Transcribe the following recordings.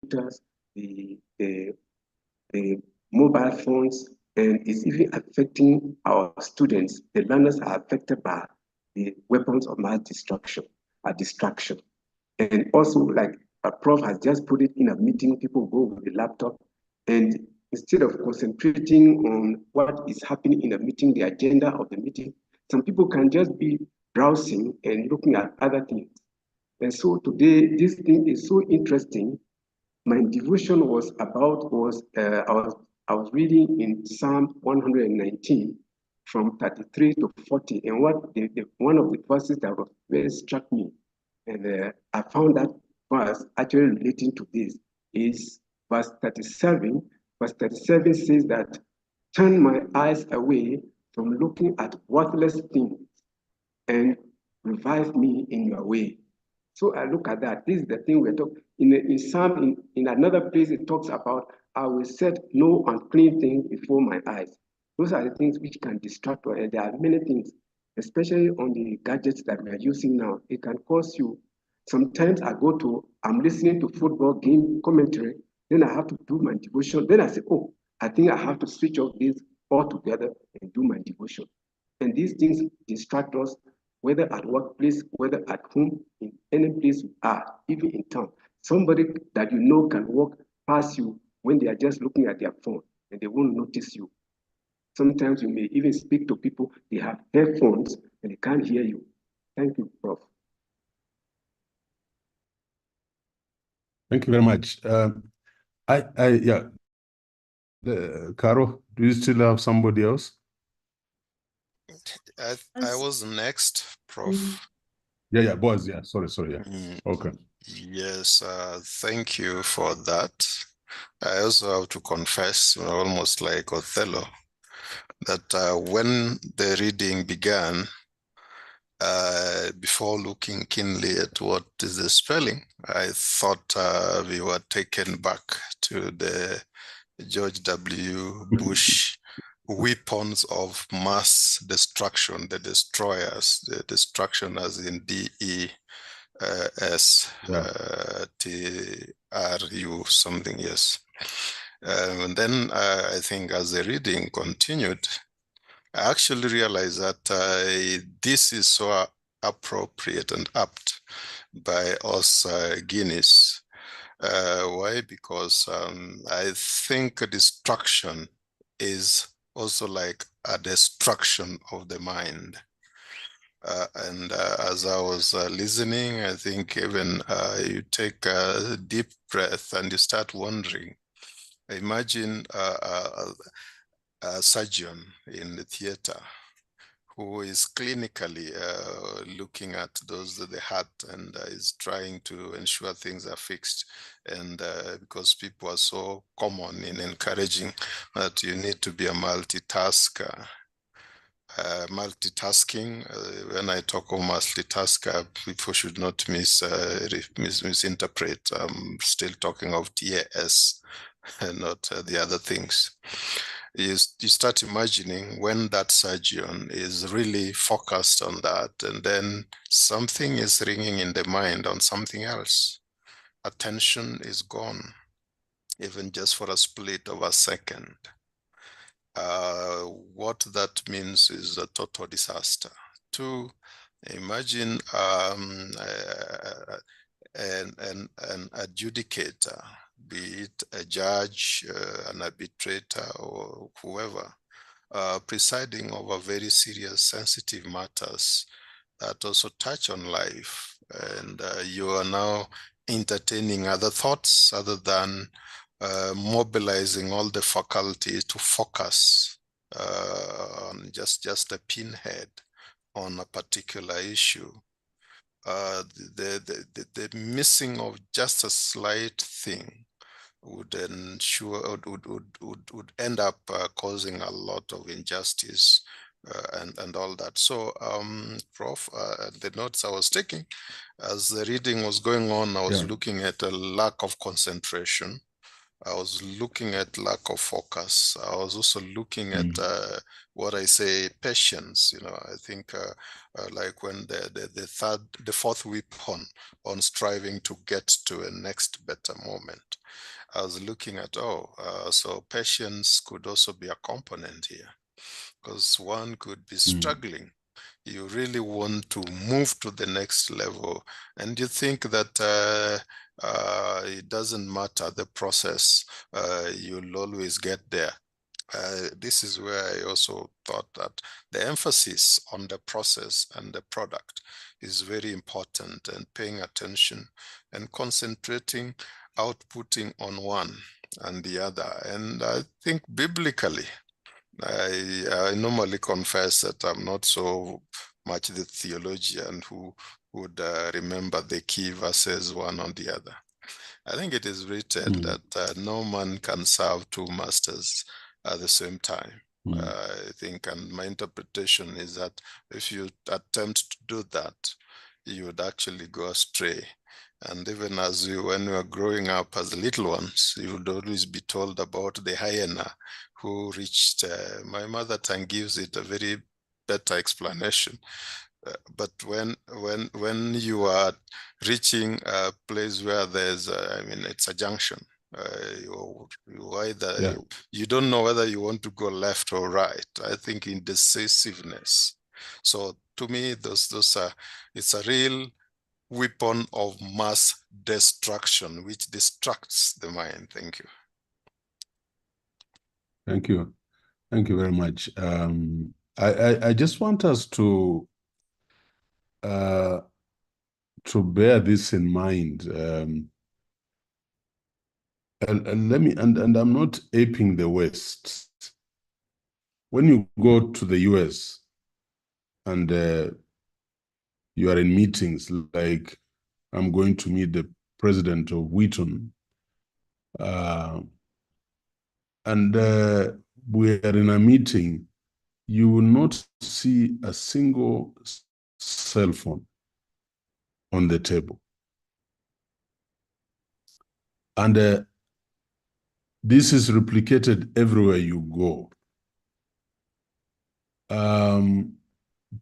computers, the mobile phones, and it's even affecting our students. The learners are affected by the weapons of mass destruction, distraction. And also, like a prof has just put it in a meeting, people go with the laptop, and instead of concentrating on what is happening in a meeting, the agenda of the meeting, some people can just be browsing and looking at other things. And so today, this thing is so interesting. My devotion was about I was reading in Psalm 119 from 33 to 40, and one of the verses that was very struck me, and I found that verse actually relating to this is verse 37. Verse 37 says that, "Turn my eyes away from looking at worthless things and revive me in your way." So I look at that. This is the thing we're talking in another place. It talks about, "I will set no unclean thing before my eyes." Those are the things which can distract us, and there are many things, especially on the gadgets that we are using now. It can cause you. Sometimes I'm listening to football game commentary, then I have to do my devotion. Then I say, "Oh, I think I have to switch off this altogether and do my devotion." And these things distract us, whether at workplace, whether at home, in any place you are, even in town. Somebody that you know can walk past you when they are just looking at their phone and they won't notice you. Sometimes you may even speak to people, they have headphones and they can't hear you. Thank you, Prof. Thank you very much. Caro, do you still have somebody else? I was next, Prof. Yeah, Boaz, yeah. Sorry, yeah. Okay. Yes, thank you for that. I also have to confess, almost like Othello, that when the reading began, before looking keenly at what is the spelling, I thought we were taken back to the George W. Bush weapons of mass destruction, the destroyers, the destruction as in DESTRU something, yes. And then I think as the reading continued, I actually realized that this is so appropriate and apt by us Guinness. Why? Because I think destruction is also like a destruction of the mind. And as I was listening, I think even you take a deep breath and you start wondering. Imagine a surgeon in the theater who is clinically looking at the heart and is trying to ensure things are fixed. And because people are so common in encouraging that you need to be a multitasker. Multitasking, when I talk of multitasker, people should not misinterpret. I'm still talking of TAS and not the other things. You start imagining when that surgeon is really focused on that, and then something is ringing in the mind on something else. Attention is gone, even just for a split of a second. What that means is a total disaster. To imagine an adjudicator, be it a judge, an arbitrator, or whoever, presiding over very serious, sensitive matters that also touch on life. And you are now entertaining other thoughts other than mobilizing all the faculties to focus on just a pinhead on a particular issue. The missing of just a slight thing would end up causing a lot of injustice and all that. So, Prof, the notes I was taking as the reading was going on, I was looking at a lack of concentration. I was looking at lack of focus. I was also looking at what I say, patience. I think like when the fourth weapon on striving to get to a next better moment. I was looking at, so patience could also be a component here, because one could be struggling. You really want to move to the next level, and you think that it doesn't matter the process, you'll always get there. This is where I also thought that the emphasis on the process and the product is very important, and paying attention and concentrating, outputting on one and the other. And I think biblically, I normally confess that I'm not so much the theologian who would remember the key verses one on the other. I think it is written that no man can serve two masters at the same time. I think, and my interpretation is that if you attempt to do that, you would actually go astray. And even as when we were growing up as little ones, you would always be told about the hyena who reached, my mother tongue gives it a very better explanation. But when you are reaching a place where there's, it's a junction, you either, you don't know whether you want to go left or right. I think indecisiveness. So to me, those are, it's a real weapon of mass destruction, which distracts the mind. Thank you. Thank you. Thank you very much. I just want us to bear this in mind. And let me, and I'm not aping the West. When you go to the US and you are in meetings, like I'm going to meet the president of Wheaton, and we are in a meeting, you will not see a single cell phone on the table. And this is replicated everywhere you go.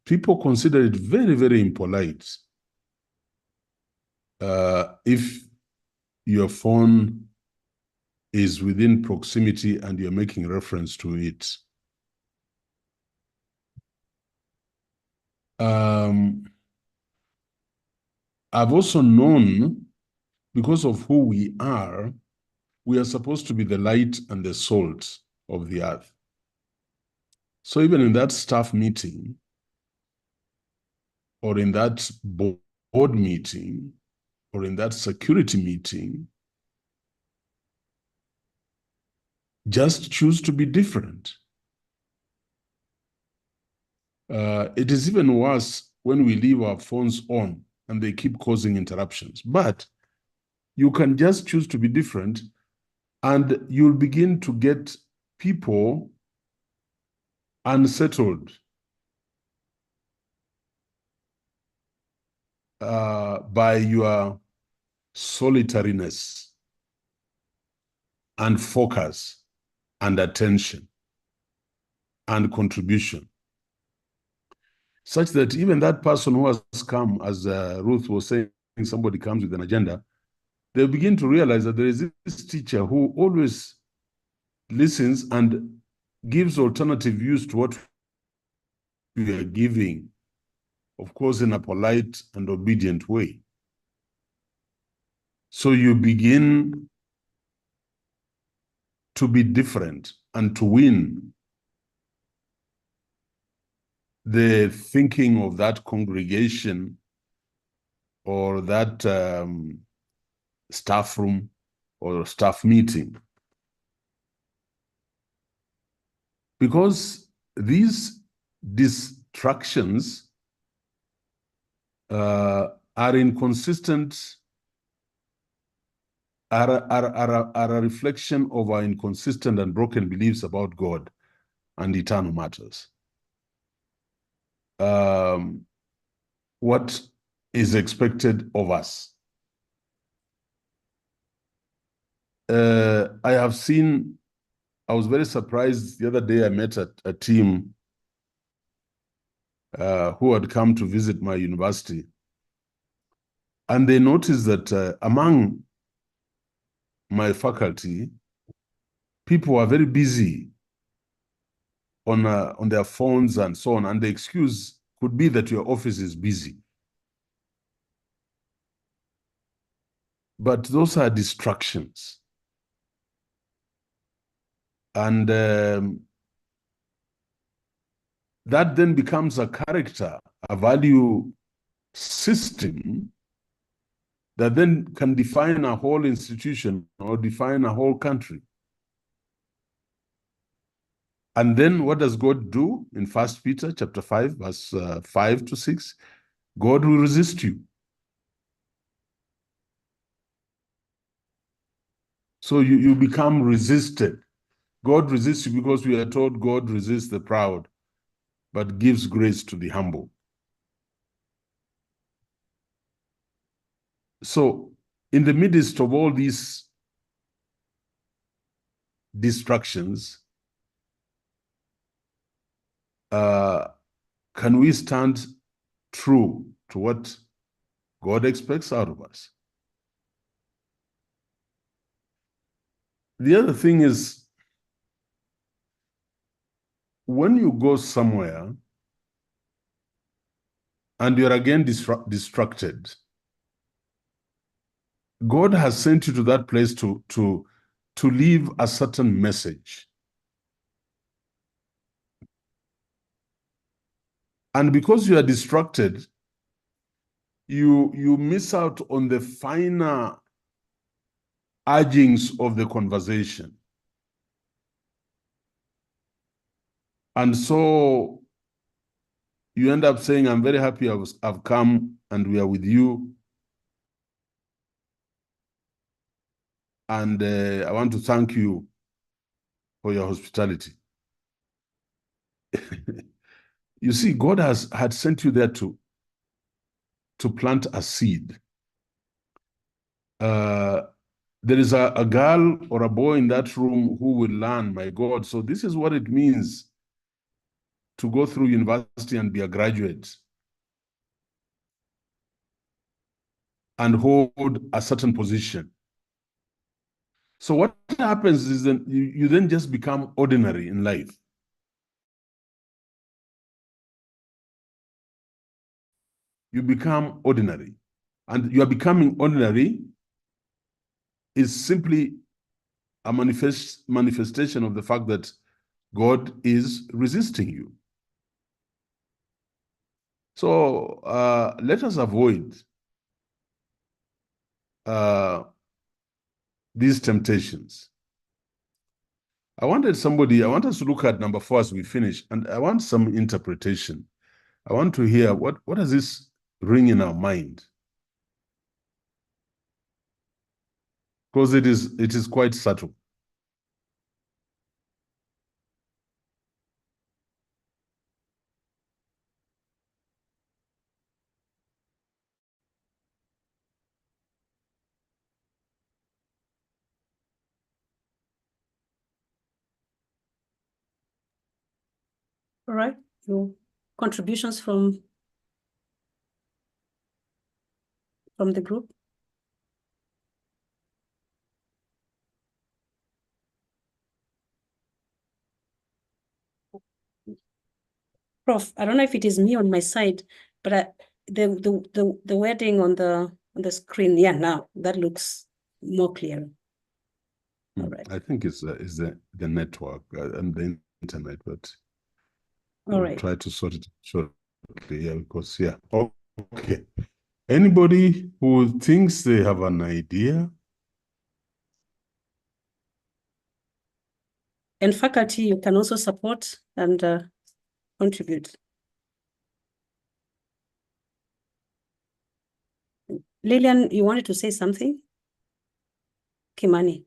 People consider it very, very impolite if your phone is within proximity and you're making reference to it. I've also known, because of who we are supposed to be the light and the salt of the earth. So even in that staff meeting, or in that board meeting, or in that security meeting, just choose to be different. It is even worse when we leave our phones on and they keep causing interruptions. But you can just choose to be different, and you'll begin to get people unsettled by your solitariness and focus and attention and contribution, such that even that person who has come, as Ruth was saying, somebody comes with an agenda, they begin to realize that there is this teacher who always listens and gives alternative views to what we are giving, of course, in a polite and obedient way. So you begin to be different and to win the thinking of that congregation or that staff room or staff meeting. Because these distractions are inconsistent, are a reflection of our inconsistent and broken beliefs about God and eternal matters. What is expected of us? I have seen, I was very surprised the other day. I met a team who had come to visit my university, and they noticed that among my faculty, people are very busy on their phones and so on, and the excuse could be that your office is busy. But those are distractions. And that then becomes a character, a value system that then can define a whole institution or define a whole country. And then what does God do in 1 Peter chapter 5, verse 5 to 6? God will resist you. So you become resisted. God resists you because we are told God resists the proud, but gives grace to the humble. So in the midst of all these distractions, can we stand true to what God expects out of us? The other thing is, when you go somewhere and you're again distracted, God has sent you to that place to leave a certain message. And because you are distracted, you miss out on the finer urgings of the conversation. And so you end up saying, I'm very happy I've come and we are with you. And I want to thank you for your hospitality. You see, God had sent you there to plant a seed. There is a girl or a boy in that room who will learn, my God. So this is what it means to go through university and be a graduate and hold a certain position. So what happens is that you then just become ordinary in life. You become ordinary. And you are becoming ordinary is simply a manifestation of the fact that God is resisting you. So let us avoid these temptations. I want us to look at number 4 as we finish, and I want some interpretation. I want to hear what does this ring in our mind? Because it is quite subtle. All right, your contributions from the group. Prof, I don't know if it is me on my side, but the wording on the screen, yeah, now that looks more clear. All right. I think it's the network and the internet, but all right. Try to sort it shortly. Yeah, because okay. Anybody who thinks they have an idea? And faculty, you can also support and contribute. Lillian, you wanted to say something? Kimani.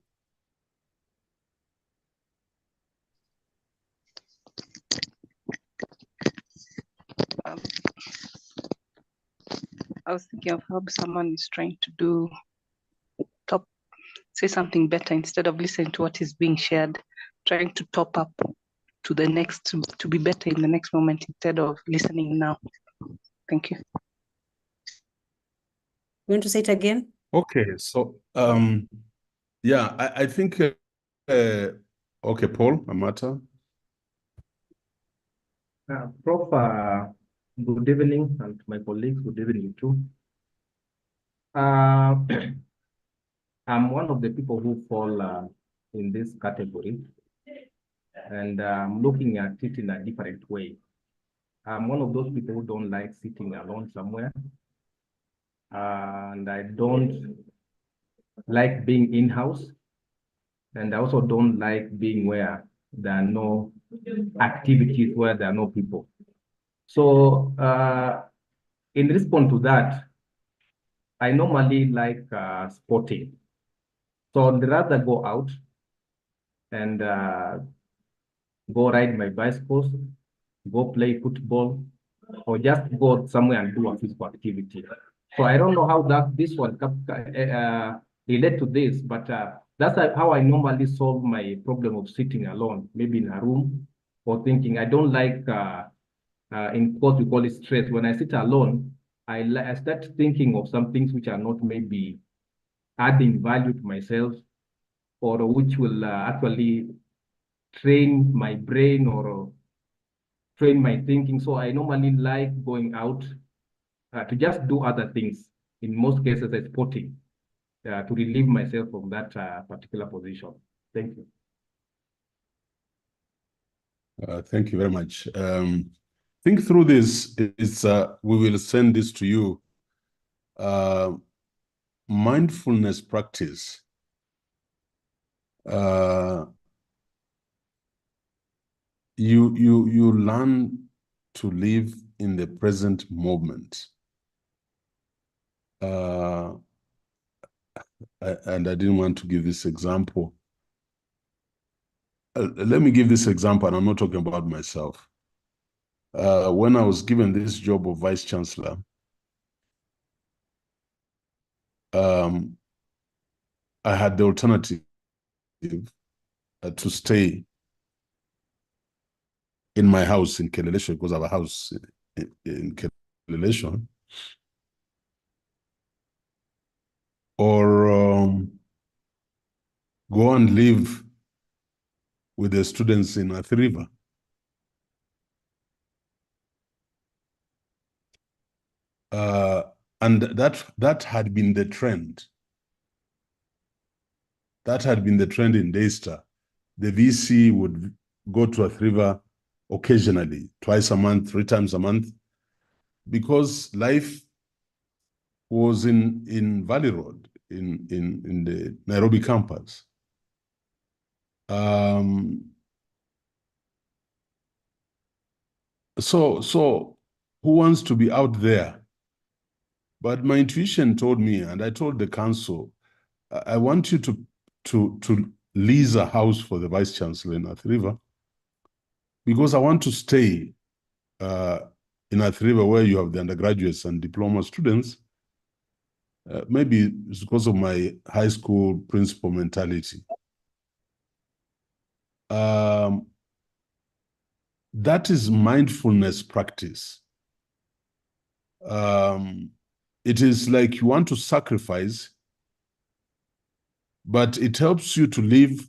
I was thinking of how someone is trying to say something better instead of listening to what is being shared, trying to top up to the next, to be better in the next moment instead of listening now. Thank you. You want to say it again? Okay, so Yeah, I think, okay, Paul, Amata. Prof, good evening, and my colleagues, good evening too. I'm one of the people who fall in this category, and I'm looking at it in a different way. I'm one of those people who don't like sitting alone somewhere, and I don't like being in-house, and I also don't like being where there are no activities, where there are no people. So in response to that, I normally like sporting. So I'd rather go out and go ride my bicycles, go play football, or just go somewhere and do a physical activity. So I don't know how this one relate to this, but that's how I normally solve my problem of sitting alone, maybe in a room, or thinking. I don't like, in what we call it, stress. When I sit alone, I start thinking of some things which are not maybe adding value to myself, or which will actually train my brain or train my thinking. So I normally like going out to just do other things. In most cases, it's sporting to relieve myself from that particular position. Thank you. Thank you very much. Think through this. We will send this to you. Mindfulness practice. You learn to live in the present moment. And I didn't want to give this example. Let me give this example, and I'm not talking about myself. When I was given this job of vice chancellor, I had the alternative to stay in my house in Kelelesho, because I have a house in Kelelesho, or go and live with the students in Athi River. And that had been the trend. That had been the trend in Daystar. The VC would go to Athi River occasionally, twice a month, 3 times a month, because life was in Valley Road, in the Nairobi campus. So who wants to be out there? But my intuition told me, and I told the council, I want you to lease a house for the vice chancellor in Athi River, because I want to stay in Athi River, where you have the undergraduates and diploma students. Maybe it's because of my high school principal mentality. That is mindfulness practice. It is like you want to sacrifice, but it helps you to live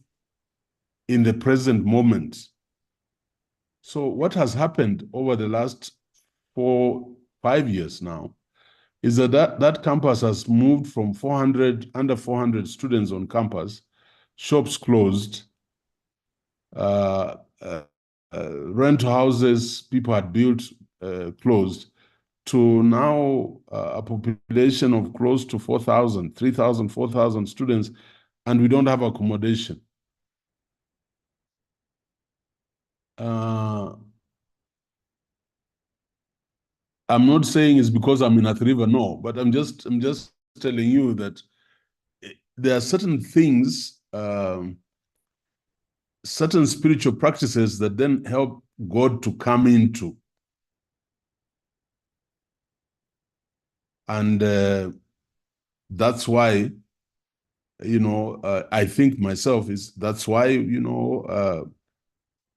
in the present moment. So what has happened over the last 4-5 years now is that campus has moved from under 400 students on campus, shops closed, rental houses people had built closed, to now a population of close to 4,000, 3,000, 4,000 students, and we don't have accommodation. I'm not saying it's because I'm in Athi River, no, but I'm just telling you that there are certain things, certain spiritual practices that then help God to come into. And that's why, I think myself that's why,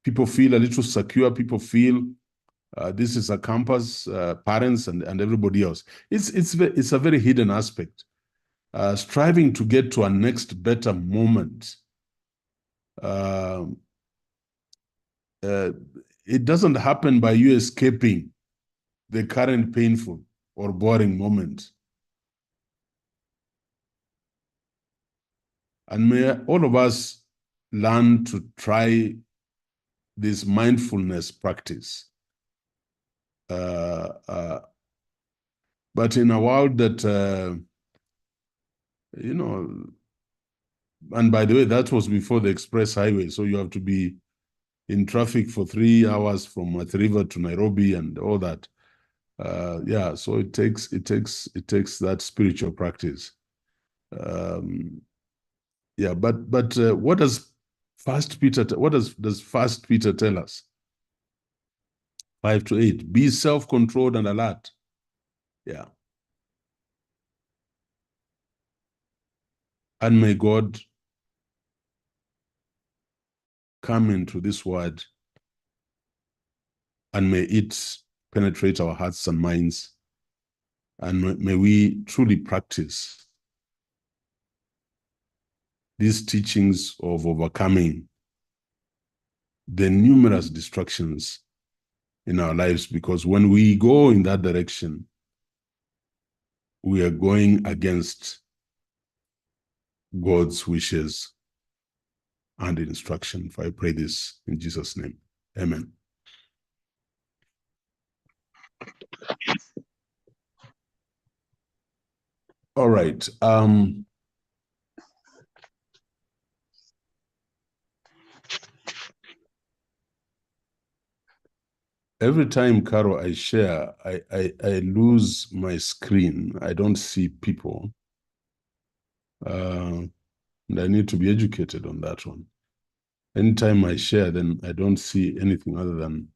people feel a little secure. People feel this is a campus, parents and everybody else. It's a very hidden aspect. striving to get to a next better moment. It doesn't happen by you escaping the current painful or boring moment. And may all of us learn to try this mindfulness practice. But in a world that, you know, and by the way, that was before the express highway. So you have to be in traffic for 3 hours from Athi River to Nairobi and all that. Yeah, so it takes that spiritual practice. Yeah, but what does First Peter tell us? 5 to 8. Be self-controlled and alert. Yeah. And may God come into this word and may it penetrate our hearts and minds. And may we truly practice these teachings of overcoming the numerous distractions in our lives, because when we go in that direction, we are going against God's wishes and instruction. For I pray this in Jesus' name. Amen. All right. Every time, Caro, I share, I lose my screen. I don't see people. And I need to be educated on that one. Anytime I share, then I don't see anything other than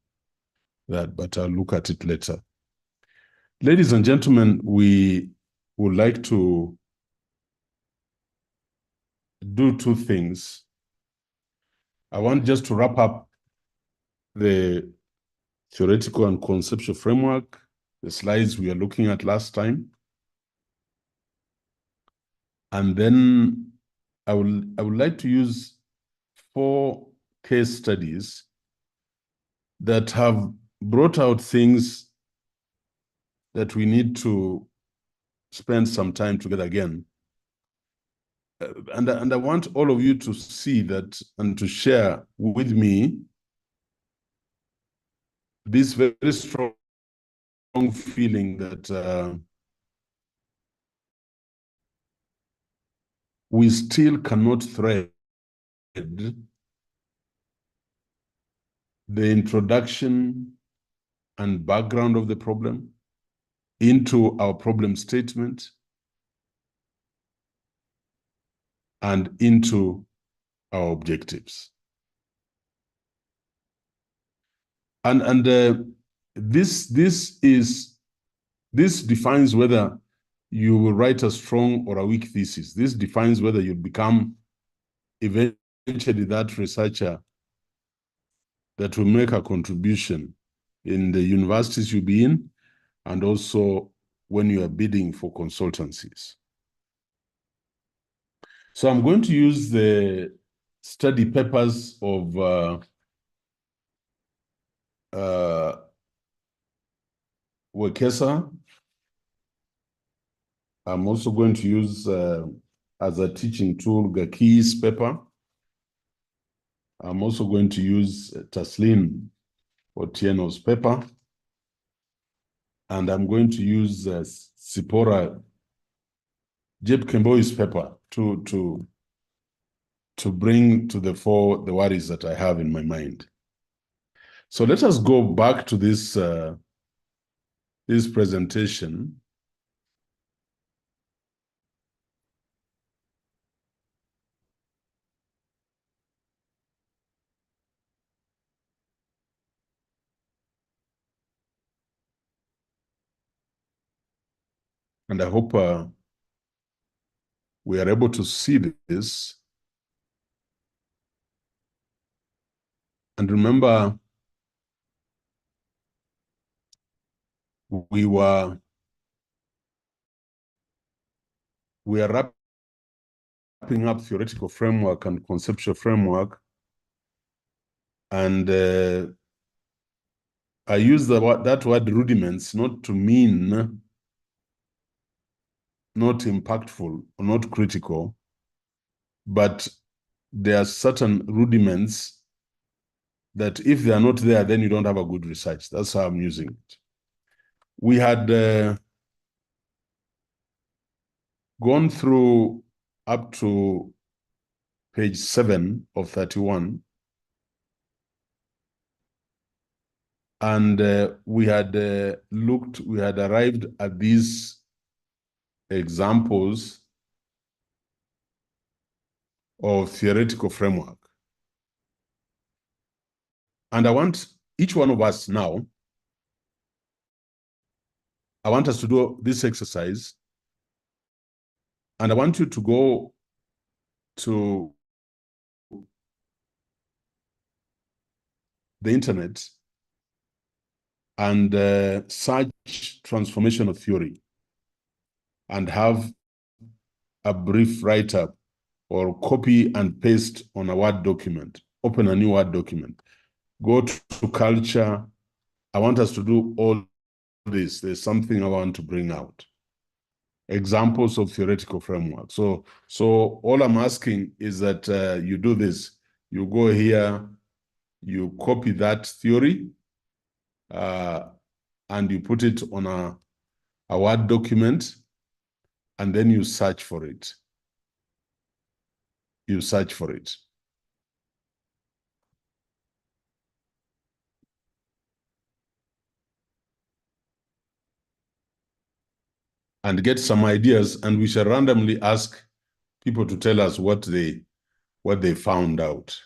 that, but I'll look at it later. Ladies and gentlemen, we would like to do two things. I want just to wrap up the theoretical and conceptual framework, the slides we were looking at last time. And then I would like to use 4 case studies that have brought out things that we need to spend some time together again. And I want all of you to see that and to share with me this very strong feeling that we still cannot thread the introduction and background of the problem into our problem statement and into our objectives. And this defines whether you will write a strong or a weak thesis. This defines whether you become eventually that researcher that will make a contribution in the universities you'll be in, and also when you are bidding for consultancies. So I'm going to use the study papers of Wekesa. I'm also going to use as a teaching tool Gaki's paper. I'm also going to use Taslim Otieno's paper. And I'm going to use Sipora Jeb Kemboi's paper to bring to the fore the worries that I have in my mind. So let us go back to this this presentation. And I hope we are able to see this. And remember, we were we are wrapping up theoretical framework and conceptual framework. And I use that word rudiments not to mean not impactful or not critical, but there are certain rudiments that if they are not there, then you don't have a good research. That's how I'm using it. We had gone through up to page 7 of 31. And we had arrived at these examples of theoretical framework. And I want each one of us now, I want us to do this exercise. And I want you to go to the internet and search transformational theory and have a brief write-up or copy and paste on a Word document. Open a new Word document. Go to culture. I want us to do all this. There's something I want to bring out. Examples of theoretical framework. So all I'm asking is that you do this. You go here, you copy that theory, and you put it on a Word document, and then you search for it. You search for it. And get some ideas, and we shall randomly ask people to tell us what they found out.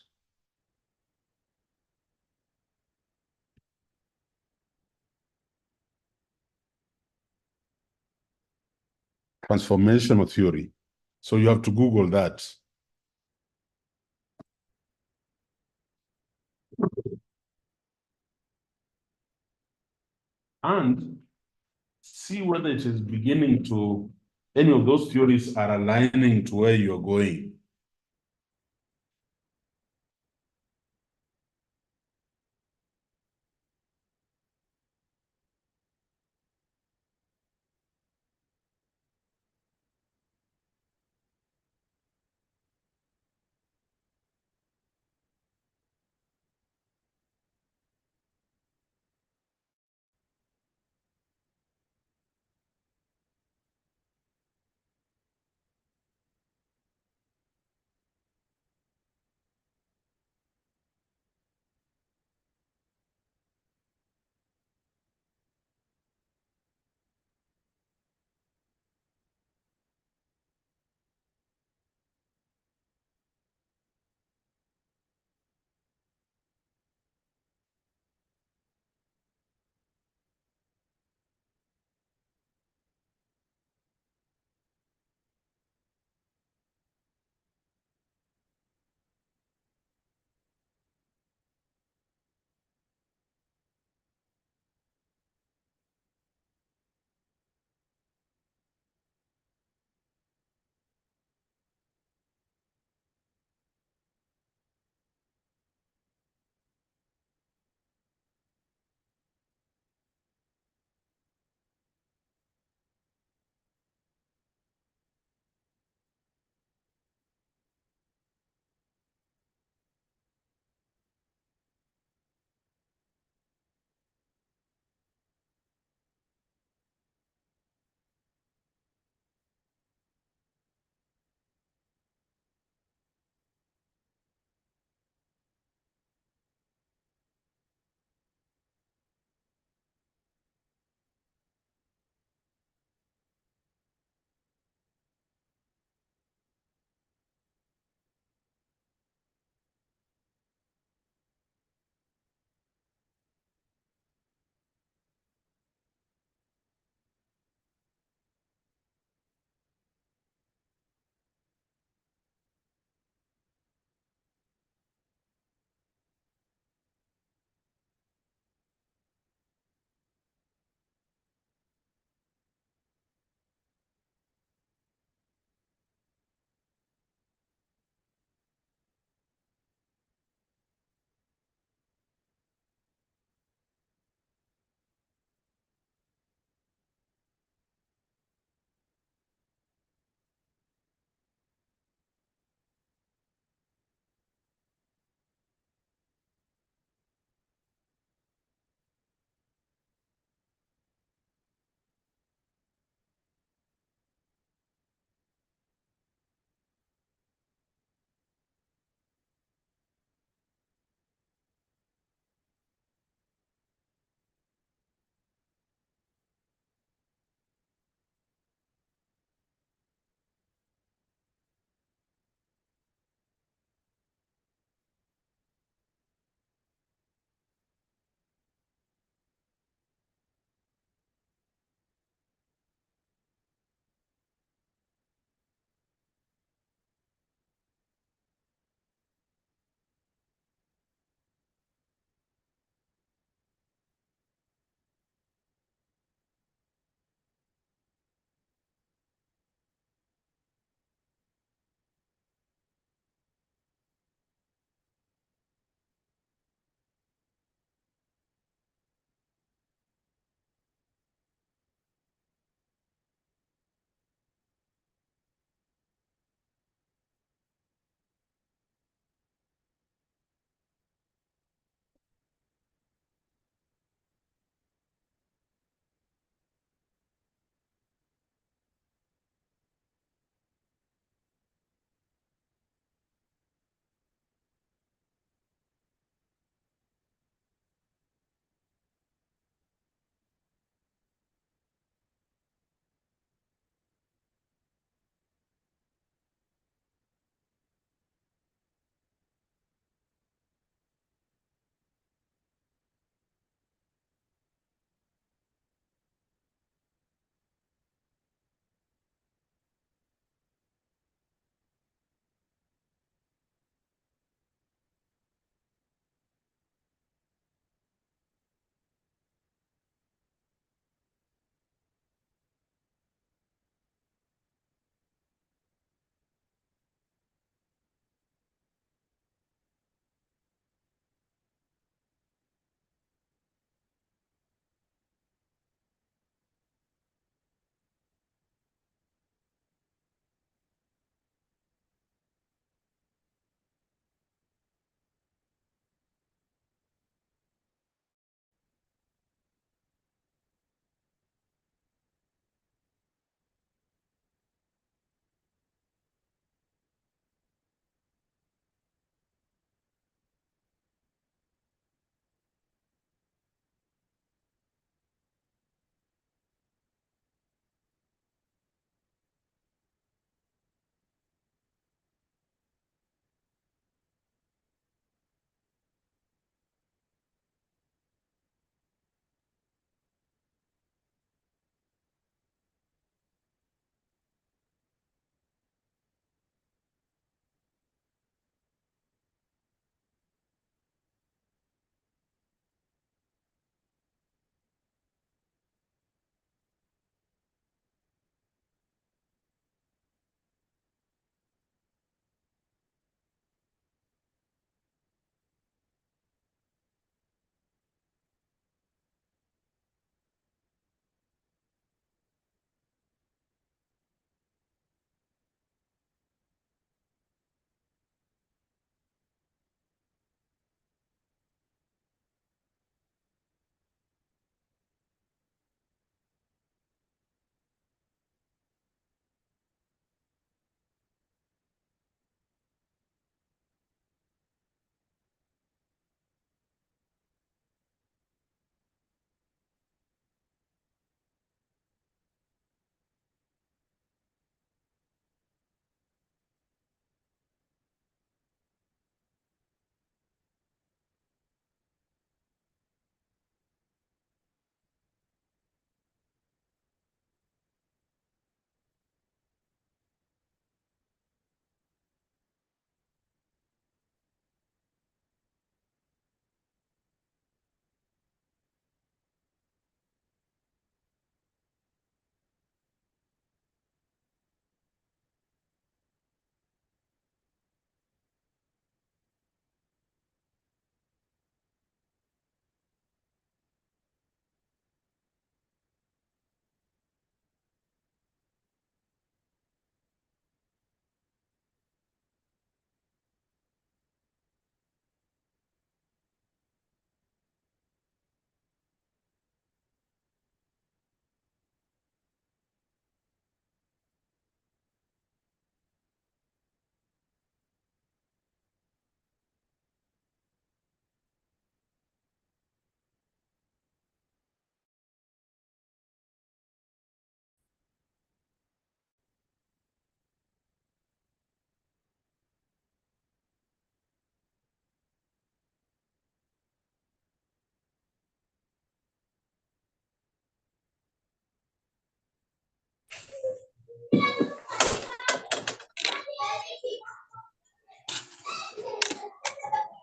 Transformational theory. So you have to Google that. And see whether it is beginning to, any of those theories are aligning to where you're going.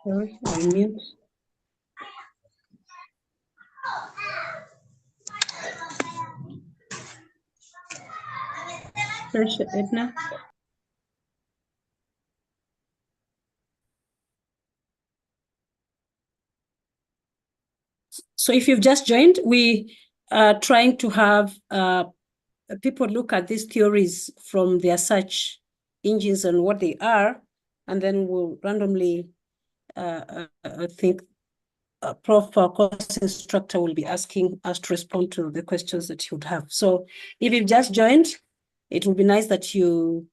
Sorry, I'll mute. Search Edna. So if you've just joined, we are trying to have people look at these theories from their search engines and what they are, and then we'll randomly, I think, Prof, our course instructor, will be asking us to respond to the questions that you would have. So if you've just joined, it would be nice that you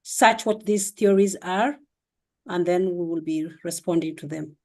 search what these theories are, and then we will be responding to them.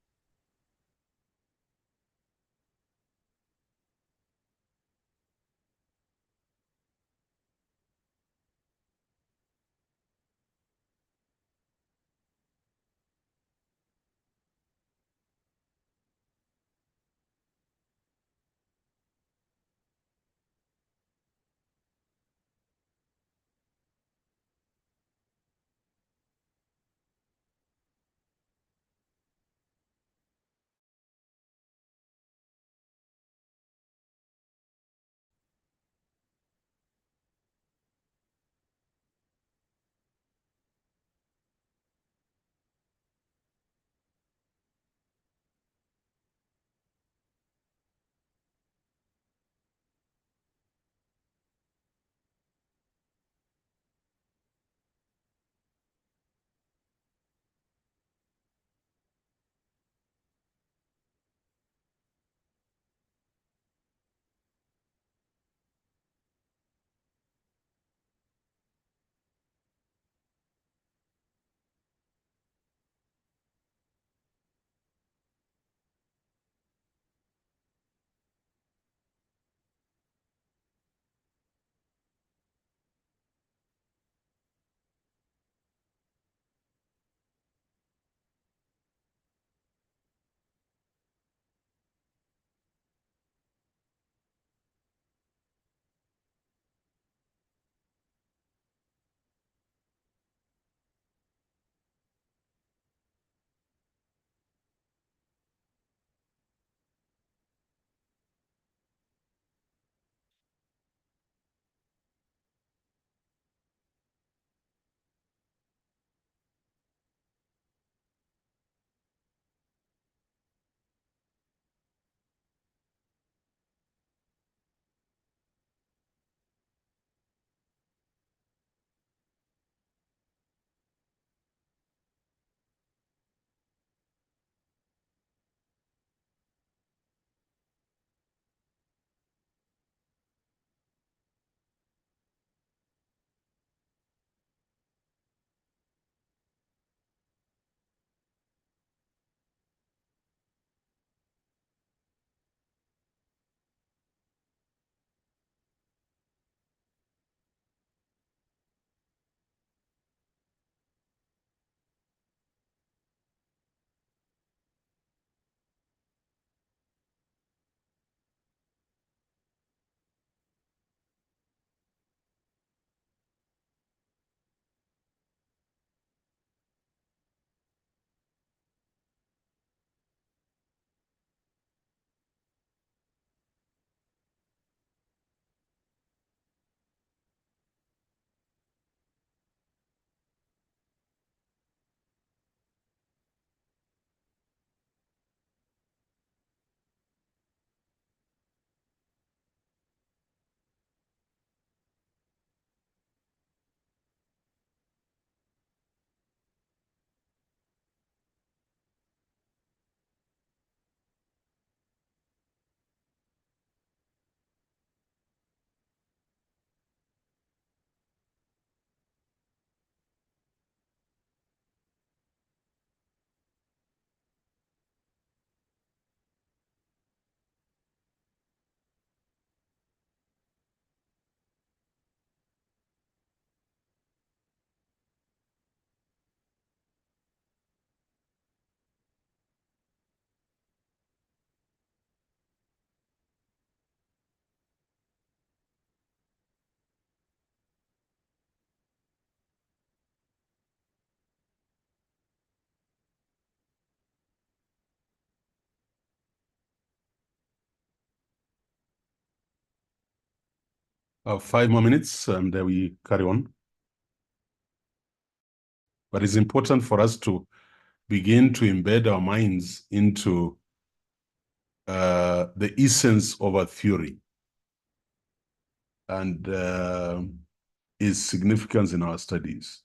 5 more minutes and then we carry on. But it's important for us to begin to embed our minds into the essence of a theory and its significance in our studies.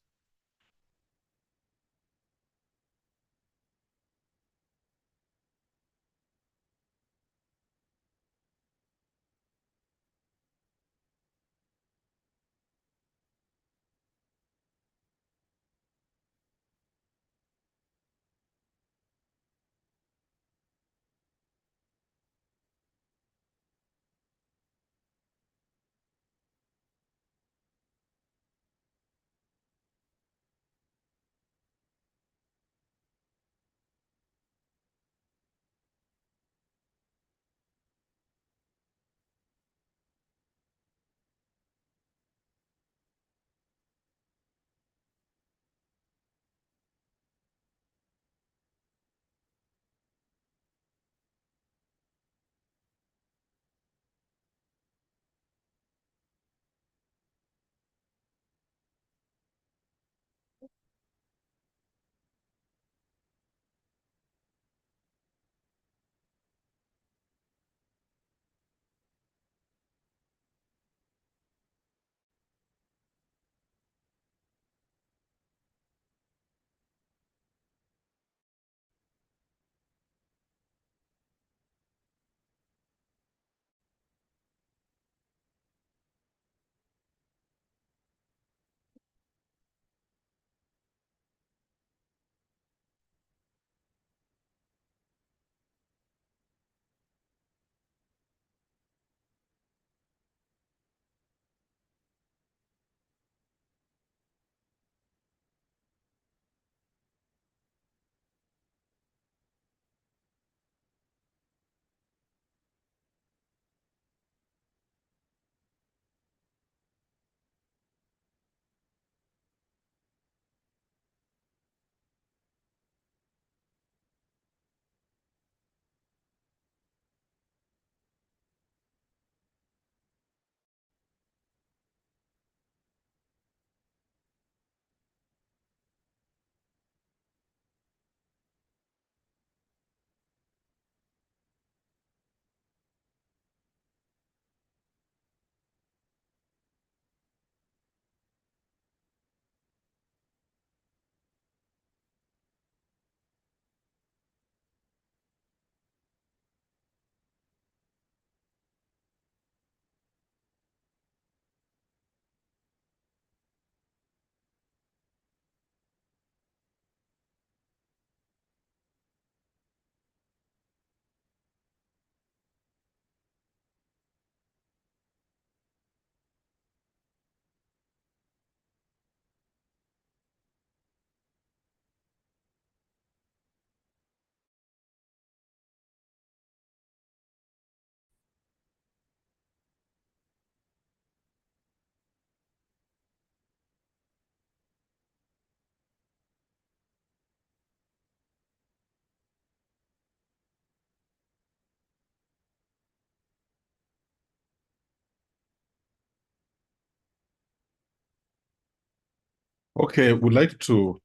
Okay, we'd like to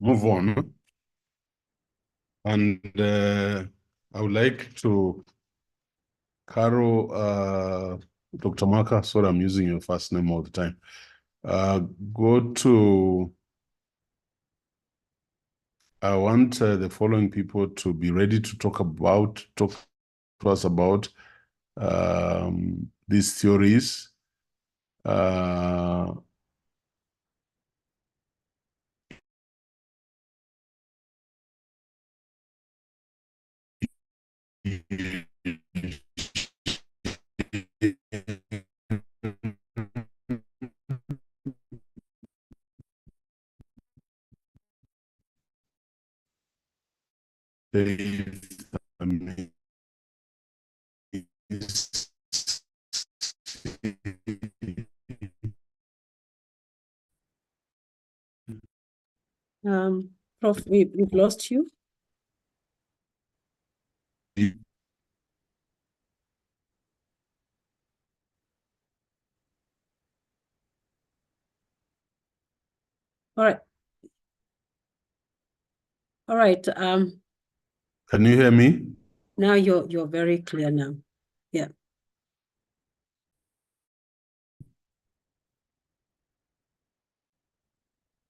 move on. And I would like to, Caro, Dr. Maka, sorry, I'm using your first name all the time. Go to, I want the following people to be ready to talk to us about these theories. Prof, we've lost you. All right. All right. Can you hear me? Now you're very clear now. Yeah.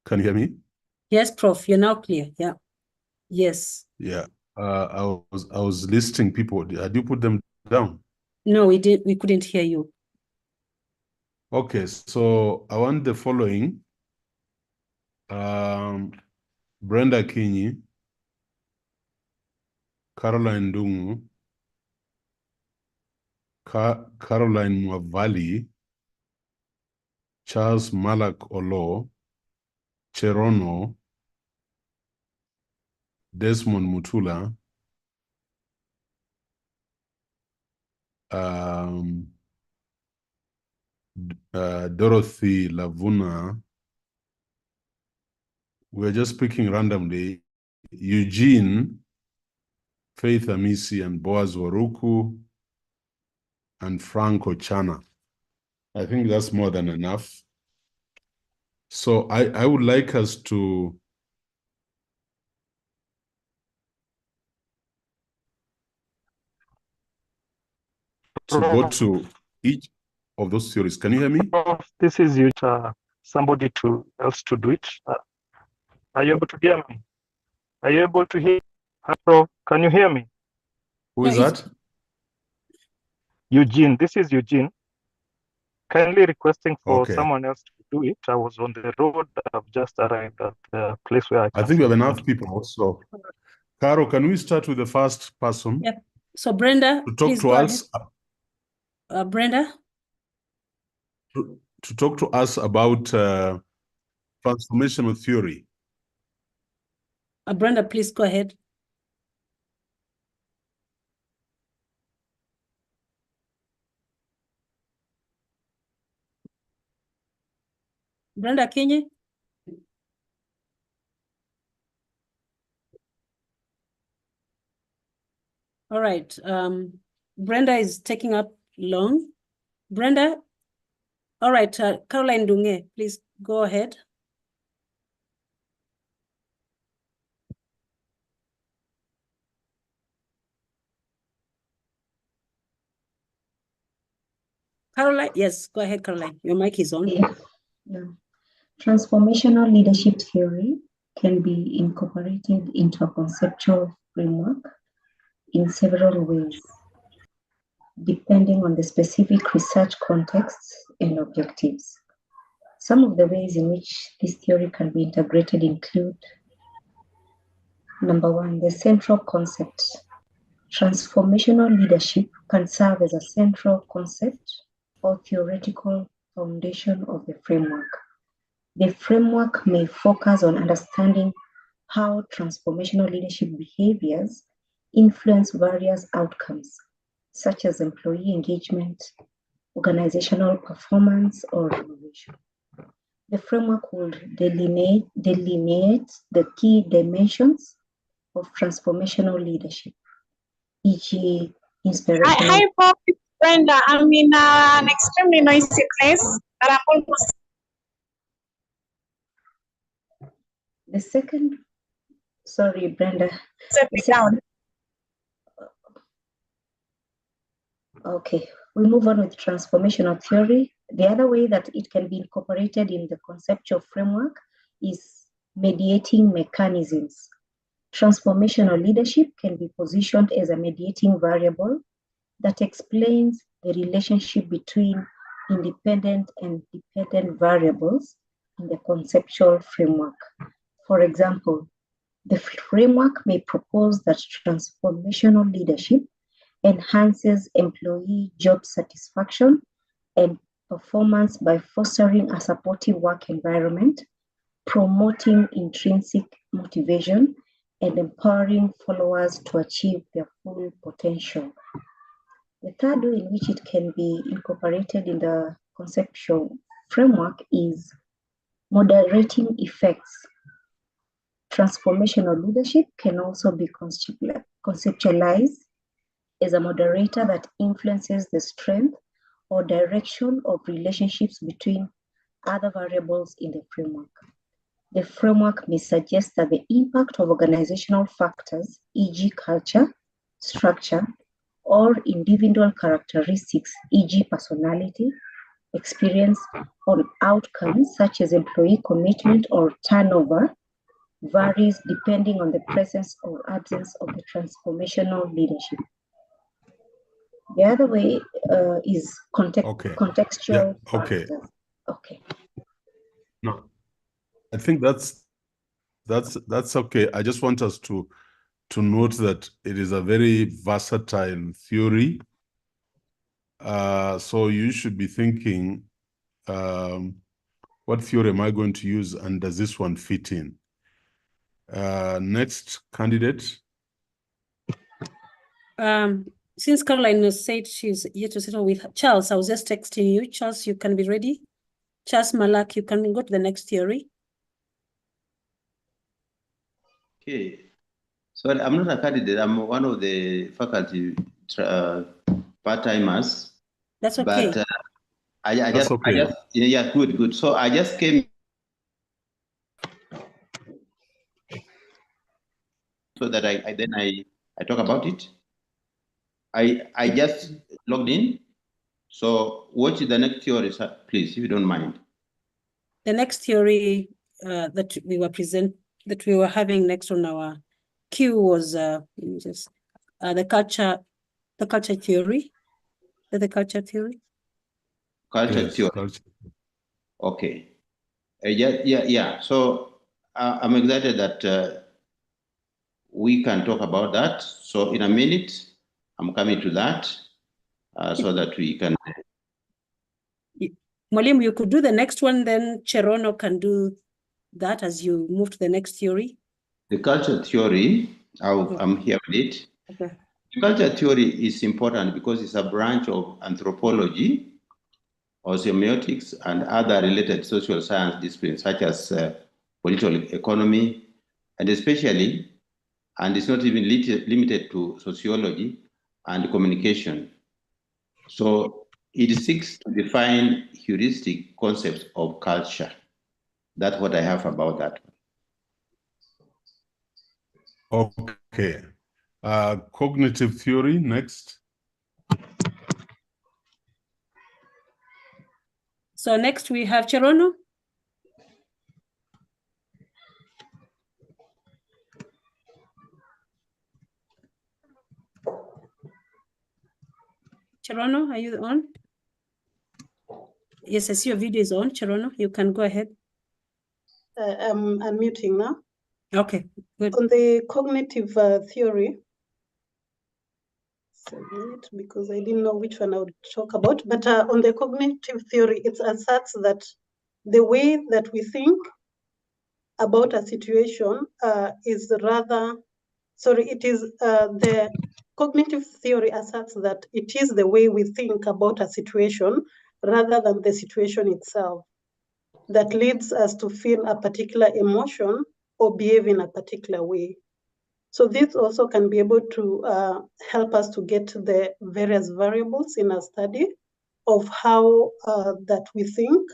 Can you hear me? Yes, Prof. You're now clear. Yeah. Yes. Yeah. I was listing people. Did you put them down? No, we couldn't hear you. Okay, so I want the following. Brenda Kinyi, Caroline Dungu, Caroline Mwavali, Charles Malak Olo, Cherono, Desmond Mutula, Dorothy Lavuna. We're just picking randomly. Eugene, Faith Amisi, and Boaz Waruku, and Frank Ochana. I think that's more than enough. So I would like us to go to each of those theories. Can you hear me? This is you, somebody else to do it. Are you able to hear me? Are you able to hear? Prof, can you hear me? Who is that? Eugene. This is Eugene. Kindly requesting for Okay. someone else to do it. I was on the road. I've just arrived at the place where I think we have enough people also. Caro, can we start with the first person? Yep. So Brenda, to talk please to go us. ahead. Brenda? To talk to us about transformational theory. Brenda, please go ahead. Brenda Kinyi? All right. Brenda is taking up long. Brenda? All right. Caroline Dunge, please go ahead. Caroline, yes, go ahead, Caroline. Your mic is on. Yeah. Transformational leadership theory can be incorporated into a conceptual framework in several ways, depending on the specific research contexts and objectives. Some of the ways in which this theory can be integrated include: number one, the central concept. Transformational leadership can serve as a central concept or theoretical foundation of the framework. The framework may focus on understanding how transformational leadership behaviors influence various outcomes, such as employee engagement, organizational performance, or innovation. The framework will delineate the key dimensions of transformational leadership, e.g., inspirational. Hi, Prof. Brenda. I'm in an extremely noisy place, but I'm almost. The second, sorry, Brenda. Set me down. Okay, we move on with transformational theory. The other way that it can be incorporated in the conceptual framework is mediating mechanisms. Transformational leadership can be positioned as a mediating variable that explains the relationship between independent and dependent variables in the conceptual framework. For example, the framework may propose that transformational leadership enhances employee job satisfaction and performance by fostering a supportive work environment, promoting intrinsic motivation, and empowering followers to achieve their full potential. The third way in which it can be incorporated in the conceptual framework is moderating effects. Transformational leadership can also be conceptualized as a moderator that influences the strength or direction of relationships between other variables in the framework. The framework may suggest that the impact of organizational factors, e.g. culture, structure, or individual characteristics, e.g. personality, experience on outcomes such as employee commitment or turnover varies depending on the presence or absence of the transformational leadership. The other way is contextual factors. Okay. No, I think that's okay. I just want us to note that it is a very versatile theory. So you should be thinking, what theory am I going to use, and does this one fit in? Next candidate. Since Caroline has said she's yet to settle with Charles, I was just texting you. Charles, you can be ready. Charles Malak, you can go to the next theory. Okay. Sorry, I'm not a candidate. I'm one of the faculty part-timers. That's okay. But yeah, good. So I just came so that I talk about it. I just logged in. So what is the next theory, please, if you don't mind? The next theory that we were having next on our queue was the culture theory. The culture theory. Culture theory. Culture. Okay. Yeah. So I'm excited that we can talk about that. So in a minute, I'm coming to that so that we can. Mwalimu, you could do the next one, then Cherono can do that as you move to the next theory. The culture theory, I'm here with it. Okay. The culture theory is important because it's a branch of anthropology or semiotics and other related social science disciplines such as political economy, and especially, and it's not even limited to sociology and communication. So it seeks to define heuristic concepts of culture. That's what I have about that. Okay. Cognitive theory, next. So next we have Cherono. Cherono, are you on? Yes, I see your video is on. Cherono, you can go ahead. I'm unmuting now. Okay, good. On the cognitive theory, because I didn't know which one I would talk about, but on the cognitive theory, it asserts that the way that we think about a situation is rather, it is the cognitive theory asserts that it is the way we think about a situation rather than the situation itself that leads us to feel a particular emotion or behave in a particular way. So this also can be able to help us to get the various variables in a study of how that we think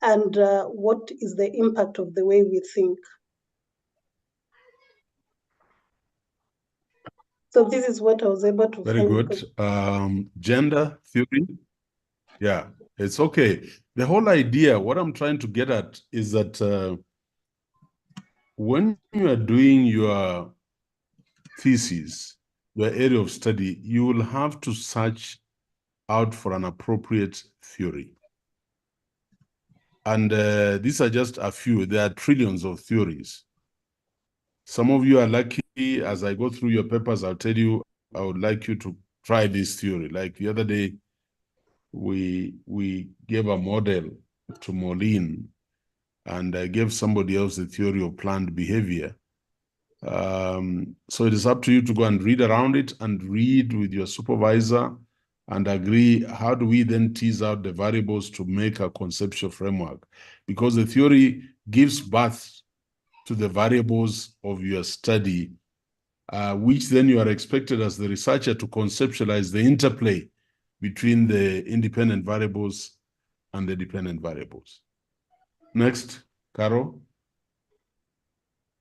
and what is the impact of the way we think. So this is what I was able to Very find. good. Gender theory. Yeah, it's okay. The whole idea, what I'm trying to get at is that when you are doing your thesis, your area of study, you will have to search out for an appropriate theory. And these are just a few. There are trillions of theories. Some of you are lucky. As I go through your papers, I'll tell you, I would like you to try this theory. Like the other day, we gave a model to Moline, and I gave somebody else the theory of planned behavior. So it is up to you to go and read around it and read with your supervisor and agree, how do we then tease out the variables to make a conceptual framework? Because the theory gives birth to the variables of your study, which then you are expected as the researcher to conceptualize the interplay between the independent variables and the dependent variables. Next, Carol.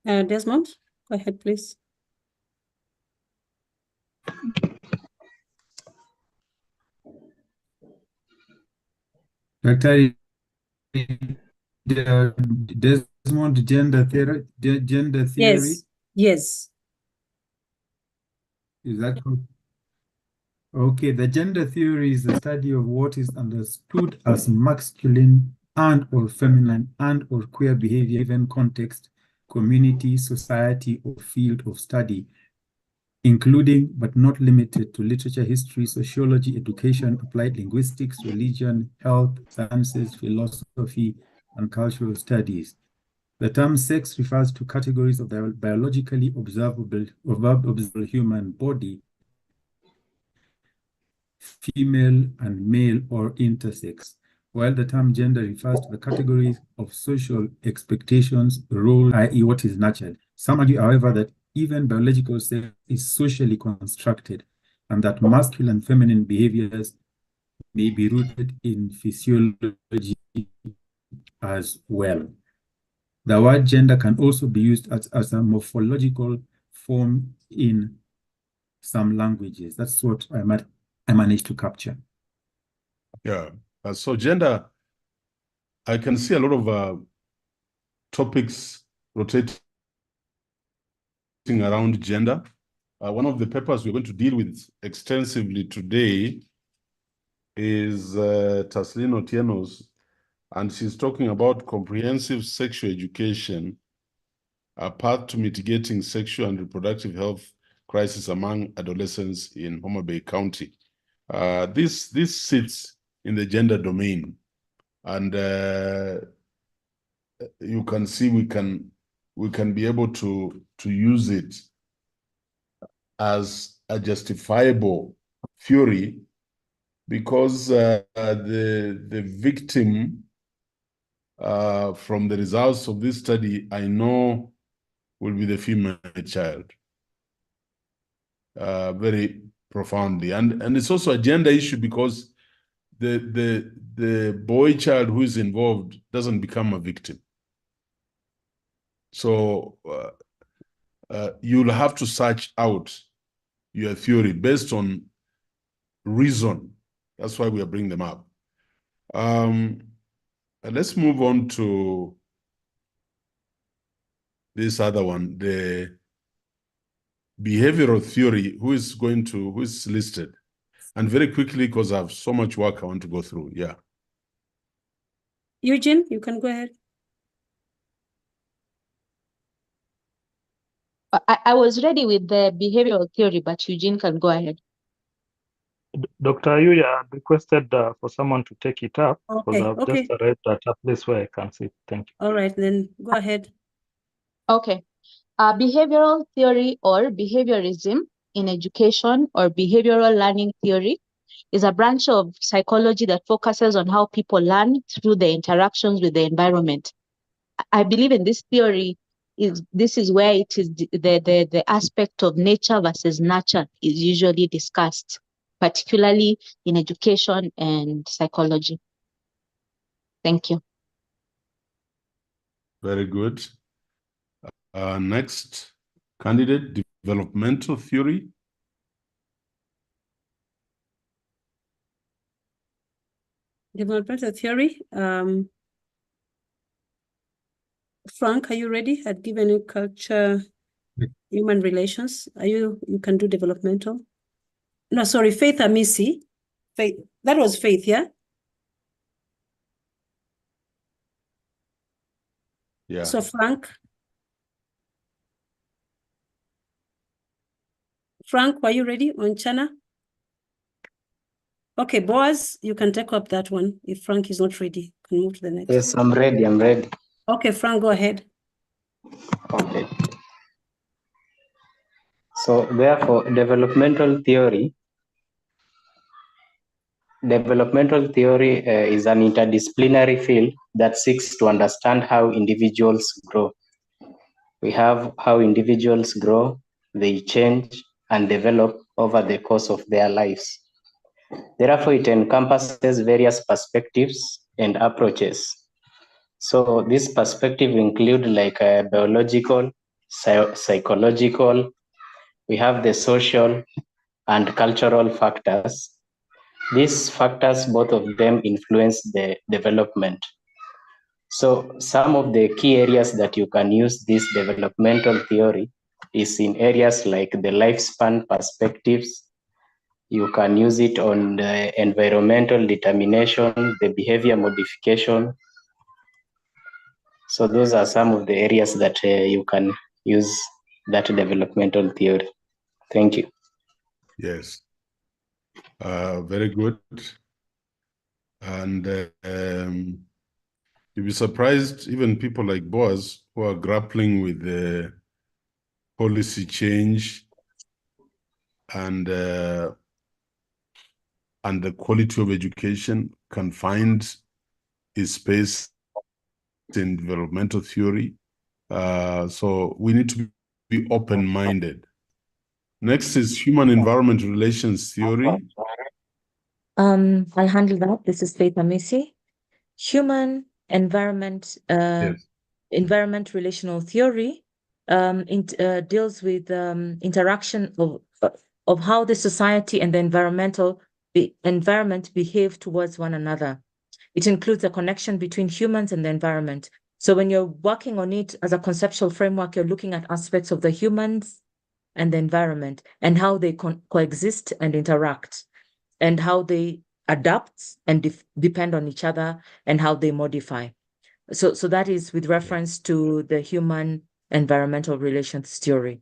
Desmond, go ahead, please. Dr. Desmond, gender theory. Yes, yes. Is that correct? Okay, the gender theory is the study of what is understood as masculine and or feminine and or queer behavior, given context, community, society, or field of study, including but not limited to literature, history, sociology, education, applied linguistics, religion, health, sciences, philosophy, and cultural studies. The term sex refers to categories of the biologically observable human body, female and male or intersex, while the term gender refers to the categories of social expectations, roles, i.e. what is nurtured. Some argue, however, that even biological sex is socially constructed and that masculine and feminine behaviors may be rooted in physiology as well. The word gender can also be used as a morphological form in some languages. That's what I managed to capture. Yeah. So gender, I can see a lot of topics rotating around gender. One of the papers we're going to deal with extensively today is Taslin Otieno's, and she's talking about comprehensive sexual education, a path to mitigating sexual and reproductive health crisis among adolescents in Homa Bay County. This sits in the gender domain, and you can see we can be able to use it as a justifiable theory, because the victim from the results of this study, I know, will be the female child, very profoundly, and it's also a gender issue because the boy child who is involved doesn't become a victim. So you'll have to search out your theory based on reason. That's why we are bringing them up. Let's move on to this other one, the behavioral theory. Who is listed? And very quickly, because I have so much work I want to go through. Yeah. Eugene, you can go ahead. I was ready with the behavioral theory, but Eugene can go ahead. Dr. Ayiro requested for someone to take it up because Okay, I've just arrived at a place where I can sit. Thank you. All right, then go ahead. Okay. Behavioral theory or behaviorism in education or behavioral learning theory is a branch of psychology that focuses on how people learn through the interactions with the environment. I believe in this theory this is where it is the aspect of nature versus nurture is usually discussed, particularly in education and psychology. Thank you. Very good. Next candidate, developmental theory. Developmental theory. Frank, are you ready? I've given you culture, human relations. You can do developmental? No, sorry, Faith Amisi. Faith, that was Faith, yeah? Yeah. So Frank, are you ready on Chana? Okay, Boaz, you can take up that one. If Frank is not ready, you can move to the next. Yes, I'm ready. Okay, Frank, go ahead. Okay. So therefore, developmental theory is an interdisciplinary field that seeks to understand how individuals grow. We have how individuals grow, they change and develop over the course of their lives. Therefore, it encompasses various perspectives and approaches. So this perspective include like biological, psychological, we have the social and cultural factors. These factors, both of them influence the development. So some of the key areas that you can use this developmental theory is in areas like the lifespan perspectives. You can use it on the environmental determination, the behavior modification. So those are some of the areas that you can use that developmental theory. Thank you. Yes. Very good. And you'll be surprised, even people like Boaz who are grappling with the policy change and the quality of education can find its space in developmental theory. So we need to be open-minded. Next is human environment relations theory. I'll handle that. This is Faith Amisi. Human environment environment relational theory deals with interaction of how the society and the environment behave towards one another. It includes a connection between humans and the environment. So when you're working on it as a conceptual framework, you're looking at aspects of the humans and the environment and how they coexist and interact, and how they adapt and depend on each other, and how they modify. So that is with reference to the human environmental relations theory.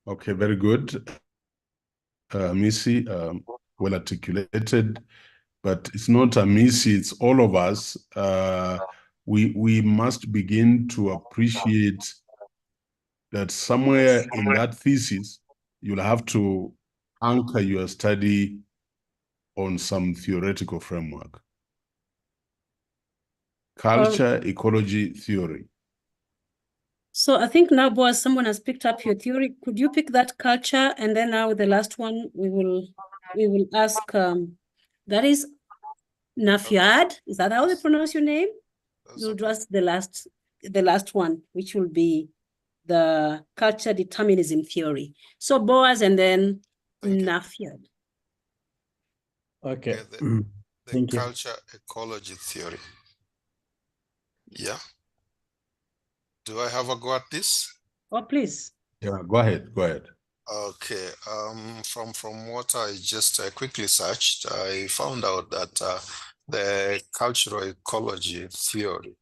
Okay, very good. Missy, well articulated, but it's not a Missy, it's all of us. We must begin to appreciate that somewhere in that thesis, you'll have to anchor your study on some theoretical framework. Culture, ecology, theory. So I think now, Boaz, someone has picked up your theory. Could you pick that culture? And then now the last one, we will ask, that is Nafiad. Is that how they pronounce your name? You'll do us the last one, which will be the culture determinism theory. So Boaz and then Nafiad. Okay. The culture ecology theory. Yeah. Do I have a go at this? Oh, please. Yeah, go ahead. Okay. From what I just quickly searched, I found out that the cultural ecology theory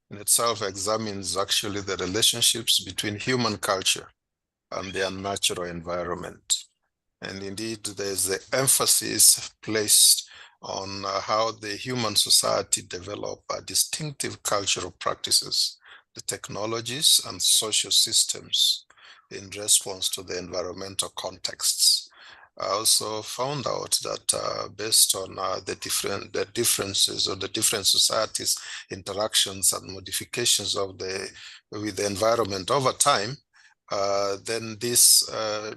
in itself examines actually the relationships between human culture and their natural environment. And indeed, there's the emphasis placed on how the human society develop distinctive cultural practices, the technologies and social systems in response to the environmental contexts. I also found out that based on the differences of the different societies' interactions and modifications with the environment over time, then this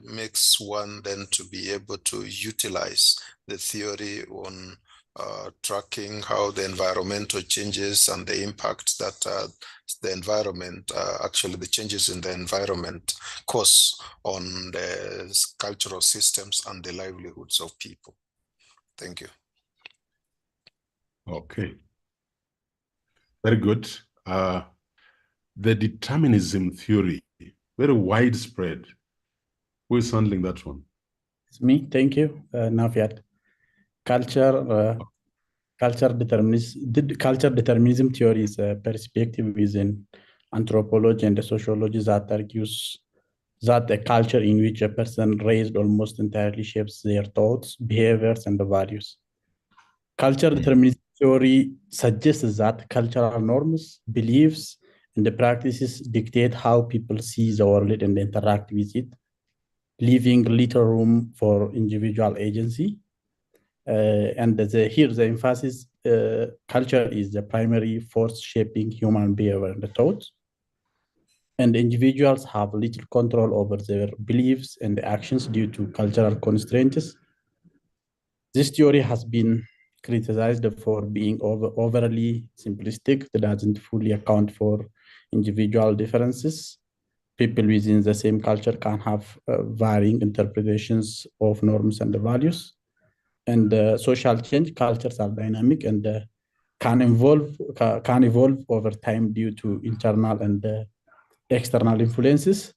makes one then to be able to utilize the theory on tracking how the environmental changes and the impact that the environment, actually the changes in the environment cause on the cultural systems and the livelihoods of people. Thank you. Okay. Very good. The determinism theory, very widespread. Who is handling that one? It's me. Thank you, Nafiat. Culture determinism theory is a perspective within anthropology and sociology that argues that a culture in which a person raised almost entirely shapes their thoughts, behaviors, and values. Culture determinism theory suggests that cultural norms, beliefs, and the practices dictate how people see the world and interact with it, leaving little room for individual agency. And here the emphasis, culture is the primary force shaping human behavior and thoughts. And individuals have little control over their beliefs and actions due to cultural constraints. This theory has been criticized for being overly simplistic that doesn't fully account for individual differences. People within the same culture can have varying interpretations of norms and values. And social change, cultures are dynamic and can evolve over time due to internal and external influences.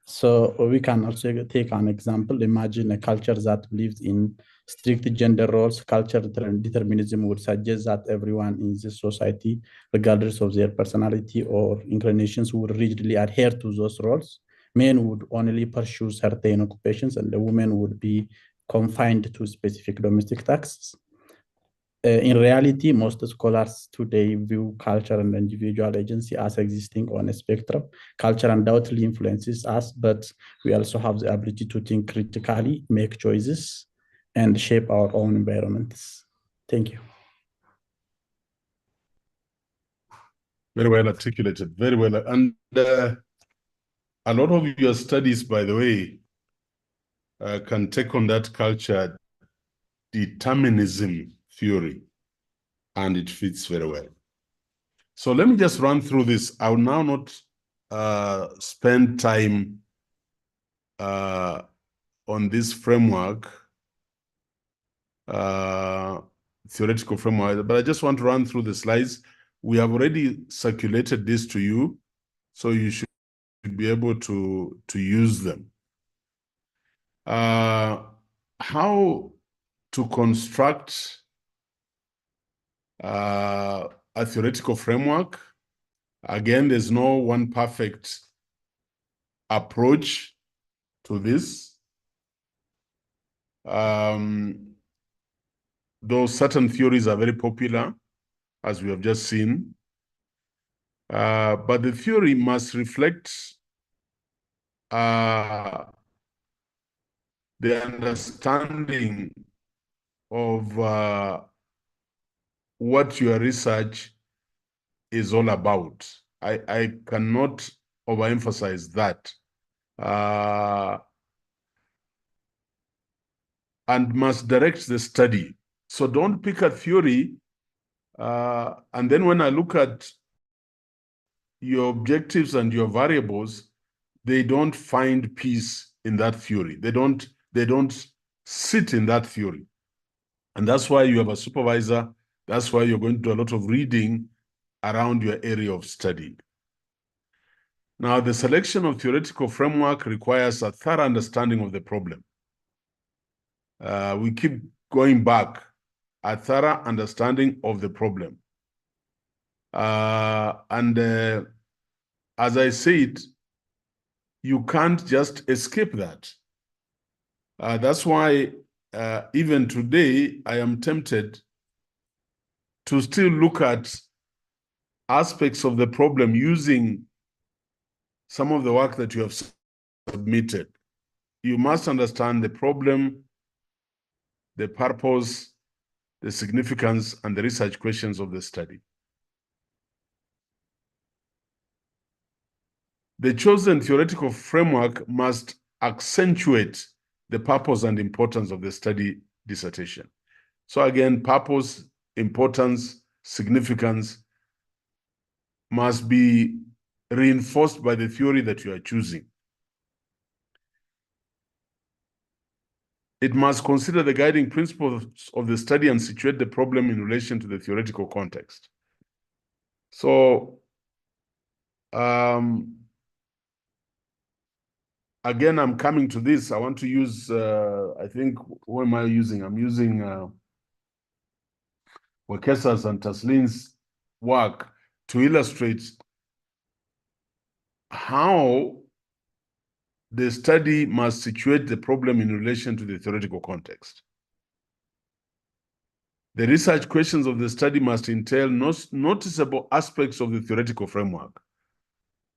So we can also take an example. Imagine a culture that believes in strict gender roles. Cultural determinism would suggest that everyone in this society, regardless of their personality or inclinations, would rigidly adhere to those roles. Men would only pursue certain occupations, and the women would be confined to specific domestic tasks. In reality, most scholars today view culture and individual agency as existing on a spectrum. Culture undoubtedly influences us, but we also have the ability to think critically, make choices, and shape our own environments. Thank you. Very well articulated, very well. And a lot of your studies, by the way, can take on that culture determinism theory, and it fits very well. So let me just run through this. I will now not spend time on this framework, theoretical framework, but I just want to run through the slides. We have already circulated this to you, so you should be able to use them. How to construct a theoretical framework. Again, there's no one perfect approach to this. Though certain theories are very popular, as we have just seen, but the theory must reflect the understanding of what your research is all about. I cannot overemphasize that. And must direct the study. So don't pick a theory, and then when I look at your objectives and your variables, they don't find peace in that theory. They don't sit in that theory. And that's why you have a supervisor. That's why you're going to do a lot of reading around your area of study. Now, the selection of theoretical framework requires a thorough understanding of the problem. We keep going back, a thorough understanding of the problem. As I said, you can't just escape that. That's why even today, I am tempted to still look at aspects of the problem using some of the work that you have submitted. You must understand the problem, the purpose, the significance, and the research questions of the study. The chosen theoretical framework must accentuate the purpose and importance of the study dissertation. So again, purpose, importance, significance must be reinforced by the theory that you are choosing. It must consider the guiding principles of the study and situate the problem in relation to the theoretical context. So, again, I'm coming to this. I want to use, I think, what am I using? I'm using Wekesa's and Taslin's work to illustrate how the study must situate the problem in relation to the theoretical context. The research questions of the study must entail noticeable aspects of the theoretical framework.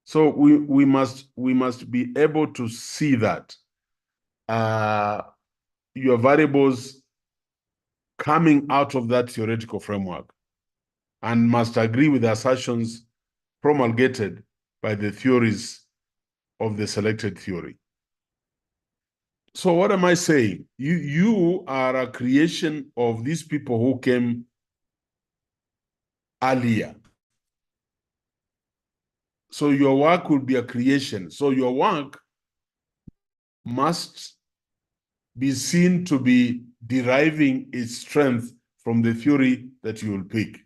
So we must be able to see that your variables coming out of that theoretical framework and must agree with the assertions promulgated by the theories of the selected theory. So what am I saying? You are a creation of these people who came earlier. So your work will be a creation. So your work must be seen to be deriving its strength from the theory that you will pick.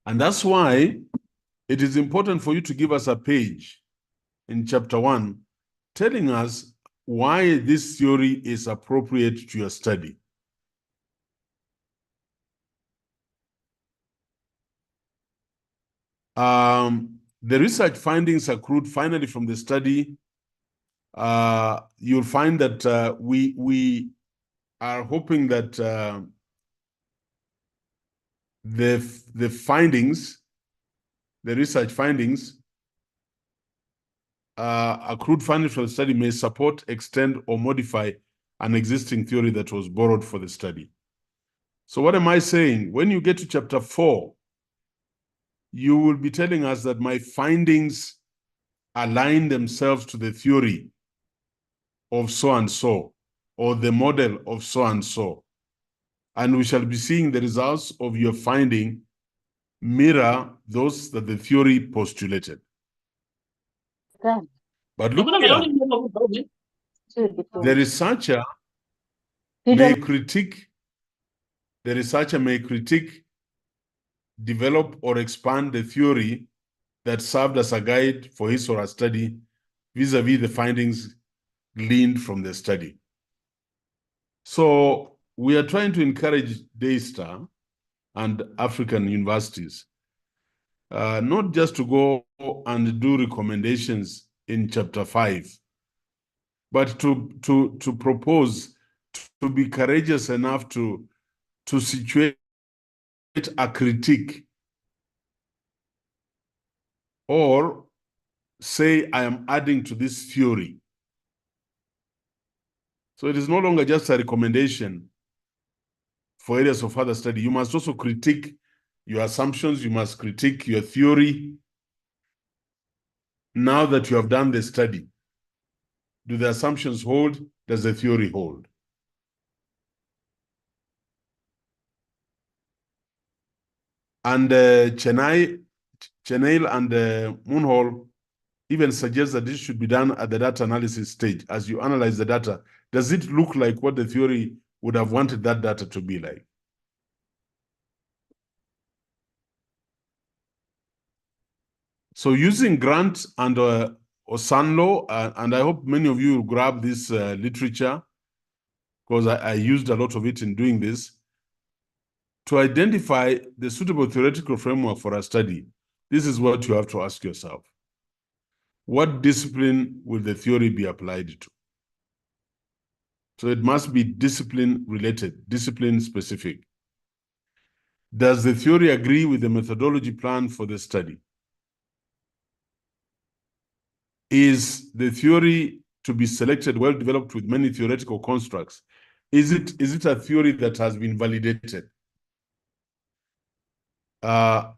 And that's why it is important for you to give us a page in chapter 1 telling us why this theory is appropriate to your study. The research findings accrued finally from the study, you'll find that we are hoping that the findings, the research findings, accrued findings from the study may support, extend, or modify an existing theory that was borrowed for the study. So what am I saying? When you get to chapter 4, you will be telling us that my findings align themselves to the theory of so-and-so, or the model of so-and-so. And we shall be seeing the results of your finding mirror those that the theory postulated. But look here, the researcher may critique, develop, or expand the theory that served as a guide for his or her study vis-a-vis the findings gleaned from the study. So we are trying to encourage Daystar and African universities not just to go and do recommendations in chapter 5, but to propose, to be courageous enough to situate a critique, or say, I am adding to this theory. So it is no longer just a recommendation for areas of further study. You must also critique your assumptions. You must critique your theory. Now that you have done the study, do the assumptions hold? Does the theory hold? And Chenai and Moonhall even suggest that this should be done at the data analysis stage. As you analyze the data, does it look like what the theory would have wanted that data to be like? So using Grant and Osanlo, and I hope many of you will grab this literature, because I used a lot of it in doing this, to identify the suitable theoretical framework for a study. This is what you have to ask yourself. What discipline will the theory be applied to? So it must be discipline related, discipline specific. Does the theory agree with the methodology plan for the study? Is the theory to be selected well developed with many theoretical constructs? Is it a theory that has been validated? Have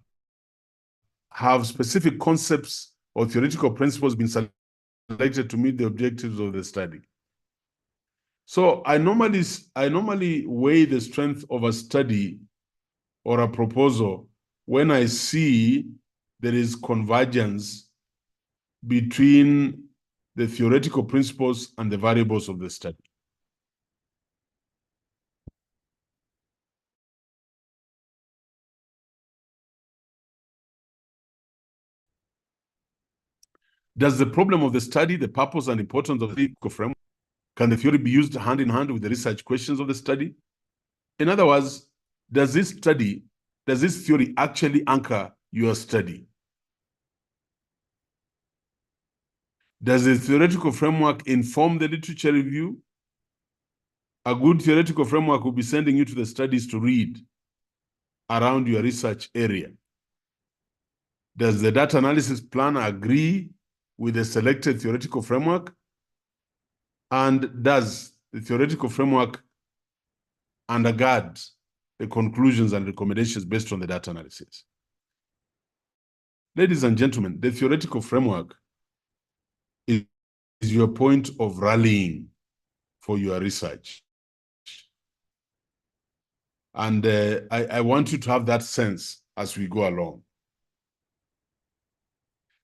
specific concepts or theoretical principles been selected to meet the objectives of the study? So I normally weigh the strength of a study or a proposal when I see there is convergence between the theoretical principles and the variables of the study. Does the problem of the study, the purpose and importance of the theoretical framework, can the theory be used hand in hand with the research questions of the study? In other words, does this theory actually anchor your study? Does the theoretical framework inform the literature review? A good theoretical framework will be sending you to the studies to read around your research area. Does the data analysis plan agree with the selected theoretical framework? And does the theoretical framework undergird the conclusions and recommendations based on the data analysis? Ladies and gentlemen, the theoretical framework is your point of rallying for your research. And I want you to have that sense as we go along.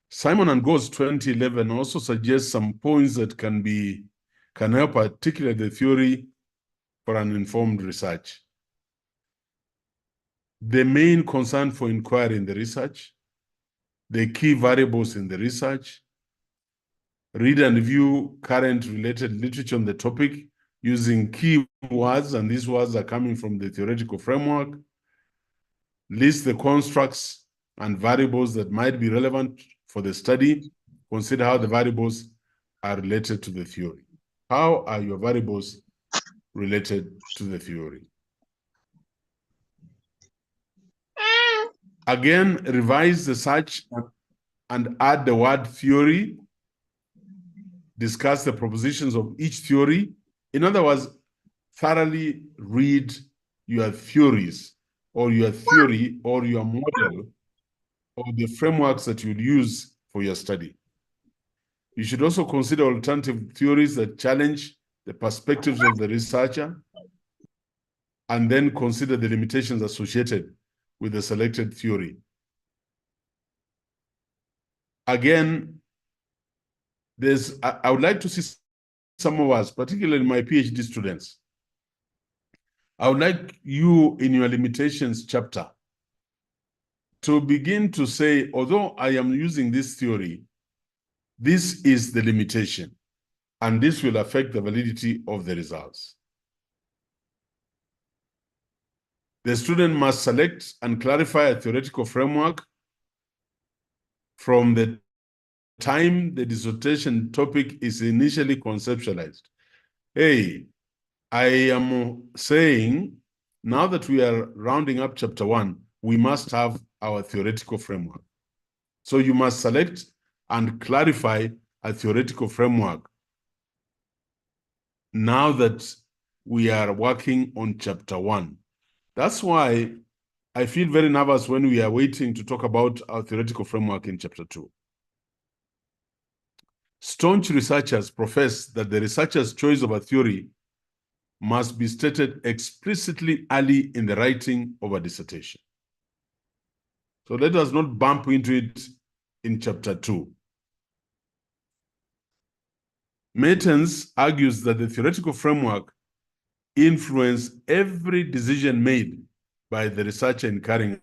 Simon and Go's 2011 also suggests some points that can help articulate the theory for an informed research. The main concern for inquiry in the research, the key variables in the research, read and view current related literature on the topic using key words, and these words are coming from the theoretical framework, list the constructs and variables that might be relevant for the study, consider how the variables are related to the theory. How are your variables related to the theory? Again, revise the search and add the word theory. Discuss the propositions of each theory. In other words, thoroughly read your theories or your theory or your model or the frameworks that you'll use for your study. You should also consider alternative theories that challenge the perspectives of the researcher, and then consider the limitations associated with the selected theory. Again, I would like to see some of us, particularly my PhD students, I would like you in your limitations chapter to begin to say, although I am using this theory, this is the limitation, and this will affect the validity of the results. The student must select and clarify a theoretical framework from the time the dissertation topic is initially conceptualized. Hey, I am saying, now that we are rounding up chapter 1, we must have our theoretical framework. So you must select and clarify a theoretical framework now that we are working on chapter 1. That's why I feel very nervous when we are waiting to talk about our theoretical framework in chapter 2. Staunch researchers profess that the researcher's choice of a theory must be stated explicitly early in the writing of a dissertation. So let us not bump into it in chapter 2. Mertens argues that the theoretical framework influences every decision made by the researcher in carrying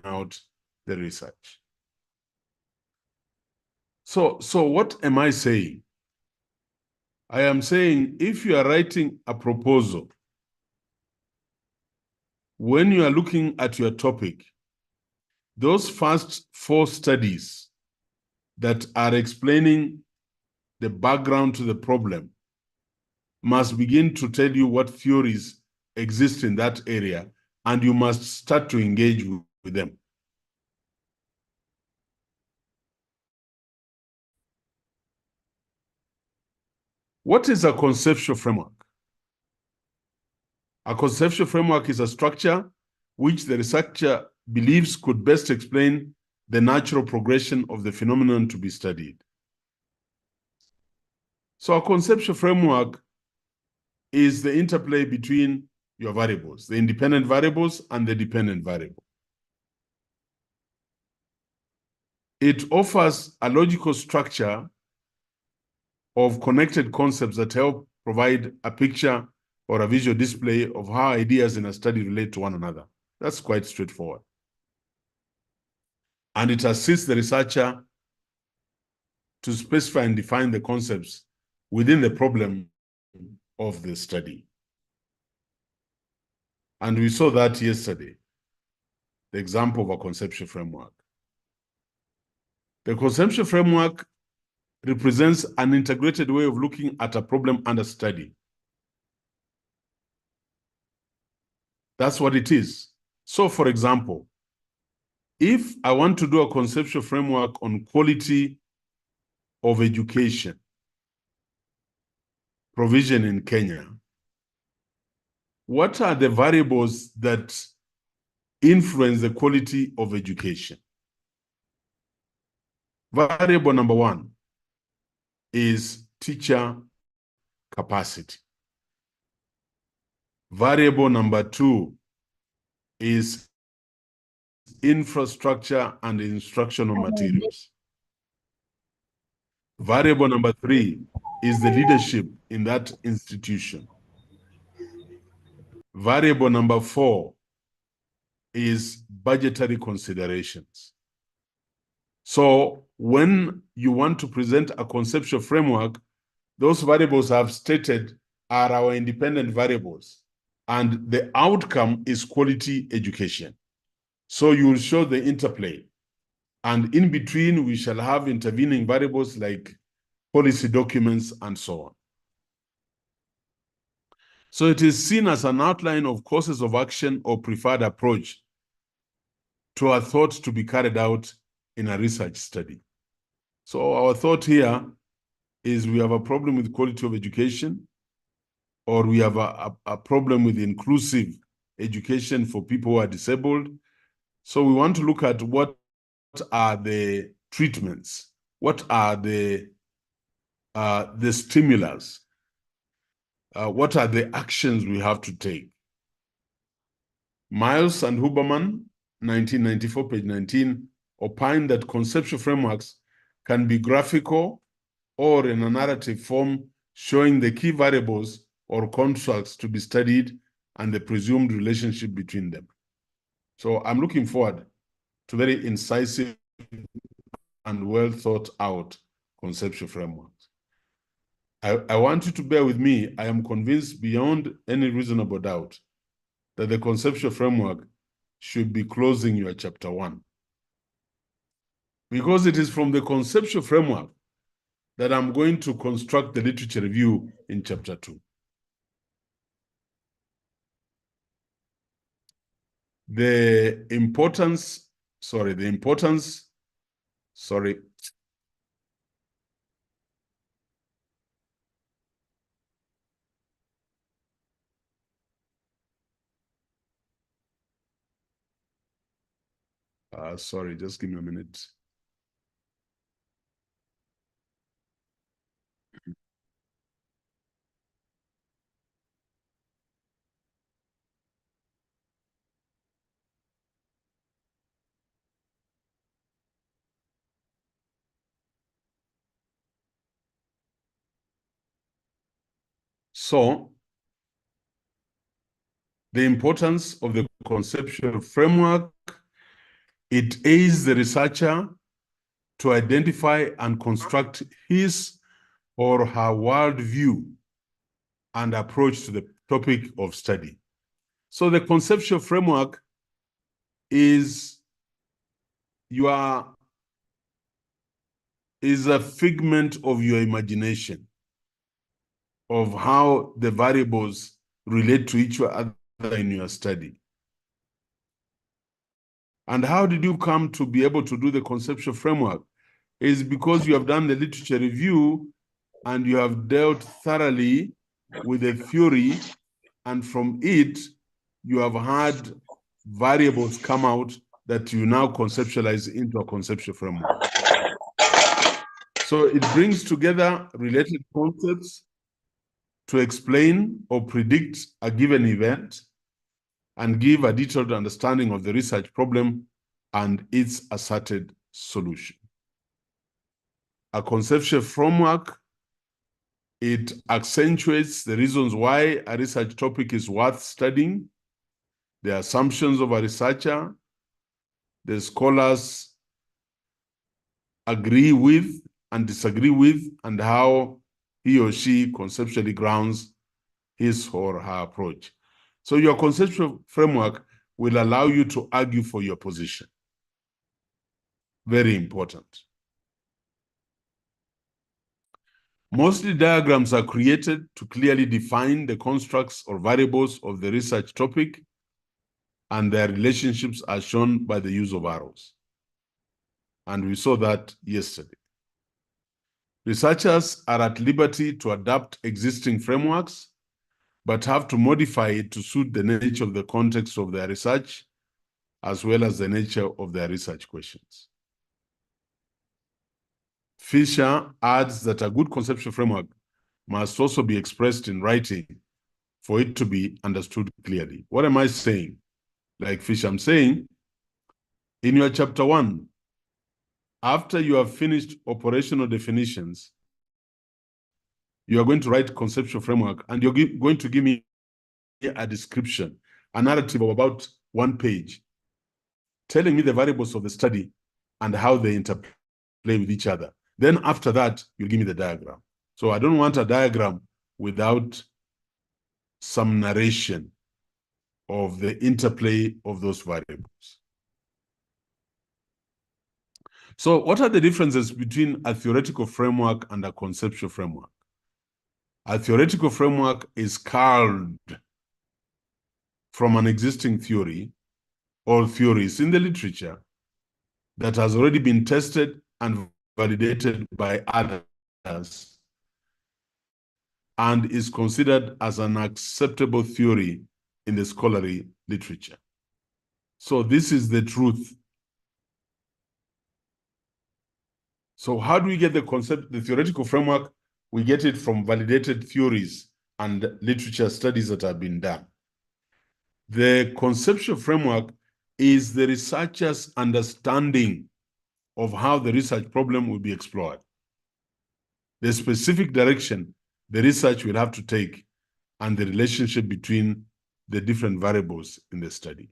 out the research. So what am I saying? I am saying if you are writing a proposal, when you are looking at your topic, those first 4 studies that are explaining the background to the problem must begin to tell you what theories exist in that area, and you must start to engage with them. What is a conceptual framework? A conceptual framework is a structure which the researcher believes could best explain the natural progression of the phenomenon to be studied. So a conceptual framework is the interplay between your variables, the independent variables and the dependent variable. It offers a logical structure of connected concepts that help provide a picture or a visual display of how ideas in a study relate to one another. That's quite straightforward. And it assists the researcher to specify and define the concepts within the problem of the study. And we saw that yesterday, the example of a conceptual framework. The conceptual framework represents an integrated way of looking at a problem under study. That's what it is. So, for example, if I want to do a conceptual framework on quality of education provision in Kenya, what are the variables that influence the quality of education? Variable number 1 is teacher capacity. Variable number 2 is infrastructure and instructional materials. Variable number 3 is the leadership in that institution. Variable number 4 is budgetary considerations. So when you want to present a conceptual framework, those variables I've stated are our independent variables, and the outcome is quality education. So you will show the interplay, and in between we shall have intervening variables like policy documents and so on. So it is seen as an outline of courses of action or preferred approach to a thought to be carried out in a research study. So our thought here is we have a problem with quality of education, or we have a problem with inclusive education for people who are disabled. So we want to look at what are the treatments, what are the stimulus, what are the actions we have to take. Miles and Huberman, 1994, page 19, opine that conceptual frameworks can be graphical or in a narrative form showing the key variables or constructs to be studied and the presumed relationship between them. So I'm looking forward to very incisive and well thought out conceptual frameworks. I want you to bear with me. I am convinced beyond any reasonable doubt that the conceptual framework should be closing your chapter 1. Because it is from the conceptual framework that I'm going to construct the literature review in chapter 2. The importance, sorry. Sorry, just give me a minute. So, the importance of the conceptual framework, it aids the researcher to identify and construct his or her worldview and approach to the topic of study. So the conceptual framework is a figment of your imagination of how the variables relate to each other in your study. And how did you come to be able to do the conceptual framework? Is because you have done the literature review and you have dealt thoroughly with the theory, and from it, you have had variables come out that you now conceptualize into a conceptual framework. So it brings together related concepts to explain or predict a given event and give a detailed understanding of the research problem and its asserted solution. A conceptual framework, it accentuates the reasons why a research topic is worth studying, the assumptions of a researcher, the scholars agree with and disagree with, and how he or she conceptually grounds his or her approach. So your conceptual framework will allow you to argue for your position. Very important. Mostly diagrams are created to clearly define the constructs or variables of the research topic, and their relationships are shown by the use of arrows. And we saw that yesterday. Researchers are at liberty to adapt existing frameworks, but have to modify it to suit the nature of the context of their research, as well as the nature of their research questions. Fisher adds that a good conceptual framework must also be expressed in writing for it to be understood clearly. What am I saying? Like Fisher, I'm saying In your chapter 1, after you have finished operational definitions, you are going to write conceptual framework, and you're going to give me a description, a narrative of about 1 page, telling me the variables of the study and how they interplay with each other. Then after that, you give me the diagram. So I don't want a diagram without some narration of the interplay of those variables. So what are the differences between a theoretical framework and a conceptual framework? A theoretical framework is culled from an existing theory or theories in the literature that has already been tested and validated by others and is considered as an acceptable theory in the scholarly literature. So this is the truth. So how do we get the concept, the theoretical framework? We get it from validated theories and literature studies that have been done. The conceptual framework is the researcher's understanding of how the research problem will be explored, the specific direction the research will have to take, and the relationship between the different variables in the study.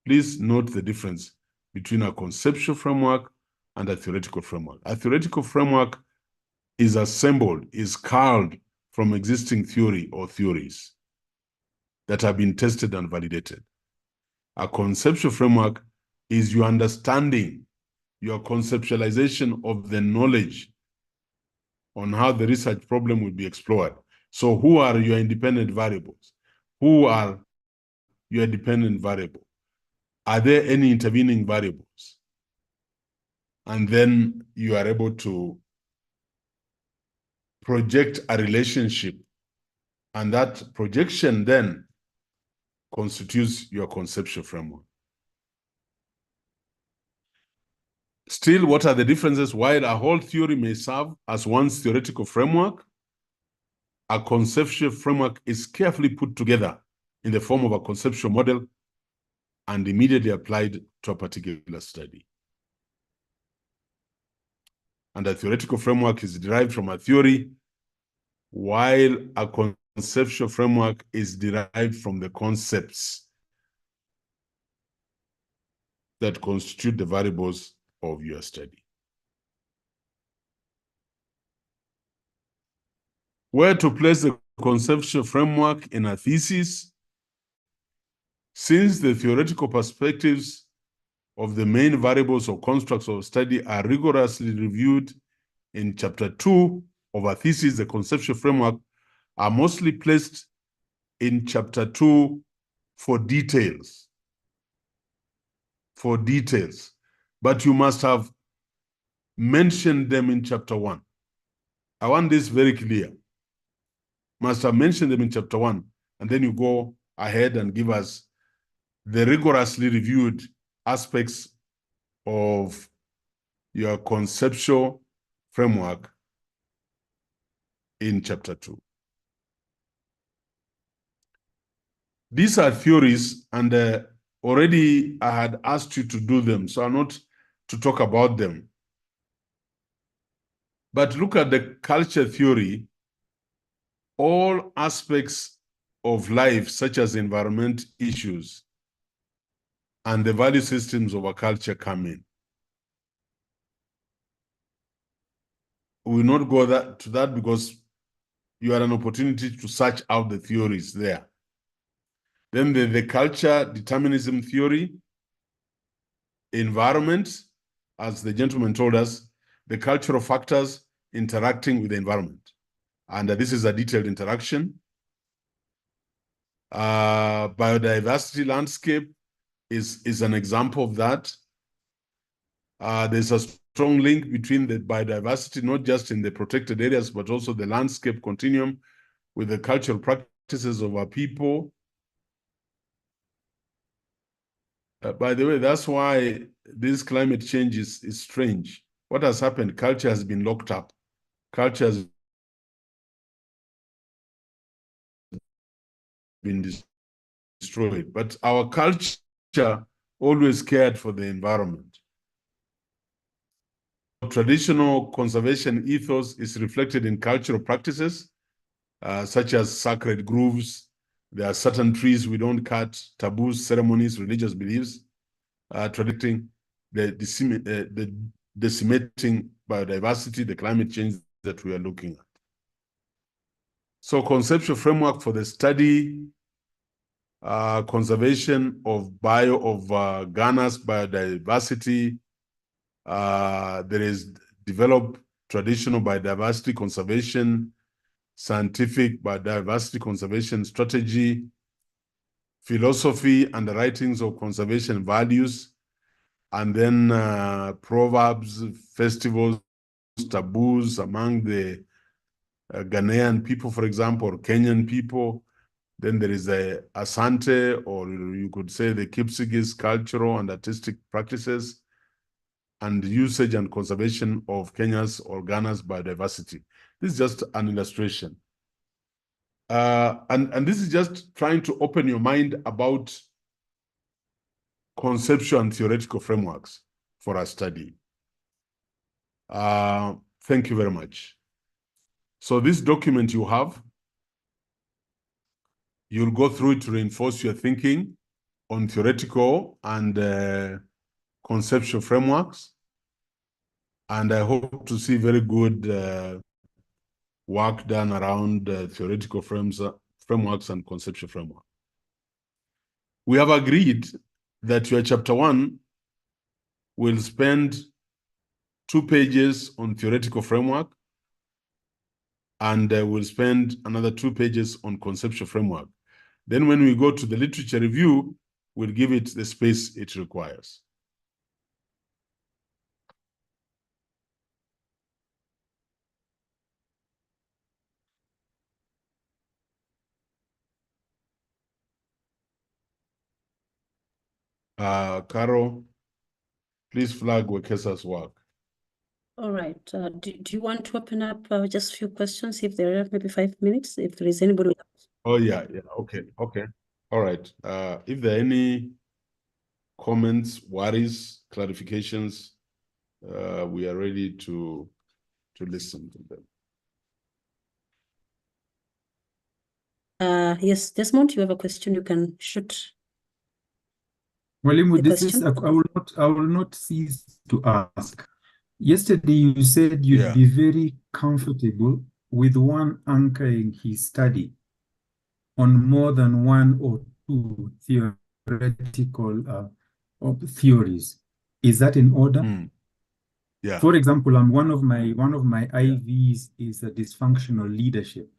Please note the difference between a conceptual framework and a theoretical framework. A theoretical framework is assembled, is culled from existing theory or theories that have been tested and validated. A conceptual framework is your understanding, your conceptualization of the knowledge on how the research problem will be explored. So who are your independent variables? Who are your dependent variable? Are there any intervening variables? And then you are able to project a relationship, and that projection then constitutes your conceptual framework. Still, what are the differences? While a whole theory may serve as one's theoretical framework, a conceptual framework is carefully put together in the form of a conceptual model and immediately applied to a particular study. And a theoretical framework is derived from a theory, while a conceptual framework is derived from the concepts that constitute the variables of your study. Where to place the conceptual framework in a thesis? Since the theoretical perspectives of the main variables or constructs of study are rigorously reviewed in Chapter 2 of a thesis, the conceptual framework are mostly placed in Chapter 2 for details. For details. But you must have mentioned them in Chapter 1. I want this very clear. Must have mentioned them in Chapter 1, and then you go ahead and give us the rigorously reviewed aspects of your conceptual framework in Chapter 2. These are theories, and already I had asked you to do them, so I'm not to talk about them. But look at the culture theory. All aspects of life, such as environment issues and the value systems of a culture, come in. We will not go to that because you had an opportunity to search out the theories there. Then the culture determinism theory, environment, as the gentleman told us, the cultural factors interacting with the environment. And this is a detailed interaction. Biodiversity landscape is an example of that. There's a strong link between the biodiversity, not just in the protected areas, but also the landscape continuum with the cultural practices of our people. By the way, that's why this climate change is strange. What has happened? Culture has been locked up. Culture has been destroyed. But our culture always cared for the environment. Traditional conservation ethos is reflected in cultural practices, such as sacred groves. There are certain trees we don't cut, taboos, ceremonies, religious beliefs, traditing the decimating biodiversity, the climate change that we are looking at. So conceptual framework for the study, conservation of Ghana's biodiversity. There is developed traditional biodiversity conservation, scientific biodiversity conservation strategy, philosophy and the writings of conservation values, and then proverbs, festivals, taboos among the Ghanaian people, for example, or Kenyan people. Then there is the Asante, or you could say the Kipsigis cultural and artistic practices, and usage and conservation of Kenya's or Ghana's biodiversity. This is just an illustration. And this is just trying to open your mind about conceptual and theoretical frameworks for our study. Thank you very much. So this document you have, you'll go through it to reinforce your thinking on theoretical and conceptual frameworks. And I hope to see very good work done around theoretical frameworks and conceptual framework. We have agreed that your chapter 1 will spend 2 pages on theoretical framework, and we'll spend another 2 pages on conceptual framework. Then when we go to the literature review, we'll give it the space it requires. Carol, please flag Wekesa's work. All right. Do you want to open up just a few questions, if there are maybe 5 minutes, if there is anybody? Oh, yeah. Okay. All right. If there are any comments, worries, clarifications, we are ready to listen to them. Yes, Desmond, you have a question, you can shoot. Well, I will not cease to ask. Yesterday, you said you'd be very comfortable with one anchoring his study on more than 1 or 2 theoretical theories. Is that in order? Yeah. For example, one of my IVs is a dysfunctional leadership,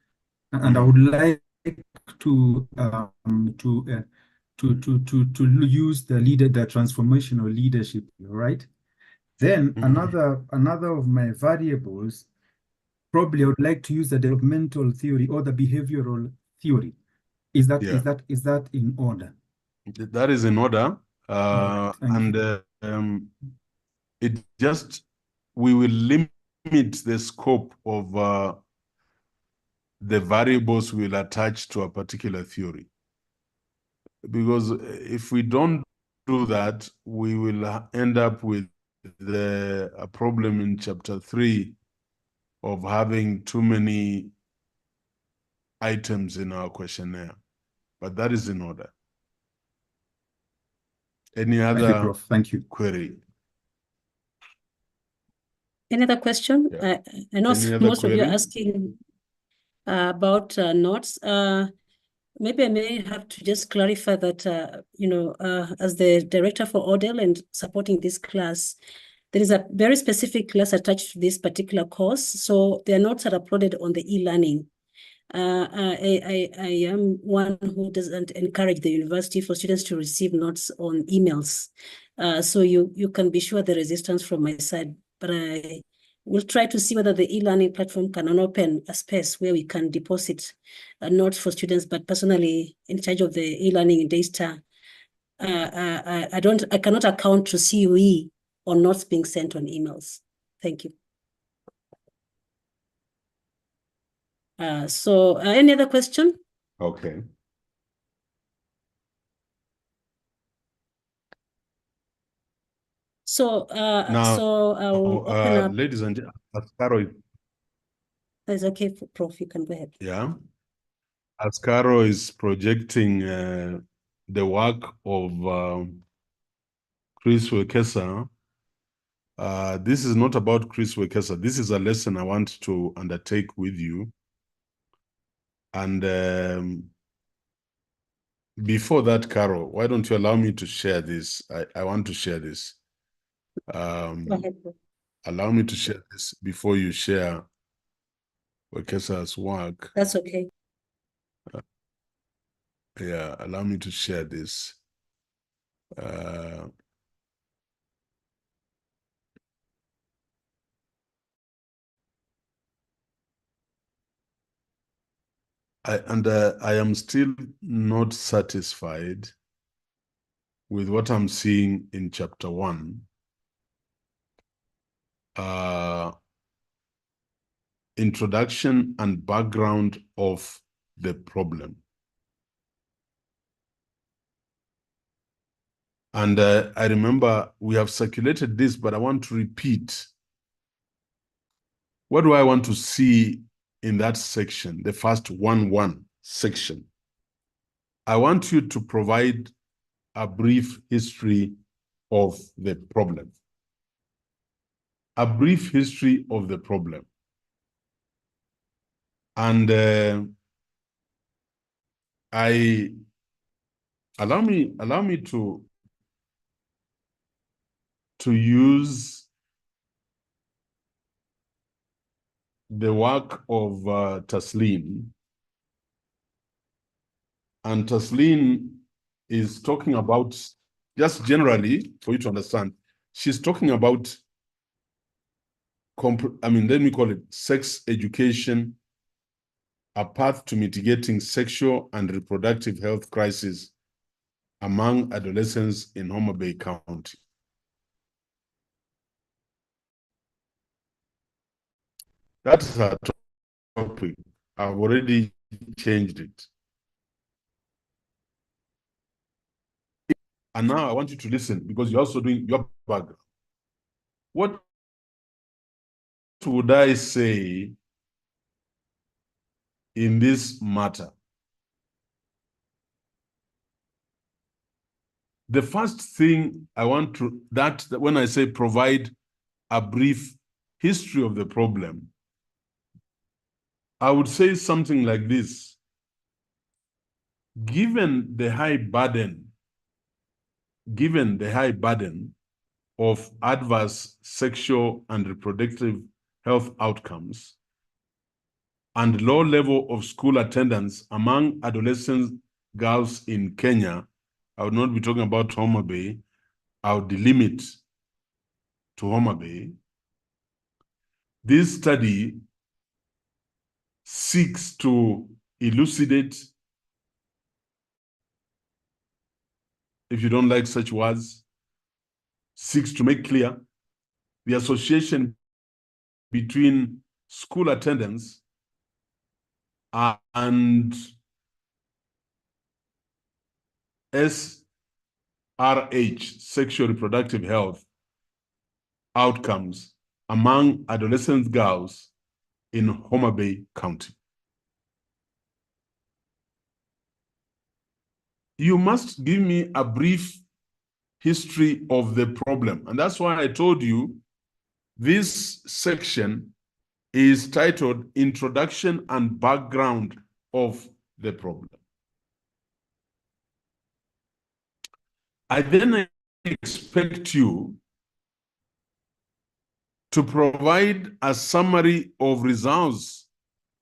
and I would like to use the transformational leadership, right? Then another of my variables, probably I would like to use the developmental theory or the behavioral theory. Is that in order? That is in order. We will limit the scope of the variables we'll attach to a particular theory. Because if we don't do that, we will end up with a problem in chapter 3 of having too many items in our questionnaire. But that is in order. Any other query? Any other question? I know most of you are asking about notes. Maybe I may have to just clarify that, as the director for ODEL and supporting this class, there is a very specific class attached to this particular course. So their notes are uploaded on the e-learning. I am one who doesn't encourage the university for students to receive notes on emails. So you can be sure the resistance from my side, but I will try to see whether the e-learning platform can open a space where we can deposit notes for students. But personally, in charge of the e-learning data, I cannot account to CUE on notes being sent on emails. Thank you. So any other question? Okay. So, Now, I'll open up. ladies and gentlemen, Ascaro, It's okay, Prof. You can go ahead. yeah. Ascaro is projecting the work of Chris Wekesa. This is not about Chris Wekesa. This is a lesson I want to undertake with you. And before that, Carol, why don't you allow me to share this? I want to share this. Go ahead, Prof. Allow me to share this before you share Wekesa's work. That's okay. Yeah, allow me to share this. I am still not satisfied with what I'm seeing in chapter 1. Introduction and background of the problem. And I remember we have circulated this, but I want to repeat. What do I want to see in that section, the first 1.1 section? I want you to provide a brief history of the problem. A brief history of the problem. And allow me to use the work of Tasleen. And Tasleen is talking about, just generally, for you to understand, she's talking about, let me call it sex education, a path to mitigating sexual and reproductive health crises among adolescents in Homa Bay County. That's our topic. I've already changed it. And now I want you to listen, because you're also doing your background. What would I say in this matter? The first thing I want to, that when I say provide a brief history of the problem, I would say something like this. Given the high burden of adverse sexual and reproductive health outcomes and low level of school attendance among adolescent girls in Kenya, I would not be talking about Homa Bay. I would delimit to Homa Bay. This study seeks to elucidate, if you don't like such words, seeks to make clear the association between school attendance and SRH, sexual reproductive health outcomes among adolescent girls in Homa Bay County. You must give me a brief history of the problem. And that's why I told you this section is titled Introduction and Background of the Problem. I then expect you to provide a summary of results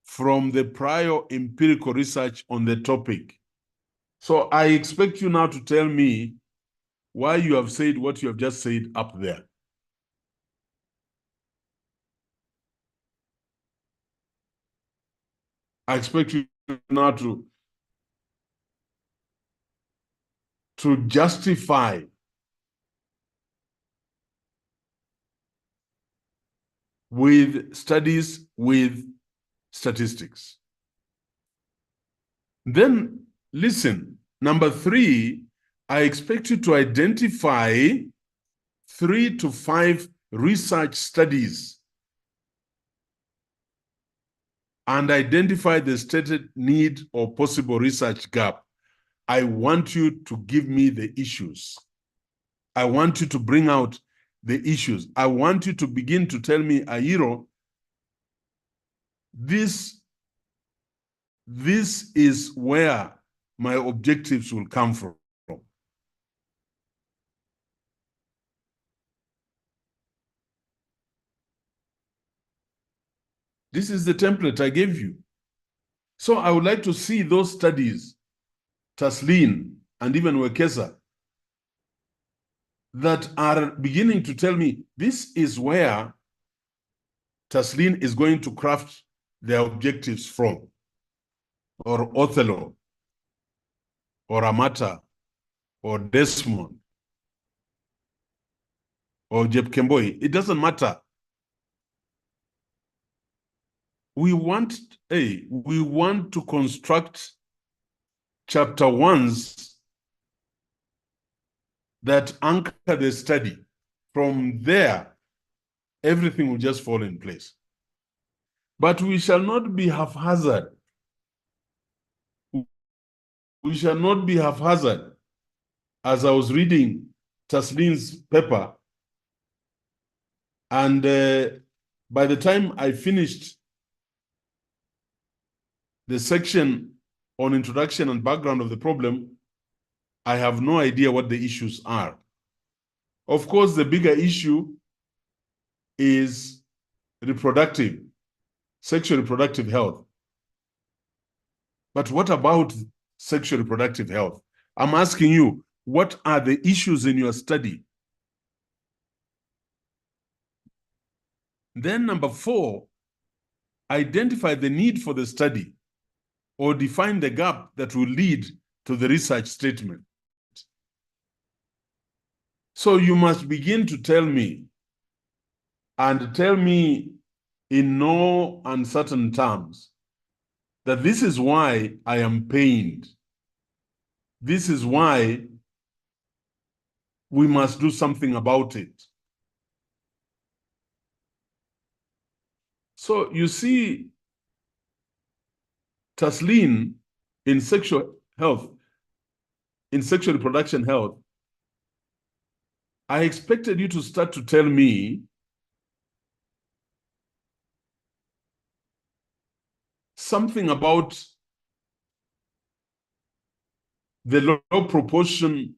from the prior empirical research on the topic. So I expect you now to tell me why you have said what you have just said up there. I expect you now to justify with studies, with statistics. Then listen, number 3, I expect you to identify 3 to 5 research studies and identify the stated need or possible research gap. I want you to give me the issues. I want you to bring out the issues. I want you to begin to tell me, Ayiro, this is where my objectives will come from. This is the template I gave you. So I would like to see those studies, Taslin and even Wekesa, that are beginning to tell me this is where Taslin is going to craft their objectives from, or Othello, or Amata, or Desmond, or Jeb Kemboi. It doesn't matter. We want to construct chapter 1s that anchor the study. From there, everything will just fall in place. But we shall not be haphazard. We shall not be haphazard. As I was reading Taslin's paper, and by the time I finished the section on introduction and background of the problem, I have no idea what the issues are. Of course, the bigger issue is sexual reproductive health. But what about sexual reproductive health? I'm asking you, what are the issues in your study? Then number 4, identify the need for the study or define the gap that will lead to the research statement. So you must begin to tell me, and tell me in no uncertain terms, that this is why I am pained. This is why we must do something about it. So you see, Taslin, in sexual health, in sexual reproduction health, I expected you to start to tell me something about the low proportion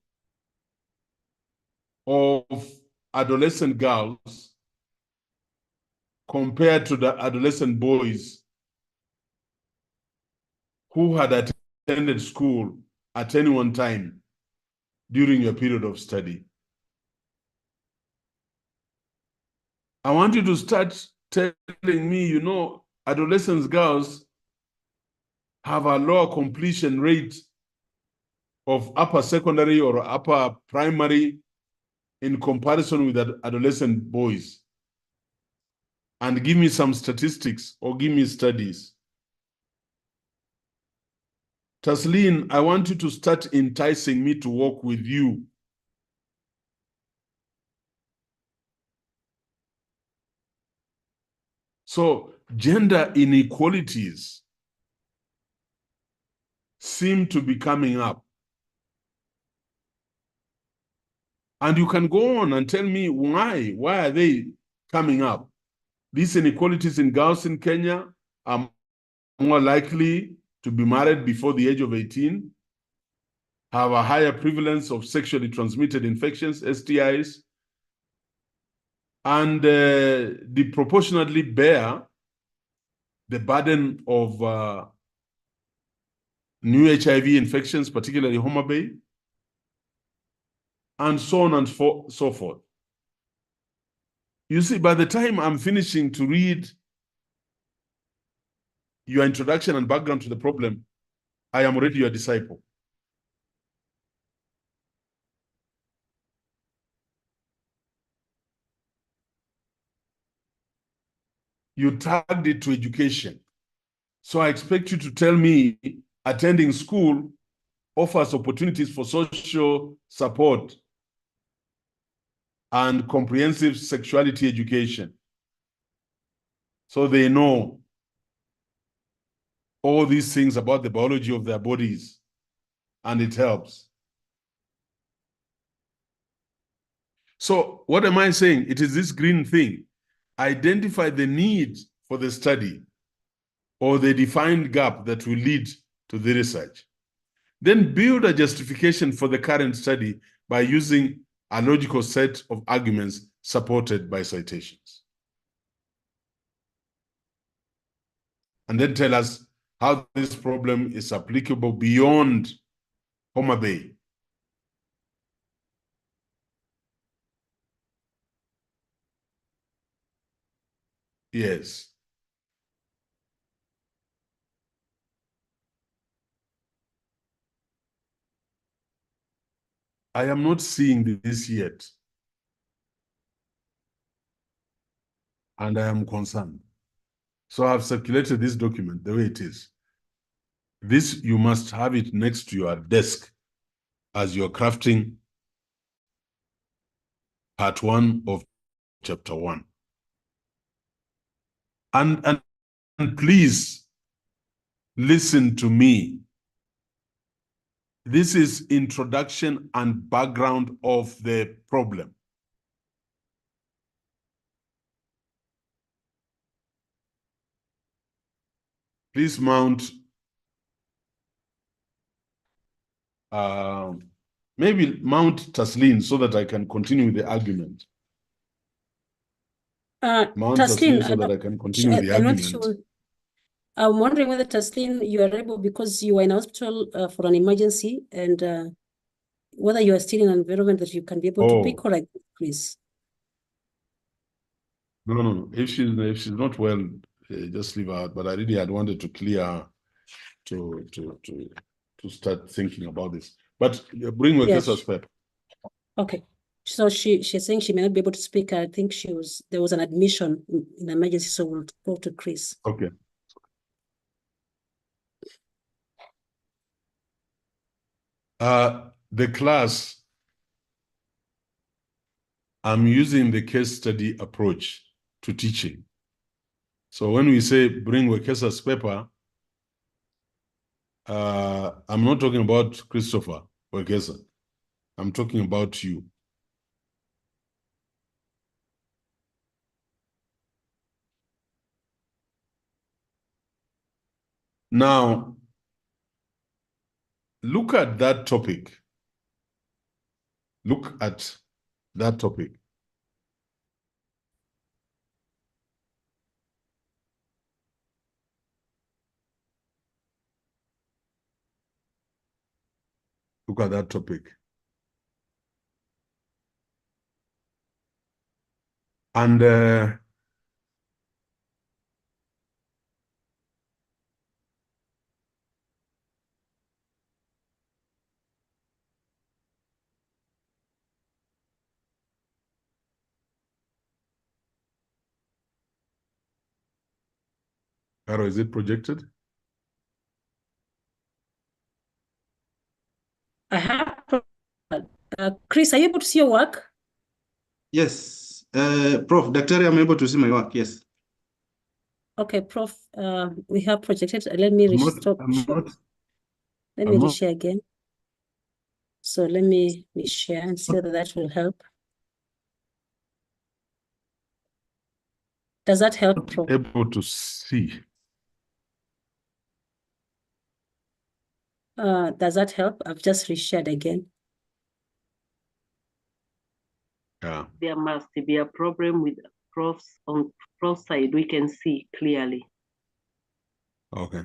of adolescent girls compared to the adolescent boys who had attended school at any one time during your period of study. I want you to start telling me, you know, adolescent girls have a lower completion rate of upper secondary or upper primary in comparison with adolescent boys. And give me some statistics or give me studies. Taslin, I want you to start enticing me to work with you. So gender inequalities seem to be coming up. And you can go on and tell me why. Why are they coming up? These inequalities in girls in Kenya are more likely to be married before the age of 18, have a higher prevalence of sexually transmitted infections, STIs, and they proportionately bear the burden of new HIV infections, particularly Homa Bay, and so on and so forth. You see, by the time I'm finishing to read your introduction and background to the problem, I am already your disciple. You tagged it to education. So I expect you to tell me attending school offers opportunities for social support and comprehensive sexuality education. So they know all these things about the biology of their bodies, and it helps. So what am I saying? It is this green thing. Identify the need for the study or the defined gap that will lead to the research. Then build a justification for the current study by using a logical set of arguments supported by citations. And then tell us how this problem is applicable beyond Homa Bay. Yes. I am not seeing this yet. And I am concerned. So I've circulated this document the way it is. This, you must have it next to your desk as you're crafting part 1 of chapter 1. And please listen to me. This is introduction and background of the problem. Please mount maybe mount Taslin so that I can continue the argument. Mount Taslin, Taslin so that I can continue the I know she argument. will. I'm wondering whether Taslin, you are able, because you are in hospital for an emergency, and whether you are still in an environment that you can be able to pick, or like, please. No. If she's not well, just leave her out. But I really had wanted to clear her to start thinking about this. But bring Wekesa's paper. Okay. So she's saying she may not be able to speak. I think there was an admission in emergency, so we'll go to Chris. Okay. The class, I'm using the case study approach to teaching. So when we say bring Wekesa's paper, I'm not talking about Christopher Wekesa. I'm talking about you. Now, look at that topic. Look at that topic. Look at that topic. And Caro, is it projected? I have. Chris, are you able to see your work? Yes. Prof, Daktari, I'm able to see my work, yes. Okay, Prof, we have projected. Let me restop. Let me reshare again. So let me reshare and see whether that will help. Does that help, Prof? Able to see. Does that help? I've just reshared again. Yeah. There must be a problem with Prof's on Prof side. We can see clearly. Okay.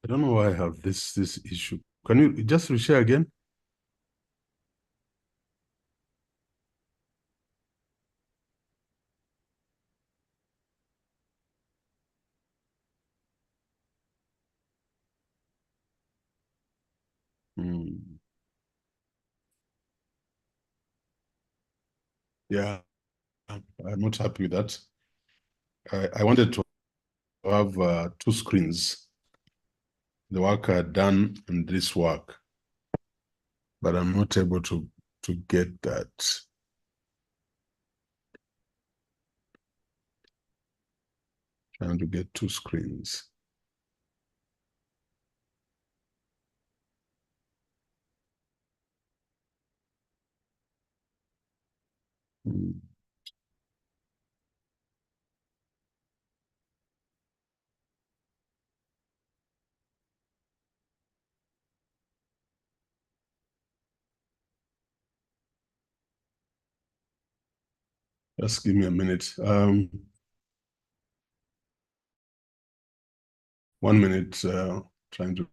I don't know why I have this issue. Can you just reshare again? Yeah, I'm not happy with that. I wanted to have 2 screens, the work I had done and this work, but I'm not able to get that. Trying to get 2 screens. Just give me a minute. 1 minute, trying to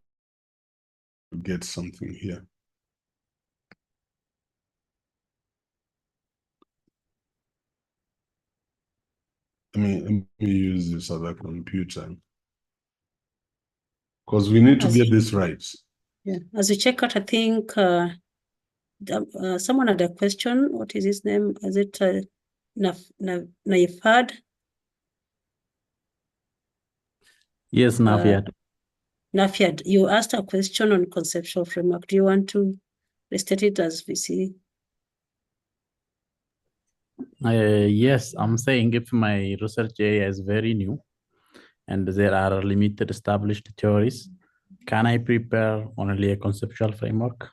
get something here. Let me use this other computer, because we need to get this right. Yeah, as you check out, I think someone had a question. What is his name? Is it Naifad? Yes, Nafiat. Nafiat, you asked a question on conceptual framework. Do you want to restate it as we see? Yes, I'm saying if my research area is very new and there are limited established theories, can I prepare only a conceptual framework?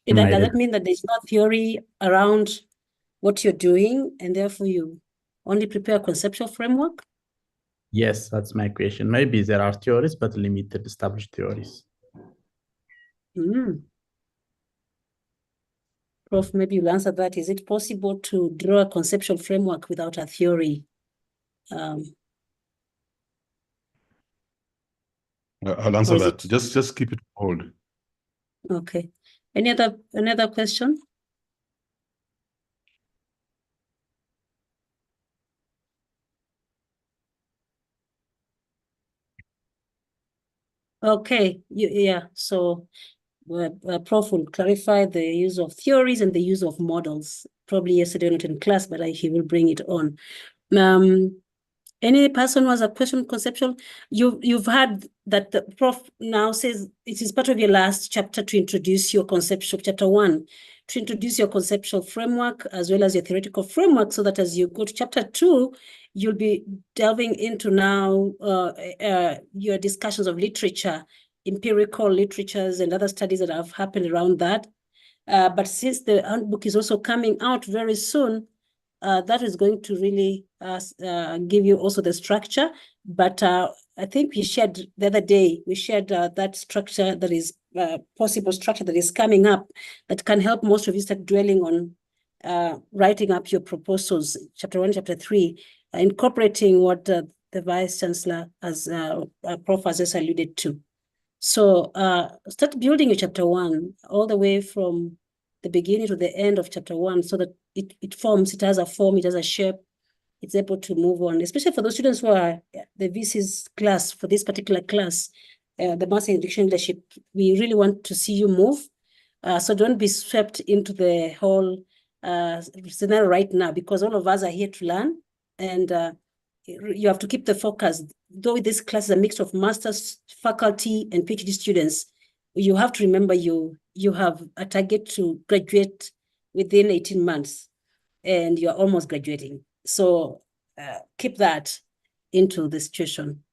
Does that mean that there's no theory around what you're doing and therefore you only prepare a conceptual framework? Yes, that's my question. Maybe there are theories, but limited established theories. Prof, maybe you'll answer that. Is it possible to draw a conceptual framework without a theory? I'll answer that. Just keep it hold. Okay. Any other question? Okay. Yeah. So Prof will clarify the use of theories and the use of models. Probably yesterday not in class, but he will bring it on. Any person who has a question conceptual, you've heard that the Prof now says it is part of your last chapter to introduce your conceptual, chapter 1, to introduce your conceptual framework as well as your theoretical framework, so that as you go to chapter 2, you'll be delving into now your discussions of literature, empirical literatures and other studies that have happened around that. But since the handbook is also coming out very soon, that is going to really give you also the structure. But I think we shared the other day, that structure that is possible structure that is coming up that can help most of you start dwelling on writing up your proposals, chapter 1, chapter 3, incorporating what the Vice Chancellor, as Prof has just alluded to. So start building your chapter 1 all the way from the beginning to the end of chapter 1, so that it forms, it has a form, it has a shape, it's able to move on, especially for those students who are the VC's class, for this particular class, the Master in Education Leadership. We really want to see you move. So don't be swept into the whole scenario right now, because all of us are here to learn, and you have to keep the focus. Though this class is a mix of master's, faculty, and PhD students, you have to remember you have a target to graduate within 18 months, and you're almost graduating. So keep that into the situation.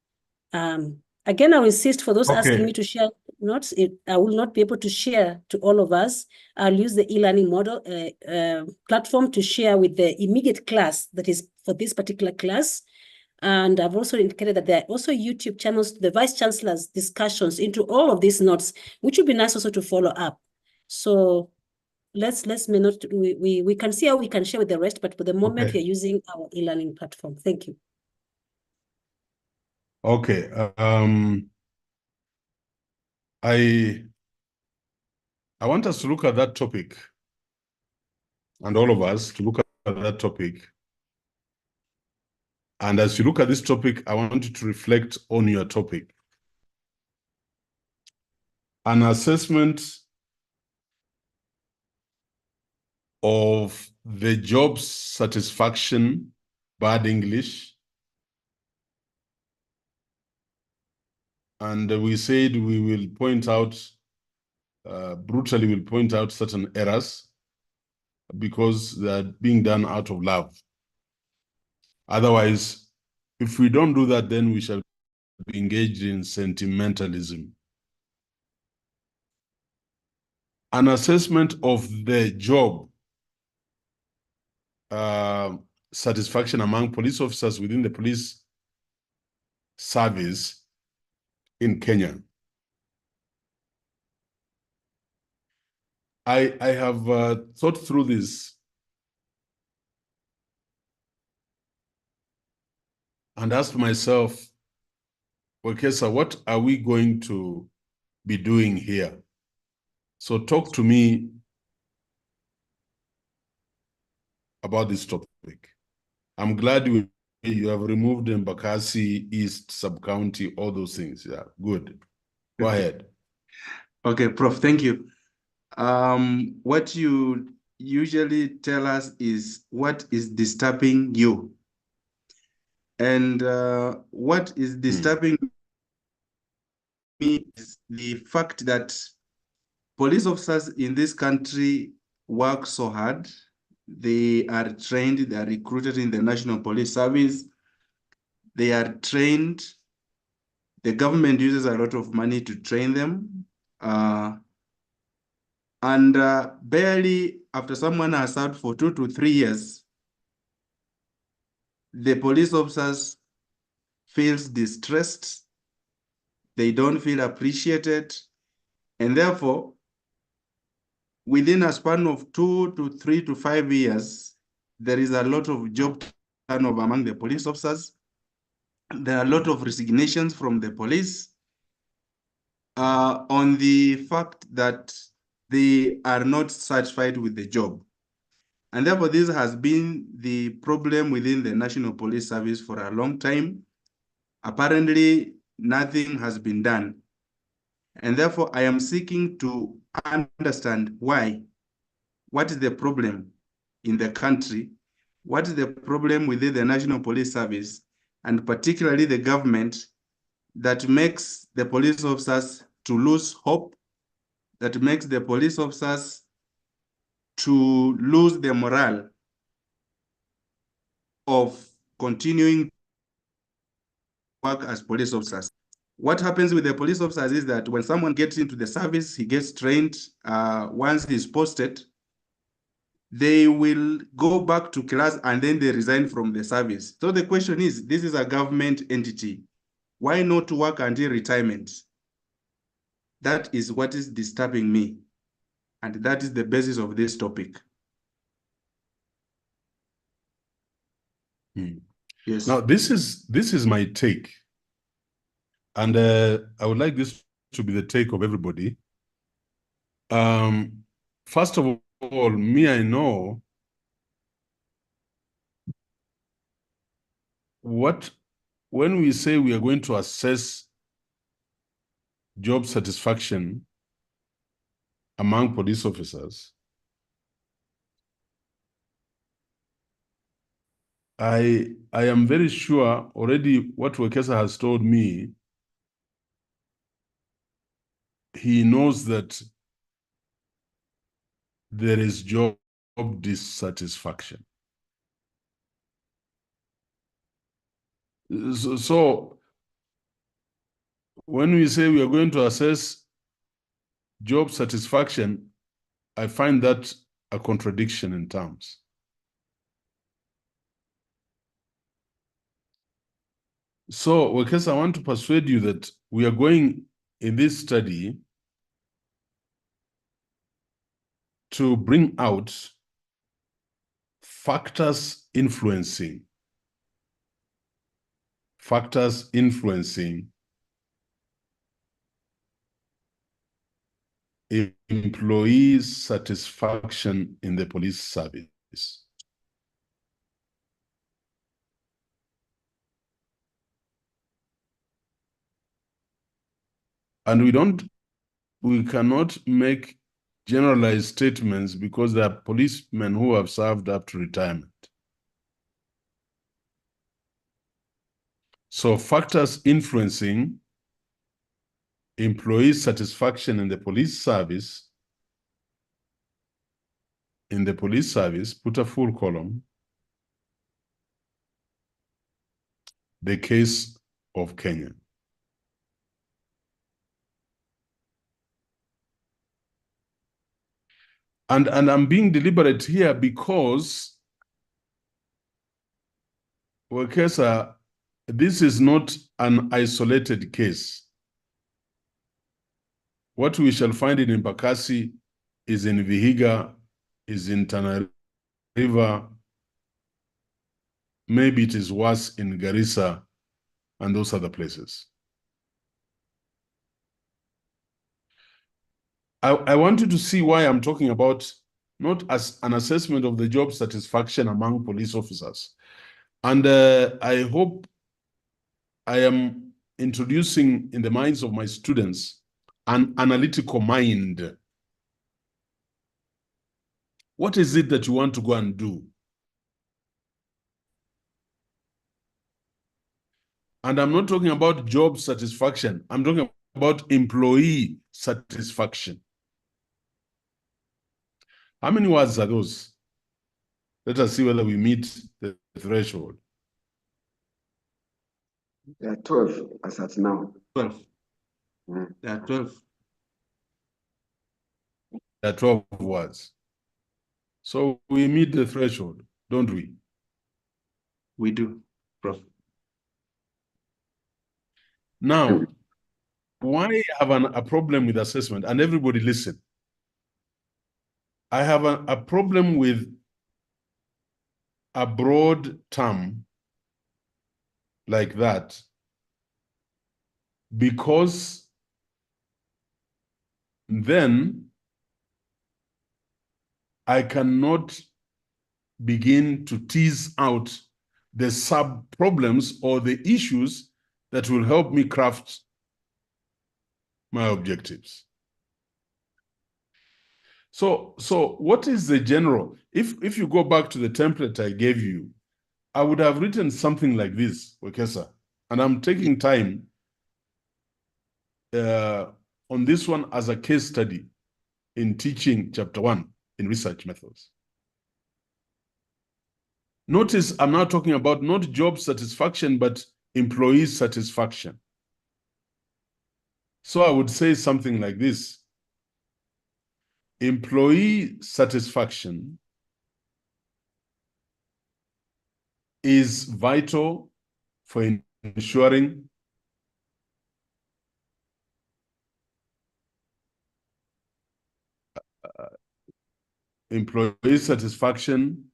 Again, I will insist for those asking me to share notes. I will not be able to share to all of us. I'll use the e-learning model platform to share with the immediate class that is for this particular class. And I've also indicated that there are also YouTube channels, the Vice Chancellor's discussions into all of these notes, which would be nice also to follow up. So let's we can see how we can share with the rest, but for the moment we are using our e-learning platform. Thank you. Okay. I want us to look at that topic, and all of us to look at that topic. And as you look at this topic, I want you to reflect on your topic. An assessment of the job satisfaction, bad English. And we said we will point out, brutally will point out certain errors because they're being done out of love. Otherwise, if we don't do that, then we shall be engaged in sentimentalism. An assessment of the job satisfaction among police officers within the police service in Kenya. I have thought through this and asked myself, okay, so what are we going to be doing here? So talk to me about this topic. I'm glad you have removed Embakasi, East, Sub-County, all those things. Yeah, good. Go ahead. Okay, Prof, thank you. What you usually tell us is what is disturbing you. And what is disturbing me is the fact that police officers in this country work so hard. They are trained, they are recruited in the National Police Service. They are trained. The government uses a lot of money to train them. Barely after someone has served for 2 to 3 years, the police officers feels distressed. They don't feel appreciated. And therefore, within a span of 2 to 3 to 5 years, there is a lot of job turnover among the police officers. There are a lot of resignations from the police on the fact that they are not satisfied with the job. And therefore, this has been the problem within the National Police Service for a long time. Apparently, nothing has been done. And therefore, I am seeking to understand why. What is the problem in the country? What is the problem within the National Police Service, and particularly the government, that makes the police officers to lose hope, that makes the police officers to lose the morale of continuing work as police officers? What happens with the police officers is that when someone gets into the service, he gets trained. Once he's posted, they will go back to class and then they resign from the service. So the question is, this is a government entity. Why not work until retirement? That is what is disturbing me. And that is the basis of this topic. Yes. Now, this is my take. And I would like this to be the take of everybody. First of all, me, I know when we say we are going to assess job satisfaction among police officers, I am very sure already what Wekesa has told me, he knows that there is job dissatisfaction. So when we say we are going to assess job satisfaction, I find that a contradiction in terms. So, Wekesa, I want to persuade you that we are going in this study to bring out factors influencing employee satisfaction in the police service. And we cannot make generalized statements because they are policemen who have served up to retirement. So factors influencing employee satisfaction in the police service, put a full column, the case of Kenya. And I'm being deliberate here because, Wekesa, this is not an isolated case. What we shall find in Embakasi is in Vihiga, is in Tana River. Maybe it is worse in Garissa and those other places. I want you to see why I'm talking about not as an assessment of the job satisfaction among police officers. And I hope I am introducing in the minds of my students an analytical mind. What is it that you want to go and do? And I'm not talking about job satisfaction. I'm talking about employee satisfaction. How many words are those? Let us see whether we meet the threshold. There are 12 as at now. 12. There are 12. There are 12 words. So we meet the threshold, don't we? We do, Prof. Now, why have a problem with assessment? And everybody listen. I have a problem with a broad term like that because then I cannot begin to tease out the sub-problems or the issues that will help me craft my objectives. So what is the general? If you go back to the template I gave you, I would have written something like this, Wekesa, and I'm taking time on this one as a case study in teaching Chapter 1 in research methods. Notice I'm now talking about not job satisfaction, but employee satisfaction. So I would say something like this. Employee satisfaction is vital for ensuring employee satisfaction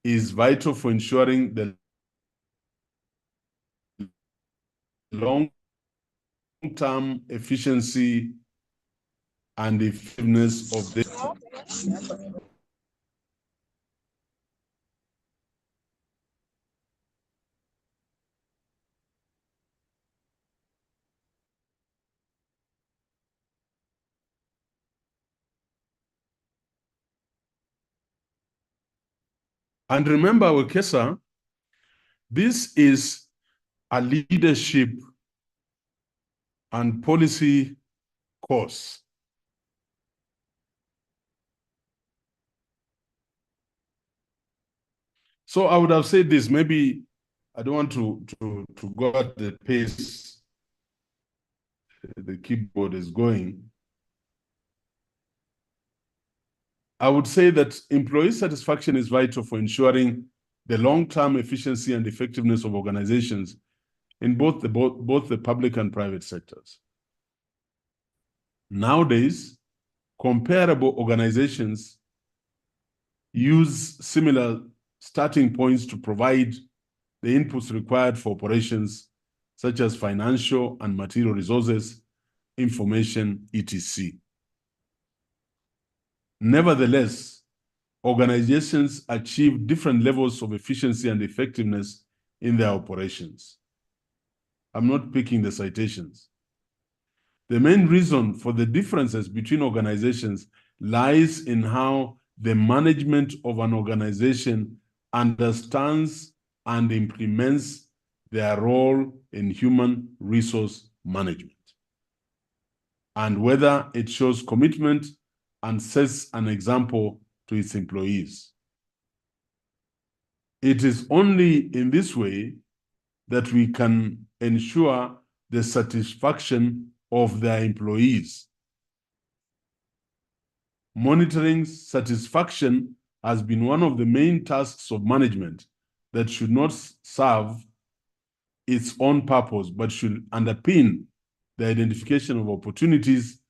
is vital for ensuring the long-term efficiency and effectiveness of the And remember, Wekesa, this is a leadership and policy course. So I would have said this, maybe I don't want to go at the pace the keyboard is going. I would say that employee satisfaction is vital for ensuring the long-term efficiency and effectiveness of organizations in both the public and private sectors. Nowadays, comparable organizations use similar starting points to provide the inputs required for operations, such as financial and material resources, information, etc. Nevertheless, organizations achieve different levels of efficiency and effectiveness in their operations. I'm not picking the citations. The main reason for the differences between organizations lies in how the management of an organization understands and implements their role in human resource management, and whether it shows commitment and sets an example to its employees. It is only in this way that we can ensure the satisfaction of their employees. Monitoring satisfaction has been one of the main tasks of management that should not serve its own purpose, but should underpin the identification of opportunities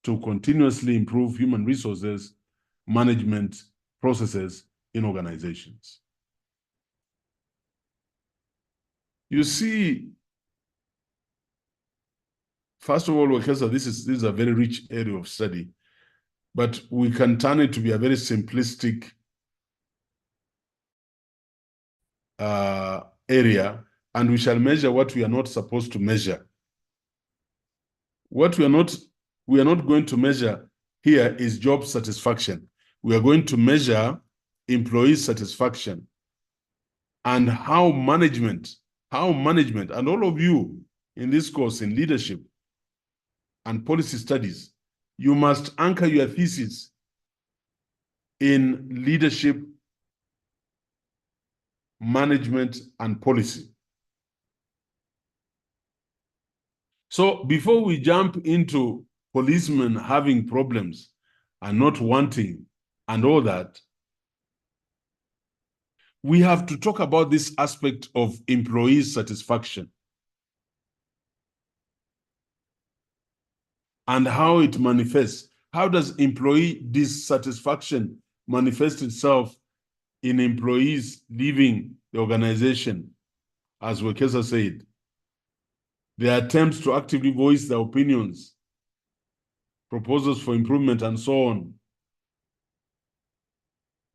to continuously improve human resources management processes in organizations. You see, first of all, Wekesa, this is a very rich area of study, but we can turn it to be a very simplistic area, and we shall measure what we are not supposed to measure. What we are not going to measure here is job satisfaction. We are going to measure employee satisfaction and how management, and all of you in this course in leadership and policy studies, you must anchor your thesis in leadership, management, and policy. So before we jump into policemen having problems and not wanting and all that, we have to talk about this aspect of employee satisfaction and how it manifests. How does employee dissatisfaction manifest itself in employees leaving the organization? As Wekesa said, their attempts to actively voice their opinions, proposals for improvement, and so on.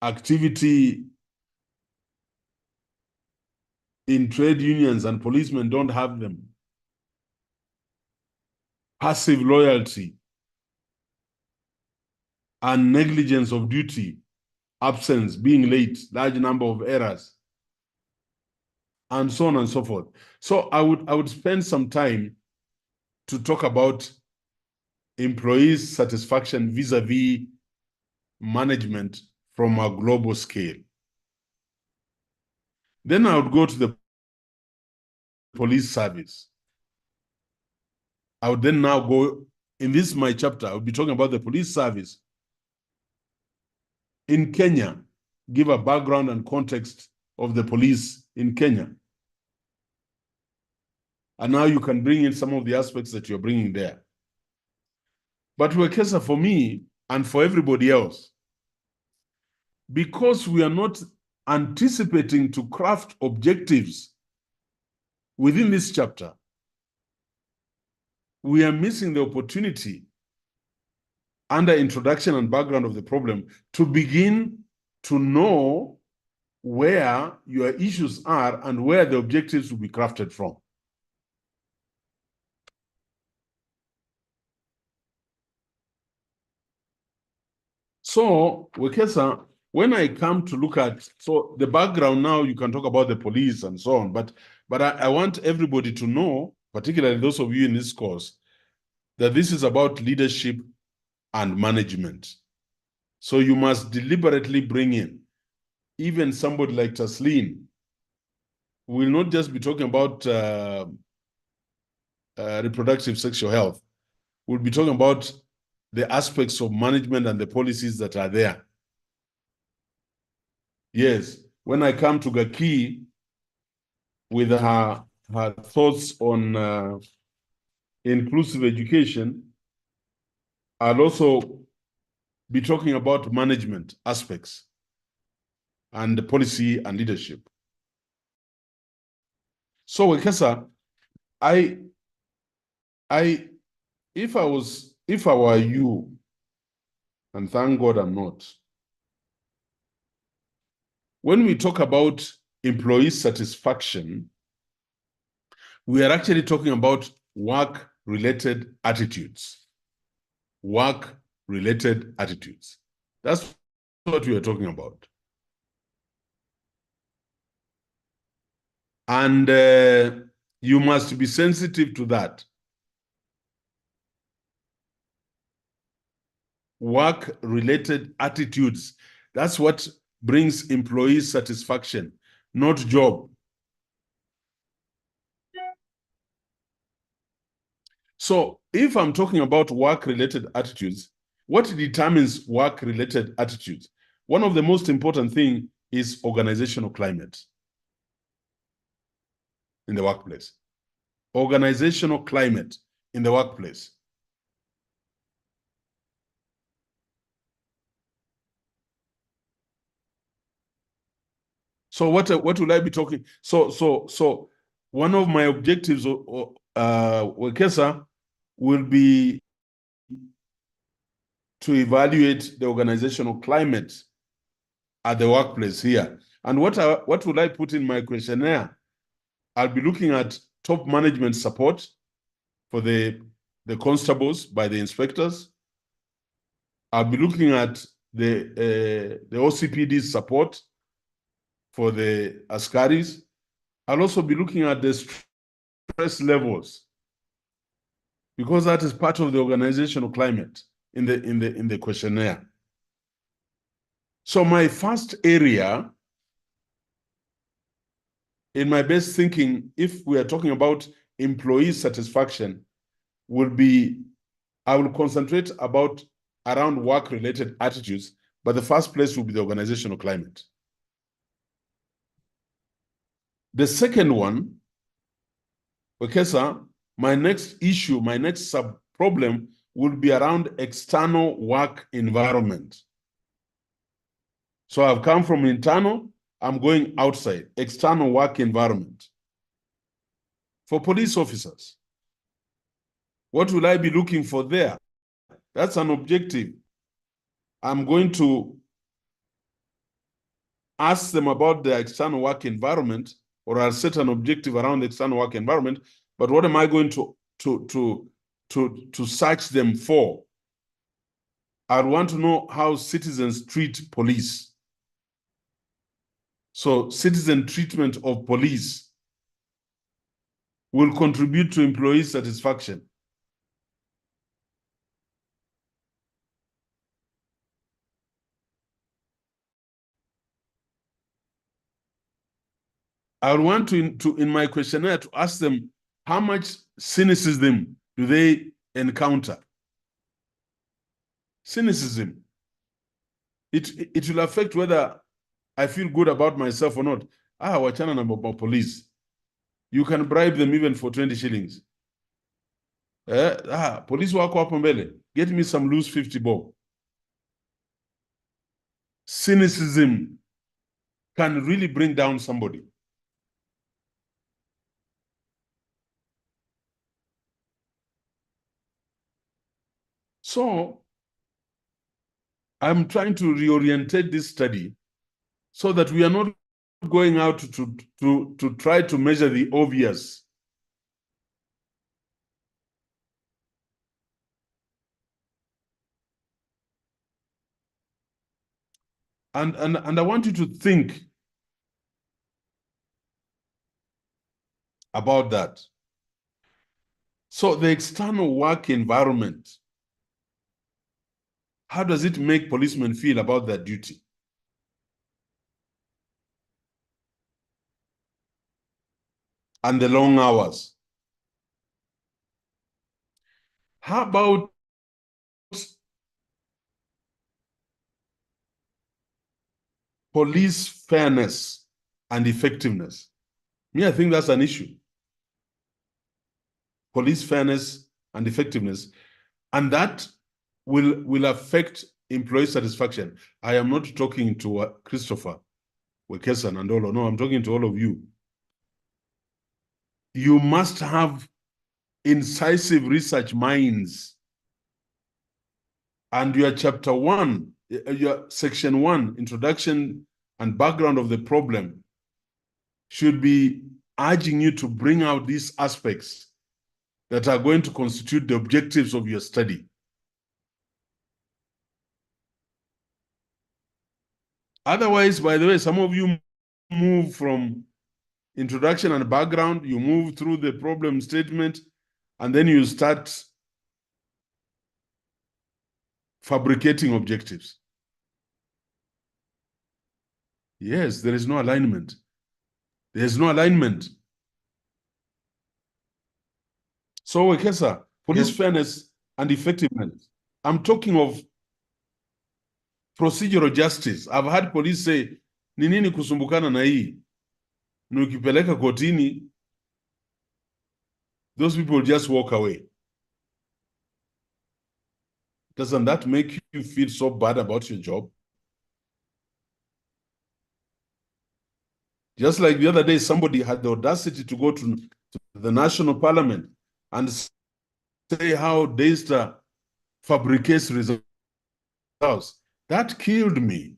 Activity in trade unions and policemen don't have them. Passive loyalty and negligence of duty, absence, being late, large number of errors, and so on and so forth. So I would spend some time to talk about employees' satisfaction vis-a-vis management from a global scale. Then I would go to the police service. I would then now go, in this my chapter, I would be talking about the police service in Kenya, give a background and context of the police in Kenya. And now you can bring in some of the aspects that you're bringing there. But Wekesa, for me and for everybody else, because we are not anticipating to craft objectives within this chapter, we are missing the opportunity under introduction and background of the problem to begin to know where your issues are and where the objectives will be crafted from. So, Wekesa, when I come to look at, so the background now, you can talk about the police and so on, but I want everybody to know, particularly those of you in this course, that this is about leadership and management. So you must deliberately bring in even somebody like Tasleen, who will not just be talking about reproductive sexual health. We'll be talking about the aspects of management and the policies that are there. Yes, when I come to Gaki with her thoughts on inclusive education, I'll also be talking about management aspects and the policy and leadership. So, Wekesa, if I were you, and thank God I'm not, when we talk about employee satisfaction, we are actually talking about work-related attitudes, work related attitudes. That's what we are talking about. And you must be sensitive to that. Work-related attitudes. That's what brings employee satisfaction, not job. So if I'm talking about work-related attitudes, what determines work-related attitudes? One of the most important things is organizational climate in the workplace. Organizational climate in the workplace. So what will I be talking? So one of my objectives, Wekesa, will be to evaluate the organizational climate at the workplace here. And what will I put in my questionnaire? I'll be looking at top management support for the constables by the inspectors. I'll be looking at the OCPD's support for the Askaris. I'll also be looking at the stress levels, because that is part of the organizational climate in the questionnaire. So my first area, in my best thinking, if we are talking about employee satisfaction, will be, I will concentrate around work-related attitudes, but the first place will be the organizational climate. The second one, okay, sir, my next issue, my next sub-problem will be around external work environment. So I've come from internal, I'm going outside, external work environment. For police officers, what will I be looking for there? That's an objective. I'm going to ask them about the external work environment, or I'll set an objective around the external work environment, but what am I going to search them for? I want to know how citizens treat police. So citizen treatment of police will contribute to employee satisfaction. I want to in my questionnaire to ask them, how much cynicism do they encounter? Cynicism. It will affect whether I feel good about myself or not. Wachana na about police. You can bribe them even for 20 shillings. Police wako hapo mbele. Get me some loose 50 bob. Cynicism can really bring down somebody. So I'm trying to reorientate this study so that we are not going out to try to measure the obvious. And I want you to think about that. So the external work environment, how does it make policemen feel about their duty? And the long hours. How about police fairness and effectiveness? Me, I think that's an issue. Police fairness and effectiveness. And that will affect employee satisfaction. I am not talking to Christopher, Wekesa, and Andolo. No, I'm talking to all of you. You must have incisive research minds. And your chapter 1, your section 1, introduction and background of the problem, should be urging you to bring out these aspects that are going to constitute the objectives of your study. Otherwise, by the way, some of you move from introduction and background, you move through the problem statement, and then you start fabricating objectives. Yes, there is no alignment. There is no alignment. So, Wekesa, police fairness and effectiveness. I'm talking of procedural justice. I've had police say, ni nini kusumbukana na hii? Nukipeleka kotini, those people just walk away. Doesn't that make you feel so bad about your job? Just like the other day, somebody had the audacity to go to the national parliament and say how Daystar fabricates results. That killed me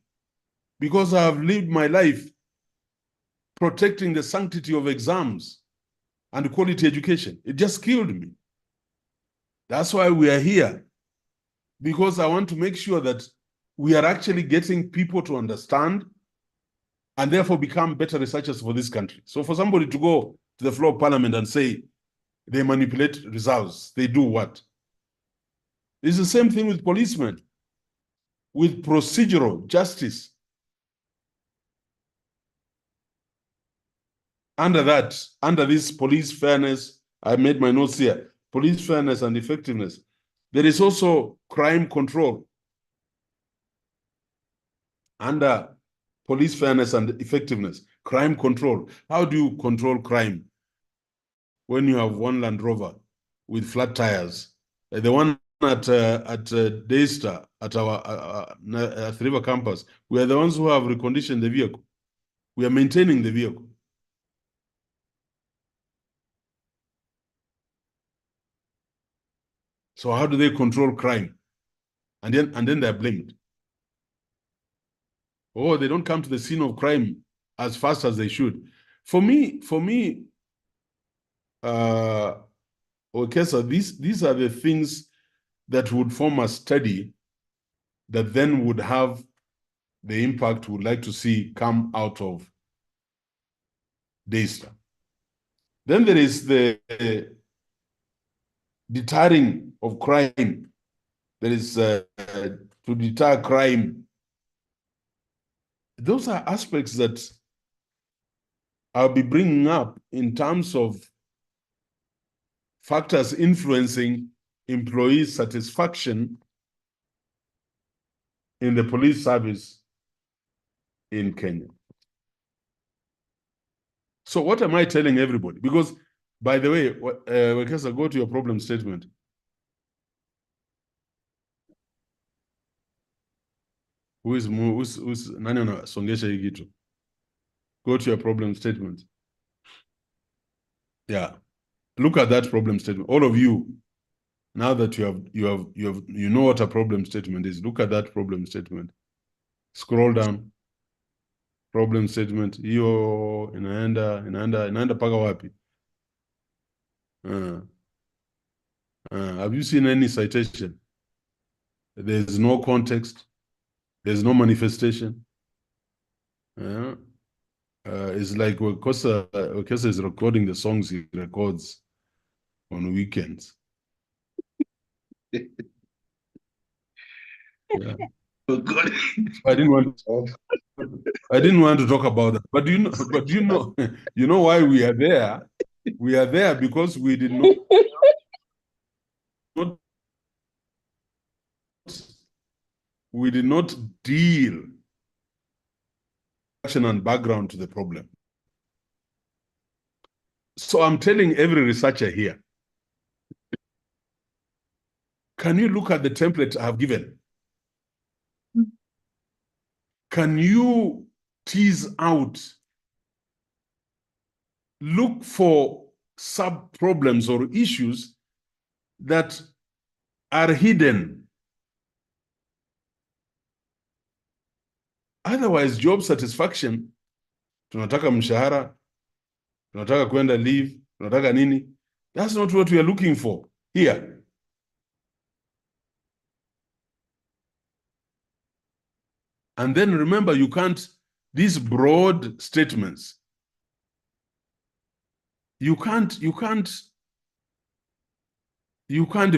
because I have lived my life protecting the sanctity of exams and quality education. It just killed me. That's why we are here, because I want to make sure that we are actually getting people to understand and therefore become better researchers for this country. So for somebody to go to the floor of parliament and say they manipulate results, they do what? It's the same thing with policemen, with procedural justice. Under that, under this police fairness, I made my notes here, police fairness and effectiveness, there is also crime control. Under police fairness and effectiveness, crime control. How do you control crime when you have one Land Rover with flat tires? The one at Daystar, at our at River Campus, we are the ones who have reconditioned the vehicle. We are maintaining the vehicle. So how do they control crime? And then they're blamed. Oh, they don't come to the scene of crime as fast as they should. For me, okay, so these are the things that would form a study that then would have the impact we would like to see come out of Daystar. Then there is the deterring of crime. There is to deter crime. Those are aspects that I'll be bringing up in terms of factors influencing employee satisfaction in the police service in Kenya. So what am I telling everybody? Because, by the way, Wekesa, go to your problem statement. Who's nani anasongesha hii kitu? Go to your problem statement. Yeah. Look at that problem statement. All of you, now that you know what a problem statement is, look at that problem statement. Scroll down. Problem statement. Hiyo inaenda paka wapi? Have you seen any citation? There's no context. There's no manifestation. It's like Wekesa is recording the songs he records on weekends. Yeah. Oh God. I didn't want to talk about that. But you know why we are there? We are there because we did not deal and background to the problem. So I'm telling every researcher here, can you look at the template I have given? Can you tease out, look for sub-problems or issues that are hidden? Otherwise, job satisfaction, tunataka mshahara, tunataka kwenda leave, tunataka nini? That's not what we are looking for here. And then remember, you can't, these broad statements, you can't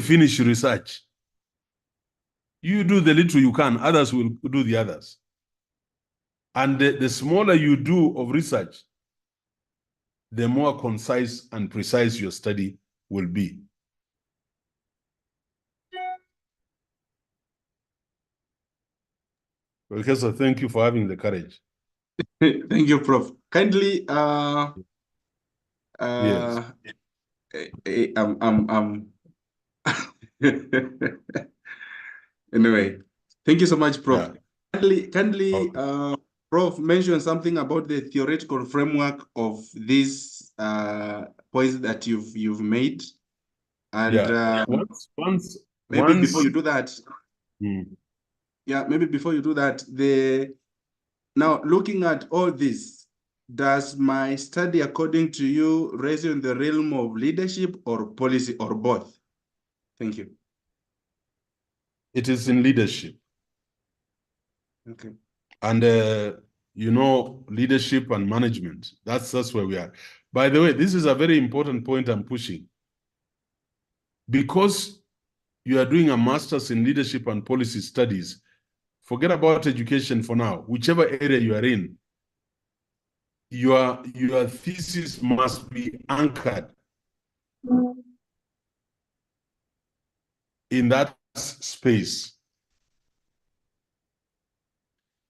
finish research. You do the little you can, others will do the others. And the smaller you do of research, the more concise and precise your study will be. Professor, thank you for having the courage. Thank you, Prof. Kindly, Yes. Anyway, thank you so much, Prof. Yeah. Kindly, Prof mentioned something about the theoretical framework of these points that you've made, and yeah. Maybe before you do that, now looking at all this, does my study, according to you, raise in the realm of leadership or policy or both? Thank you. It is in leadership. Okay. And you know, leadership and management. That's where we are. By the way, this is a very important point I'm pushing. Because you are doing a master's in leadership and policy studies, forget about education for now. Whichever area you are in, your thesis must be anchored in that space.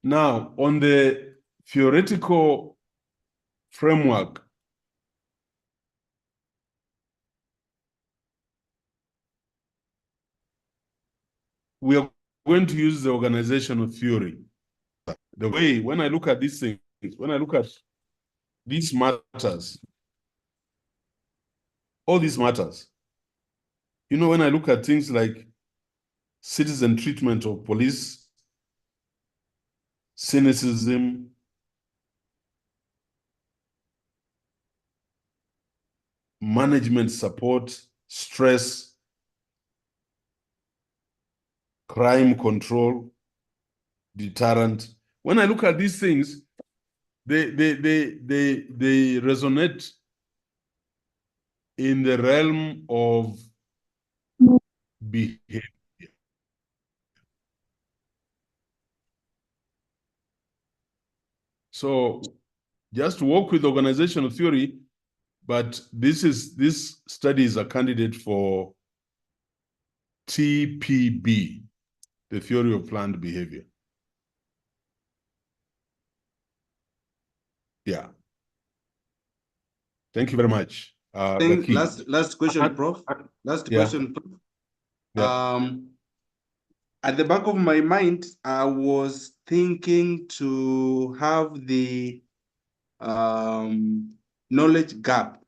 Now, on the theoretical framework, we are going to use the organizational theory. The way, when I look at these things, when I look at these matters, all these matters, you know, when I look at things like citizen treatment of police, cynicism, management support, stress, crime control, deterrent. When I look at these things, they resonate in the realm of behavior. So just work with organizational theory, but this study is a candidate for TPB, the theory of planned behavior. Yeah. Thank you very much. Last question, Prof. Last question, Prof. Yeah. At the back of my mind, I was thinking to have the knowledge gap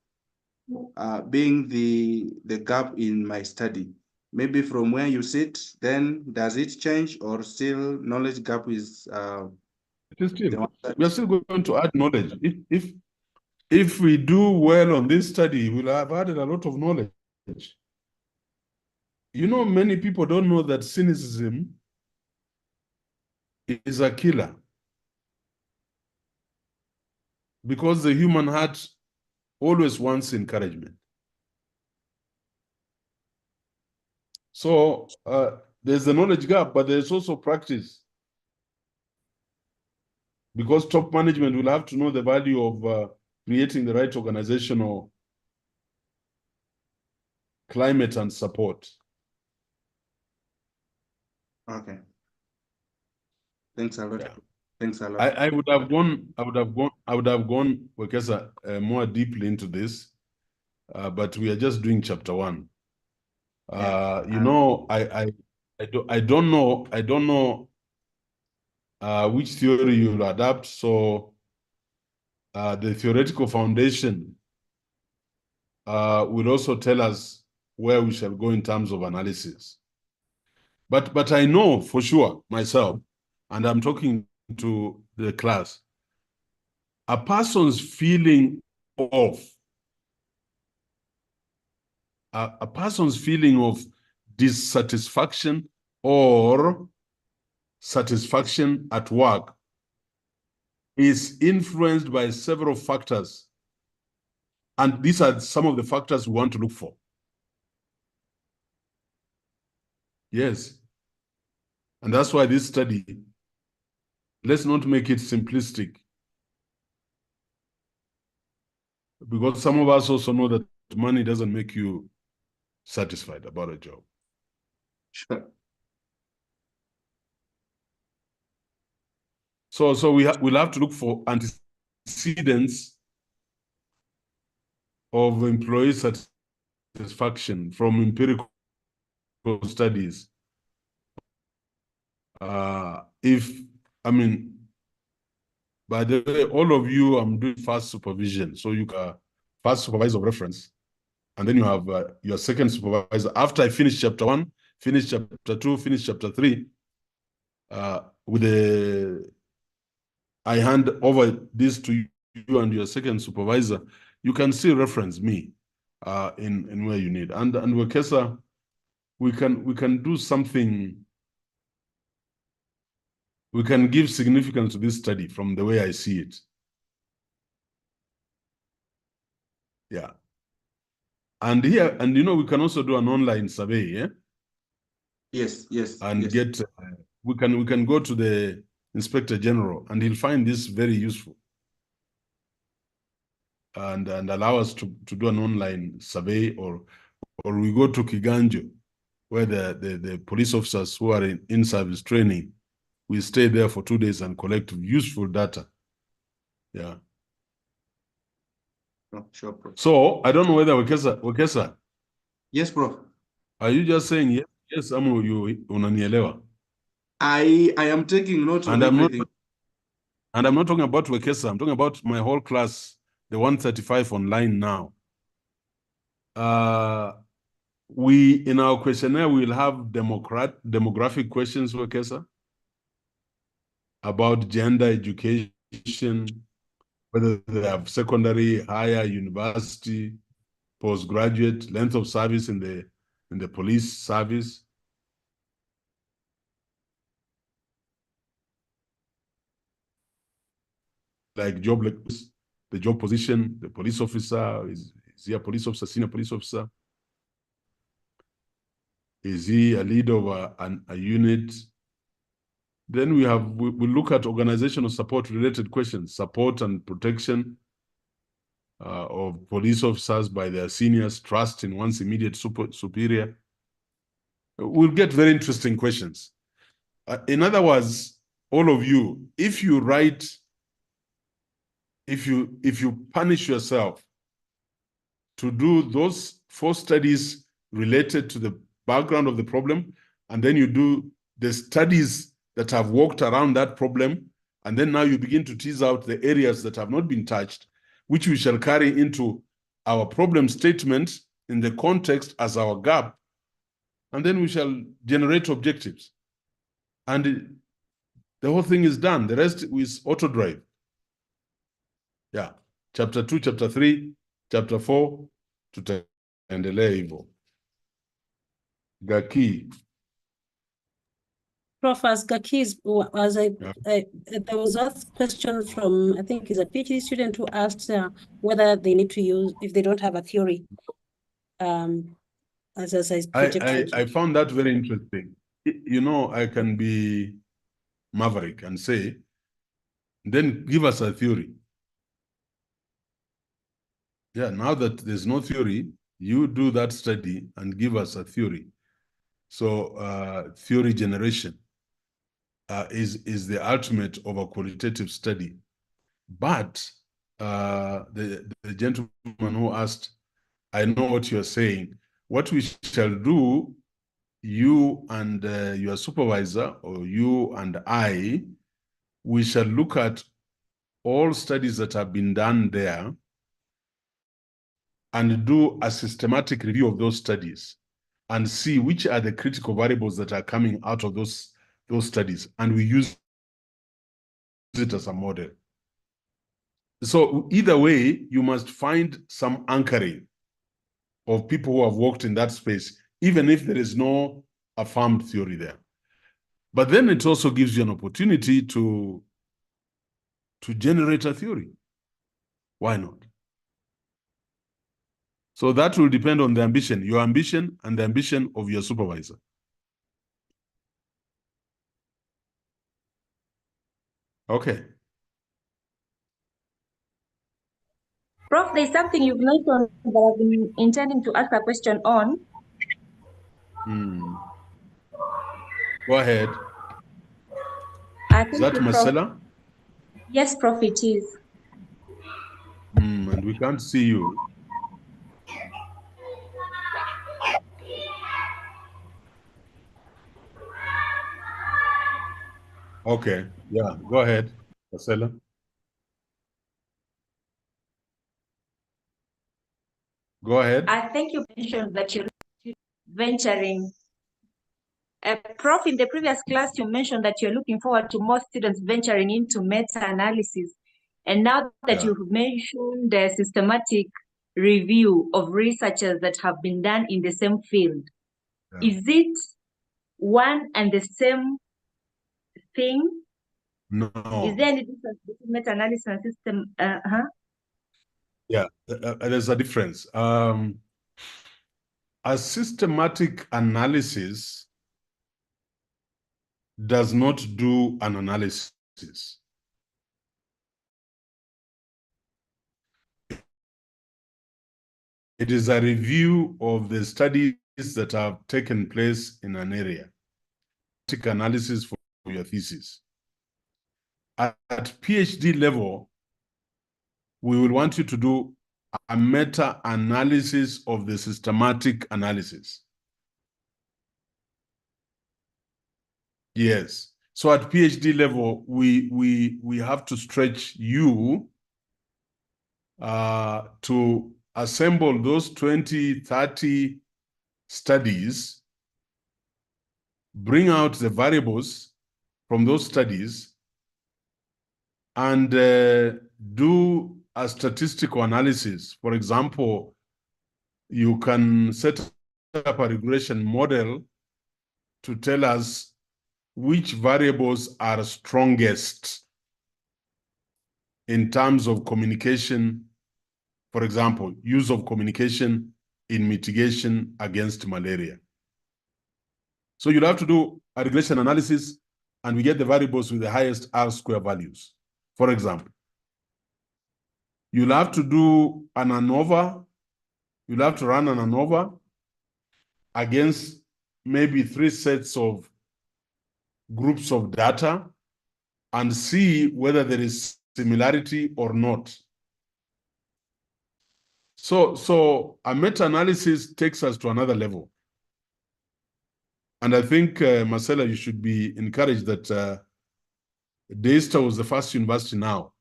being the gap in my study. Maybe from where you sit, then does it change, or still knowledge gap is we are still going to add knowledge. If we do well on this study, we'll have added a lot of knowledge. You know, many people don't know that cynicism is a killer, because the human heart always wants encouragement. So there's the knowledge gap, but there's also practice. Because top management will have to know the value of creating the right organizational climate and support. Okay. Thanks a lot. Yeah. Thanks a lot. I would have gone, Wekesa, more deeply into this, but we are just doing chapter 1. You know, I don't know which theory you'll adapt. So the theoretical foundation will also tell us where we shall go in terms of analysis. But I know for sure myself, and I'm talking to the class, a person's feeling of a person's feeling of dissatisfaction or satisfaction at work is influenced by several factors. And these are some of the factors we want to look for. Yes. And that's why this study, let's not make it simplistic. Because some of us also know that money doesn't make you satisfied about a job. Sure. So we'll have to look for antecedents of employee satisfaction from empirical studies. By the way, all of you, I'm doing fast supervision. So you can first supervisor of reference, and then you have your second supervisor. After I finish chapter 1, finish chapter 2, finish chapter 3, I hand over this to you and your second supervisor. You can still reference me in where you need. And Wekesa, we can do something. We can give significance to this study from the way I see it. Yeah. And here, and we can also do an online survey, yeah? Yes. And yes. get, we can go to the Inspector General and he'll find this very useful. And allow us to do an online survey, or we go to Kiganjo, where the police officers who are in service training, we stay there for 2 days and collect useful data. Yeah. Oh, sure, Prof. So I don't know whether Wekesa. Yes, Prof. Are you just saying yes? Yes, ama you unanielewa? I am taking note of everything. And I'm not talking about Wekesa. I'm talking about my whole class, the 135 online now. In our questionnaire, we'll have demographic questions, Wekesa, about gender, education, whether they have secondary, higher, university, postgraduate, length of service in the police service. Like job, like the job position, the police officer, is he a police officer, senior police officer? Is he a leader of a unit? Then we look at organizational support related questions, support and protection of police officers by their seniors, trust in one's immediate superior. We'll get very interesting questions. In other words, all of you, if you punish yourself to do those 4 studies related to the background of the problem, and then you do the studies that have worked around that problem, and then now you begin to tease out the areas that have not been touched, which we shall carry into our problem statement in the context as our gap, and then we shall generate objectives. And the whole thing is done. The rest is auto drive. Yeah. Chapter 2, chapter 3, chapter 4, tutaendelea hivyo. Gaki. Prof, as Gaki there was a question from, I think is a PhD student who asked whether they need to use, if they don't have a theory, as a project. I found that very interesting. I can be maverick and say, then give us a theory. Yeah, now that there's no theory, you do that study and give us a theory. So theory generation is the ultimate of a qualitative study. But the gentleman who asked, I know what you're saying. What we shall do, you and your supervisor, or you and I, we shall look at all studies that have been done there and do a systematic review of those studies and see which are the critical variables that are coming out of those studies, and we use it as a model. So either way, you must find some anchoring of people who have worked in that space, even if there is no affirmed theory there. But then it also gives you an opportunity to generate a theory. Why not? So that will depend on the ambition, your ambition and the ambition of your supervisor. Okay. Prof, there's something you've mentioned that I've been intending to ask a question on. Go ahead. Is that Prof. Marcella? Yes, Prof, it is. And we can't see you. Okay, yeah, go ahead, Marcella. Go ahead. I think you mentioned that you're venturing. Prof, in the previous class, you mentioned that you're looking forward to more students venturing into meta-analysis. And now that you've mentioned the systematic review of researchers that have been done in the same field, is it one and the same thing? No. Is there any difference between meta-analysis and system? Yeah, there's a difference. A systematic analysis does not do an analysis. It is a review of the studies that have taken place in an area. Analysis for your thesis. At PhD level, we will want you to do a meta-analysis of the systematic analysis. Yes. So at PhD level, we have to stretch you to assemble those 20, 30 studies, bring out the variables from those studies, and do a statistical analysis. For example, you can set up a regression model to tell us which variables are strongest in terms of communication. For example, use of communication in mitigation against malaria. So you'll have to do a regression analysis, and we get the variables with the highest R-square values. For example, you'll have to do an ANOVA. You'll have to run an ANOVA against maybe 3 sets of groups of data and see whether there is similarity or not. So a meta-analysis takes us to another level. And I think, Marcella, you should be encouraged that DASTA was the first university now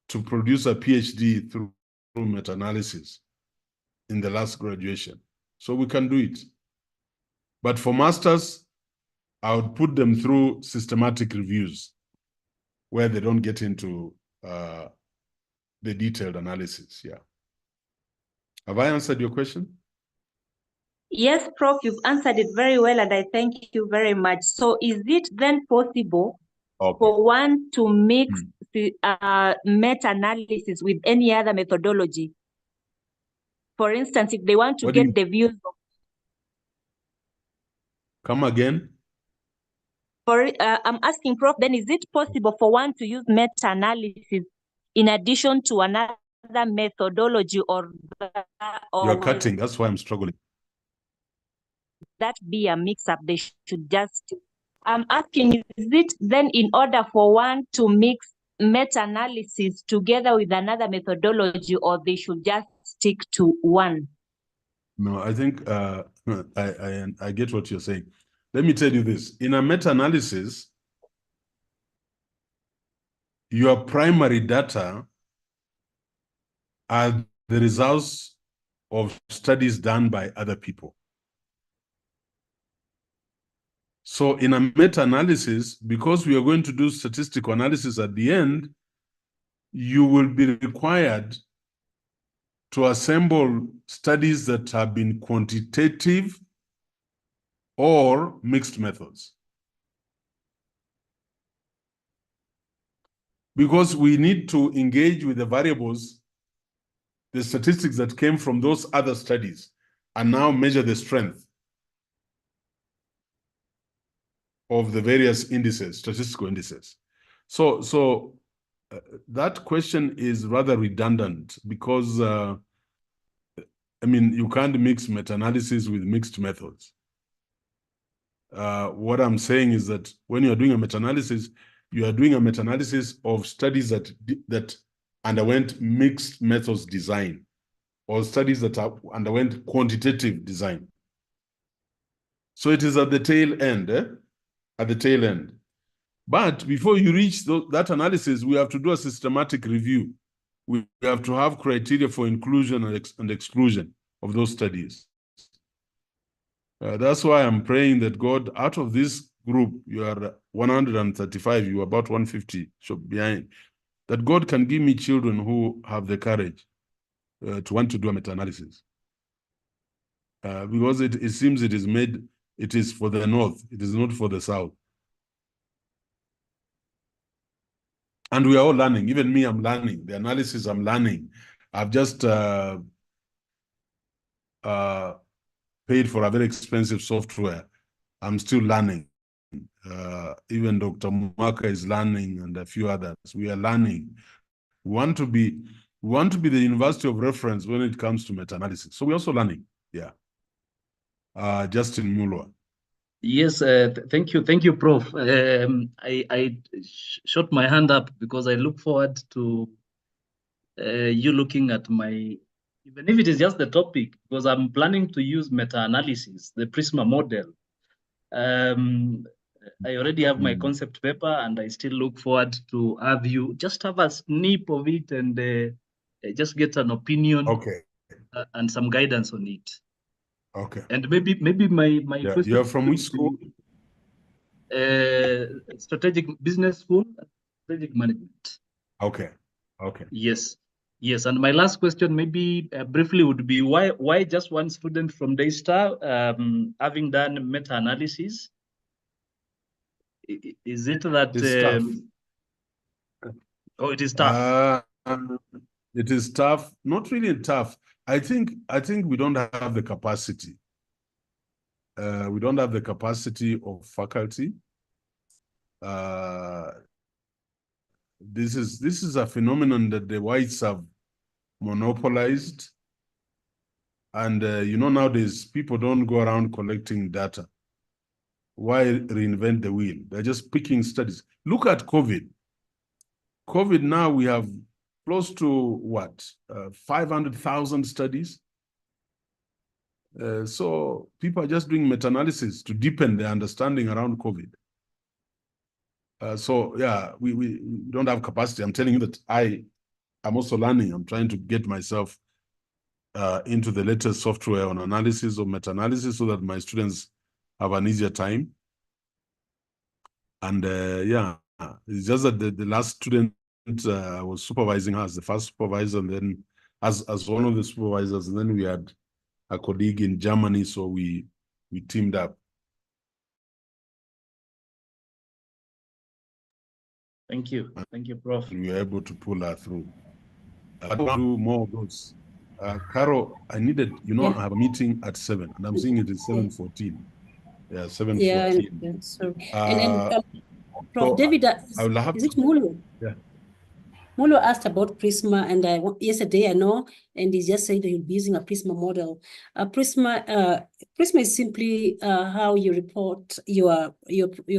to produce a PhD through meta-analysis in the last graduation. So we can do it. But for masters, I would put them through systematic reviews where they don't get into the detailed analysis. Yeah. Have I answered your question? Yes, Prof, you've answered it very well, and I thank you very much. So is it then possible for one to mix meta-analysis with any other methodology? For instance, if they want to get the views of... Come again? I'm asking, Prof, then is it possible for one to use meta-analysis in addition to another methodology, or You're cutting, that's why I'm struggling. That be a mix-up? They should just... I'm asking, is it then in order for one to mix meta-analysis together with another methodology, or they should just stick to one? No, I think I get what you're saying. Let me tell you this. In a meta-analysis, your primary data are the results of studies done by other people. So in a meta-analysis, because we are going to do statistical analysis at the end, you will be required to assemble studies that have been quantitative or mixed methods. because we need to engage with the variables, the statistics that came from those other studies, and now measure the strength of the various indices, statistical indices. So that question is rather redundant because, I mean, you can't mix meta-analysis with mixed methods. What I'm saying is that when you're doing a meta-analysis, you are doing a meta-analysis of studies that underwent mixed methods design, or studies that underwent quantitative design. So it is at the tail end, at the tail end. But before you reach that analysis, we have to do a systematic review. We have to have criteria for inclusion and exclusion of those studies. That's why I'm praying that God, out of this group, you are 135, you are about 150 behind, that God can give me children who have the courage to want to do a meta-analysis. Because it seems it is for the North, it is not for the South. And we are all learning. Even me, I'm learning. The analysis, I'm learning. I've just paid for a very expensive software. I'm still learning. Even Dr. Maka is learning, and a few others. We are learning. We want to be the university of reference when it comes to meta-analysis. So we're also learning. Yeah. Justin Mulwa. Yes, thank you, Prof. I shot my hand up because I look forward to you looking at my, even if it is just the topic, because I'm planning to use meta-analysis, the Prisma model. I already have my concept paper, and I still look forward to have you just have a snip of it and just get an opinion, and some guidance on it. Okay. And maybe my question. You're from which school? Strategic business school, strategic management. Okay. Okay. Yes. And my last question, maybe briefly, would be why just one student from Daystar, having done meta-analysis? Is it that? It's tough. Oh, it is tough. It is tough. Not really tough. I think we don't have the capacity. We don't have the capacity of faculty. This is a phenomenon that the whites have monopolized. And nowadays people don't go around collecting data. Why reinvent the wheel? They're just picking studies. Look at COVID. COVID now we have close to what? 500,000 studies. So people are just doing meta-analysis to deepen their understanding around COVID. So yeah, we don't have capacity. I'm telling you that I'm also learning. I'm trying to get myself into the latest software on analysis or meta-analysis so that my students have an easier time. And yeah, it's just that the last student was supervising her as the first supervisor, and then as one of the supervisors, and then we had a colleague in Germany, so we teamed up. Thank you, Prof. We were able to pull her through. I want to do more of those. Caro, I needed, I have a meeting at 7, and I'm seeing it is 7:14. Yeah, 7:14. Yeah, sorry. And then Prof. So David, I will have is it Mulu? Yeah. Molo asked about Prisma, and yesterday I know, and he just said that he'll be using a Prisma model. Prisma is simply how you report your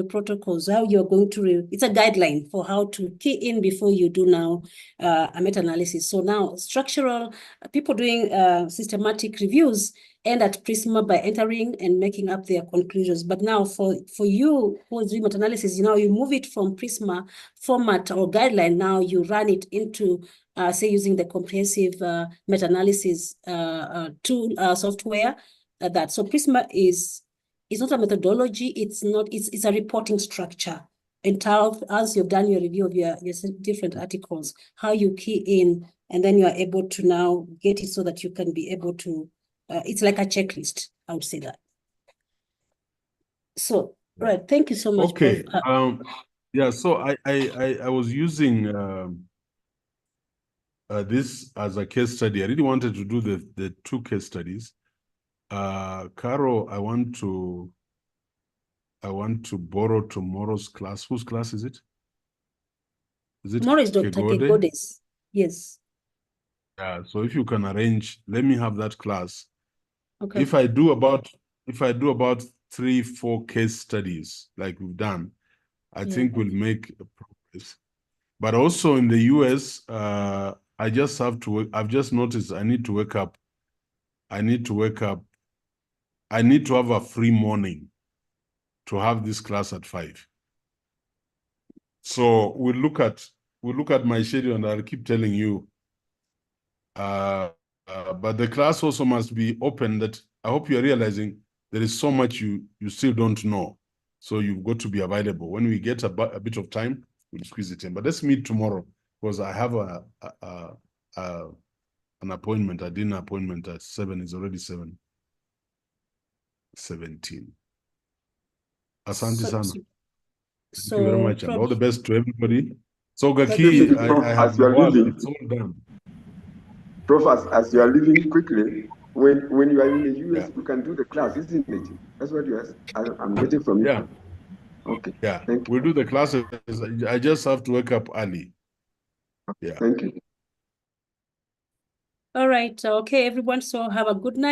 protocols, how you're going to. It's a guideline for how to key in before you do now a meta-analysis. So now structural people doing systematic reviews end at Prisma by entering and making up their conclusions. But now for you who is doing meta-analysis, you move it from Prisma format or guideline, now you run it into, say, using the comprehensive meta-analysis tool software. So Prisma is not a methodology, it's a reporting structure. And as you've done your review of your different articles, how you key in, and then you are able to now get it so that you can be able to, it's like a checklist, I would say that. So, right, thank you so much. Okay. Prof. Yeah, so I was using this as a case study. I really wanted to do the two case studies. Caro, I want to borrow tomorrow's class. Whose class is it? Is it Tomorrow is Dr. Kegode? Kegode's. Yes. Yeah, so if you can arrange, let me have that class. Okay. If I do about 3-4 case studies like we've done, I think we'll make progress. But also in the US, I just have to, I've just noticed I need to wake up. I need to have a free morning to have this class at 5. So we'll look at my schedule and I'll keep telling you. But the class also must be open. That I hope you're realizing there is so much you still don't know. So you've got to be available. When we get a bit of time, we'll squeeze it in. But let's meet tomorrow because I have an appointment, a dinner appointment at 7. It's already 7:17. Asante sana. Thank you very much, and all the best to everybody. So Gaki, I have the work. It's all done. Prof, as you are leaving quickly, when you are in the US, you can do the class, isn't it? That's what you asked. I'm waiting from you. Yeah. Okay. Yeah. We'll do the classes. I just have to wake up early. Yeah. Thank you. All right. Okay, everyone. So have a good night.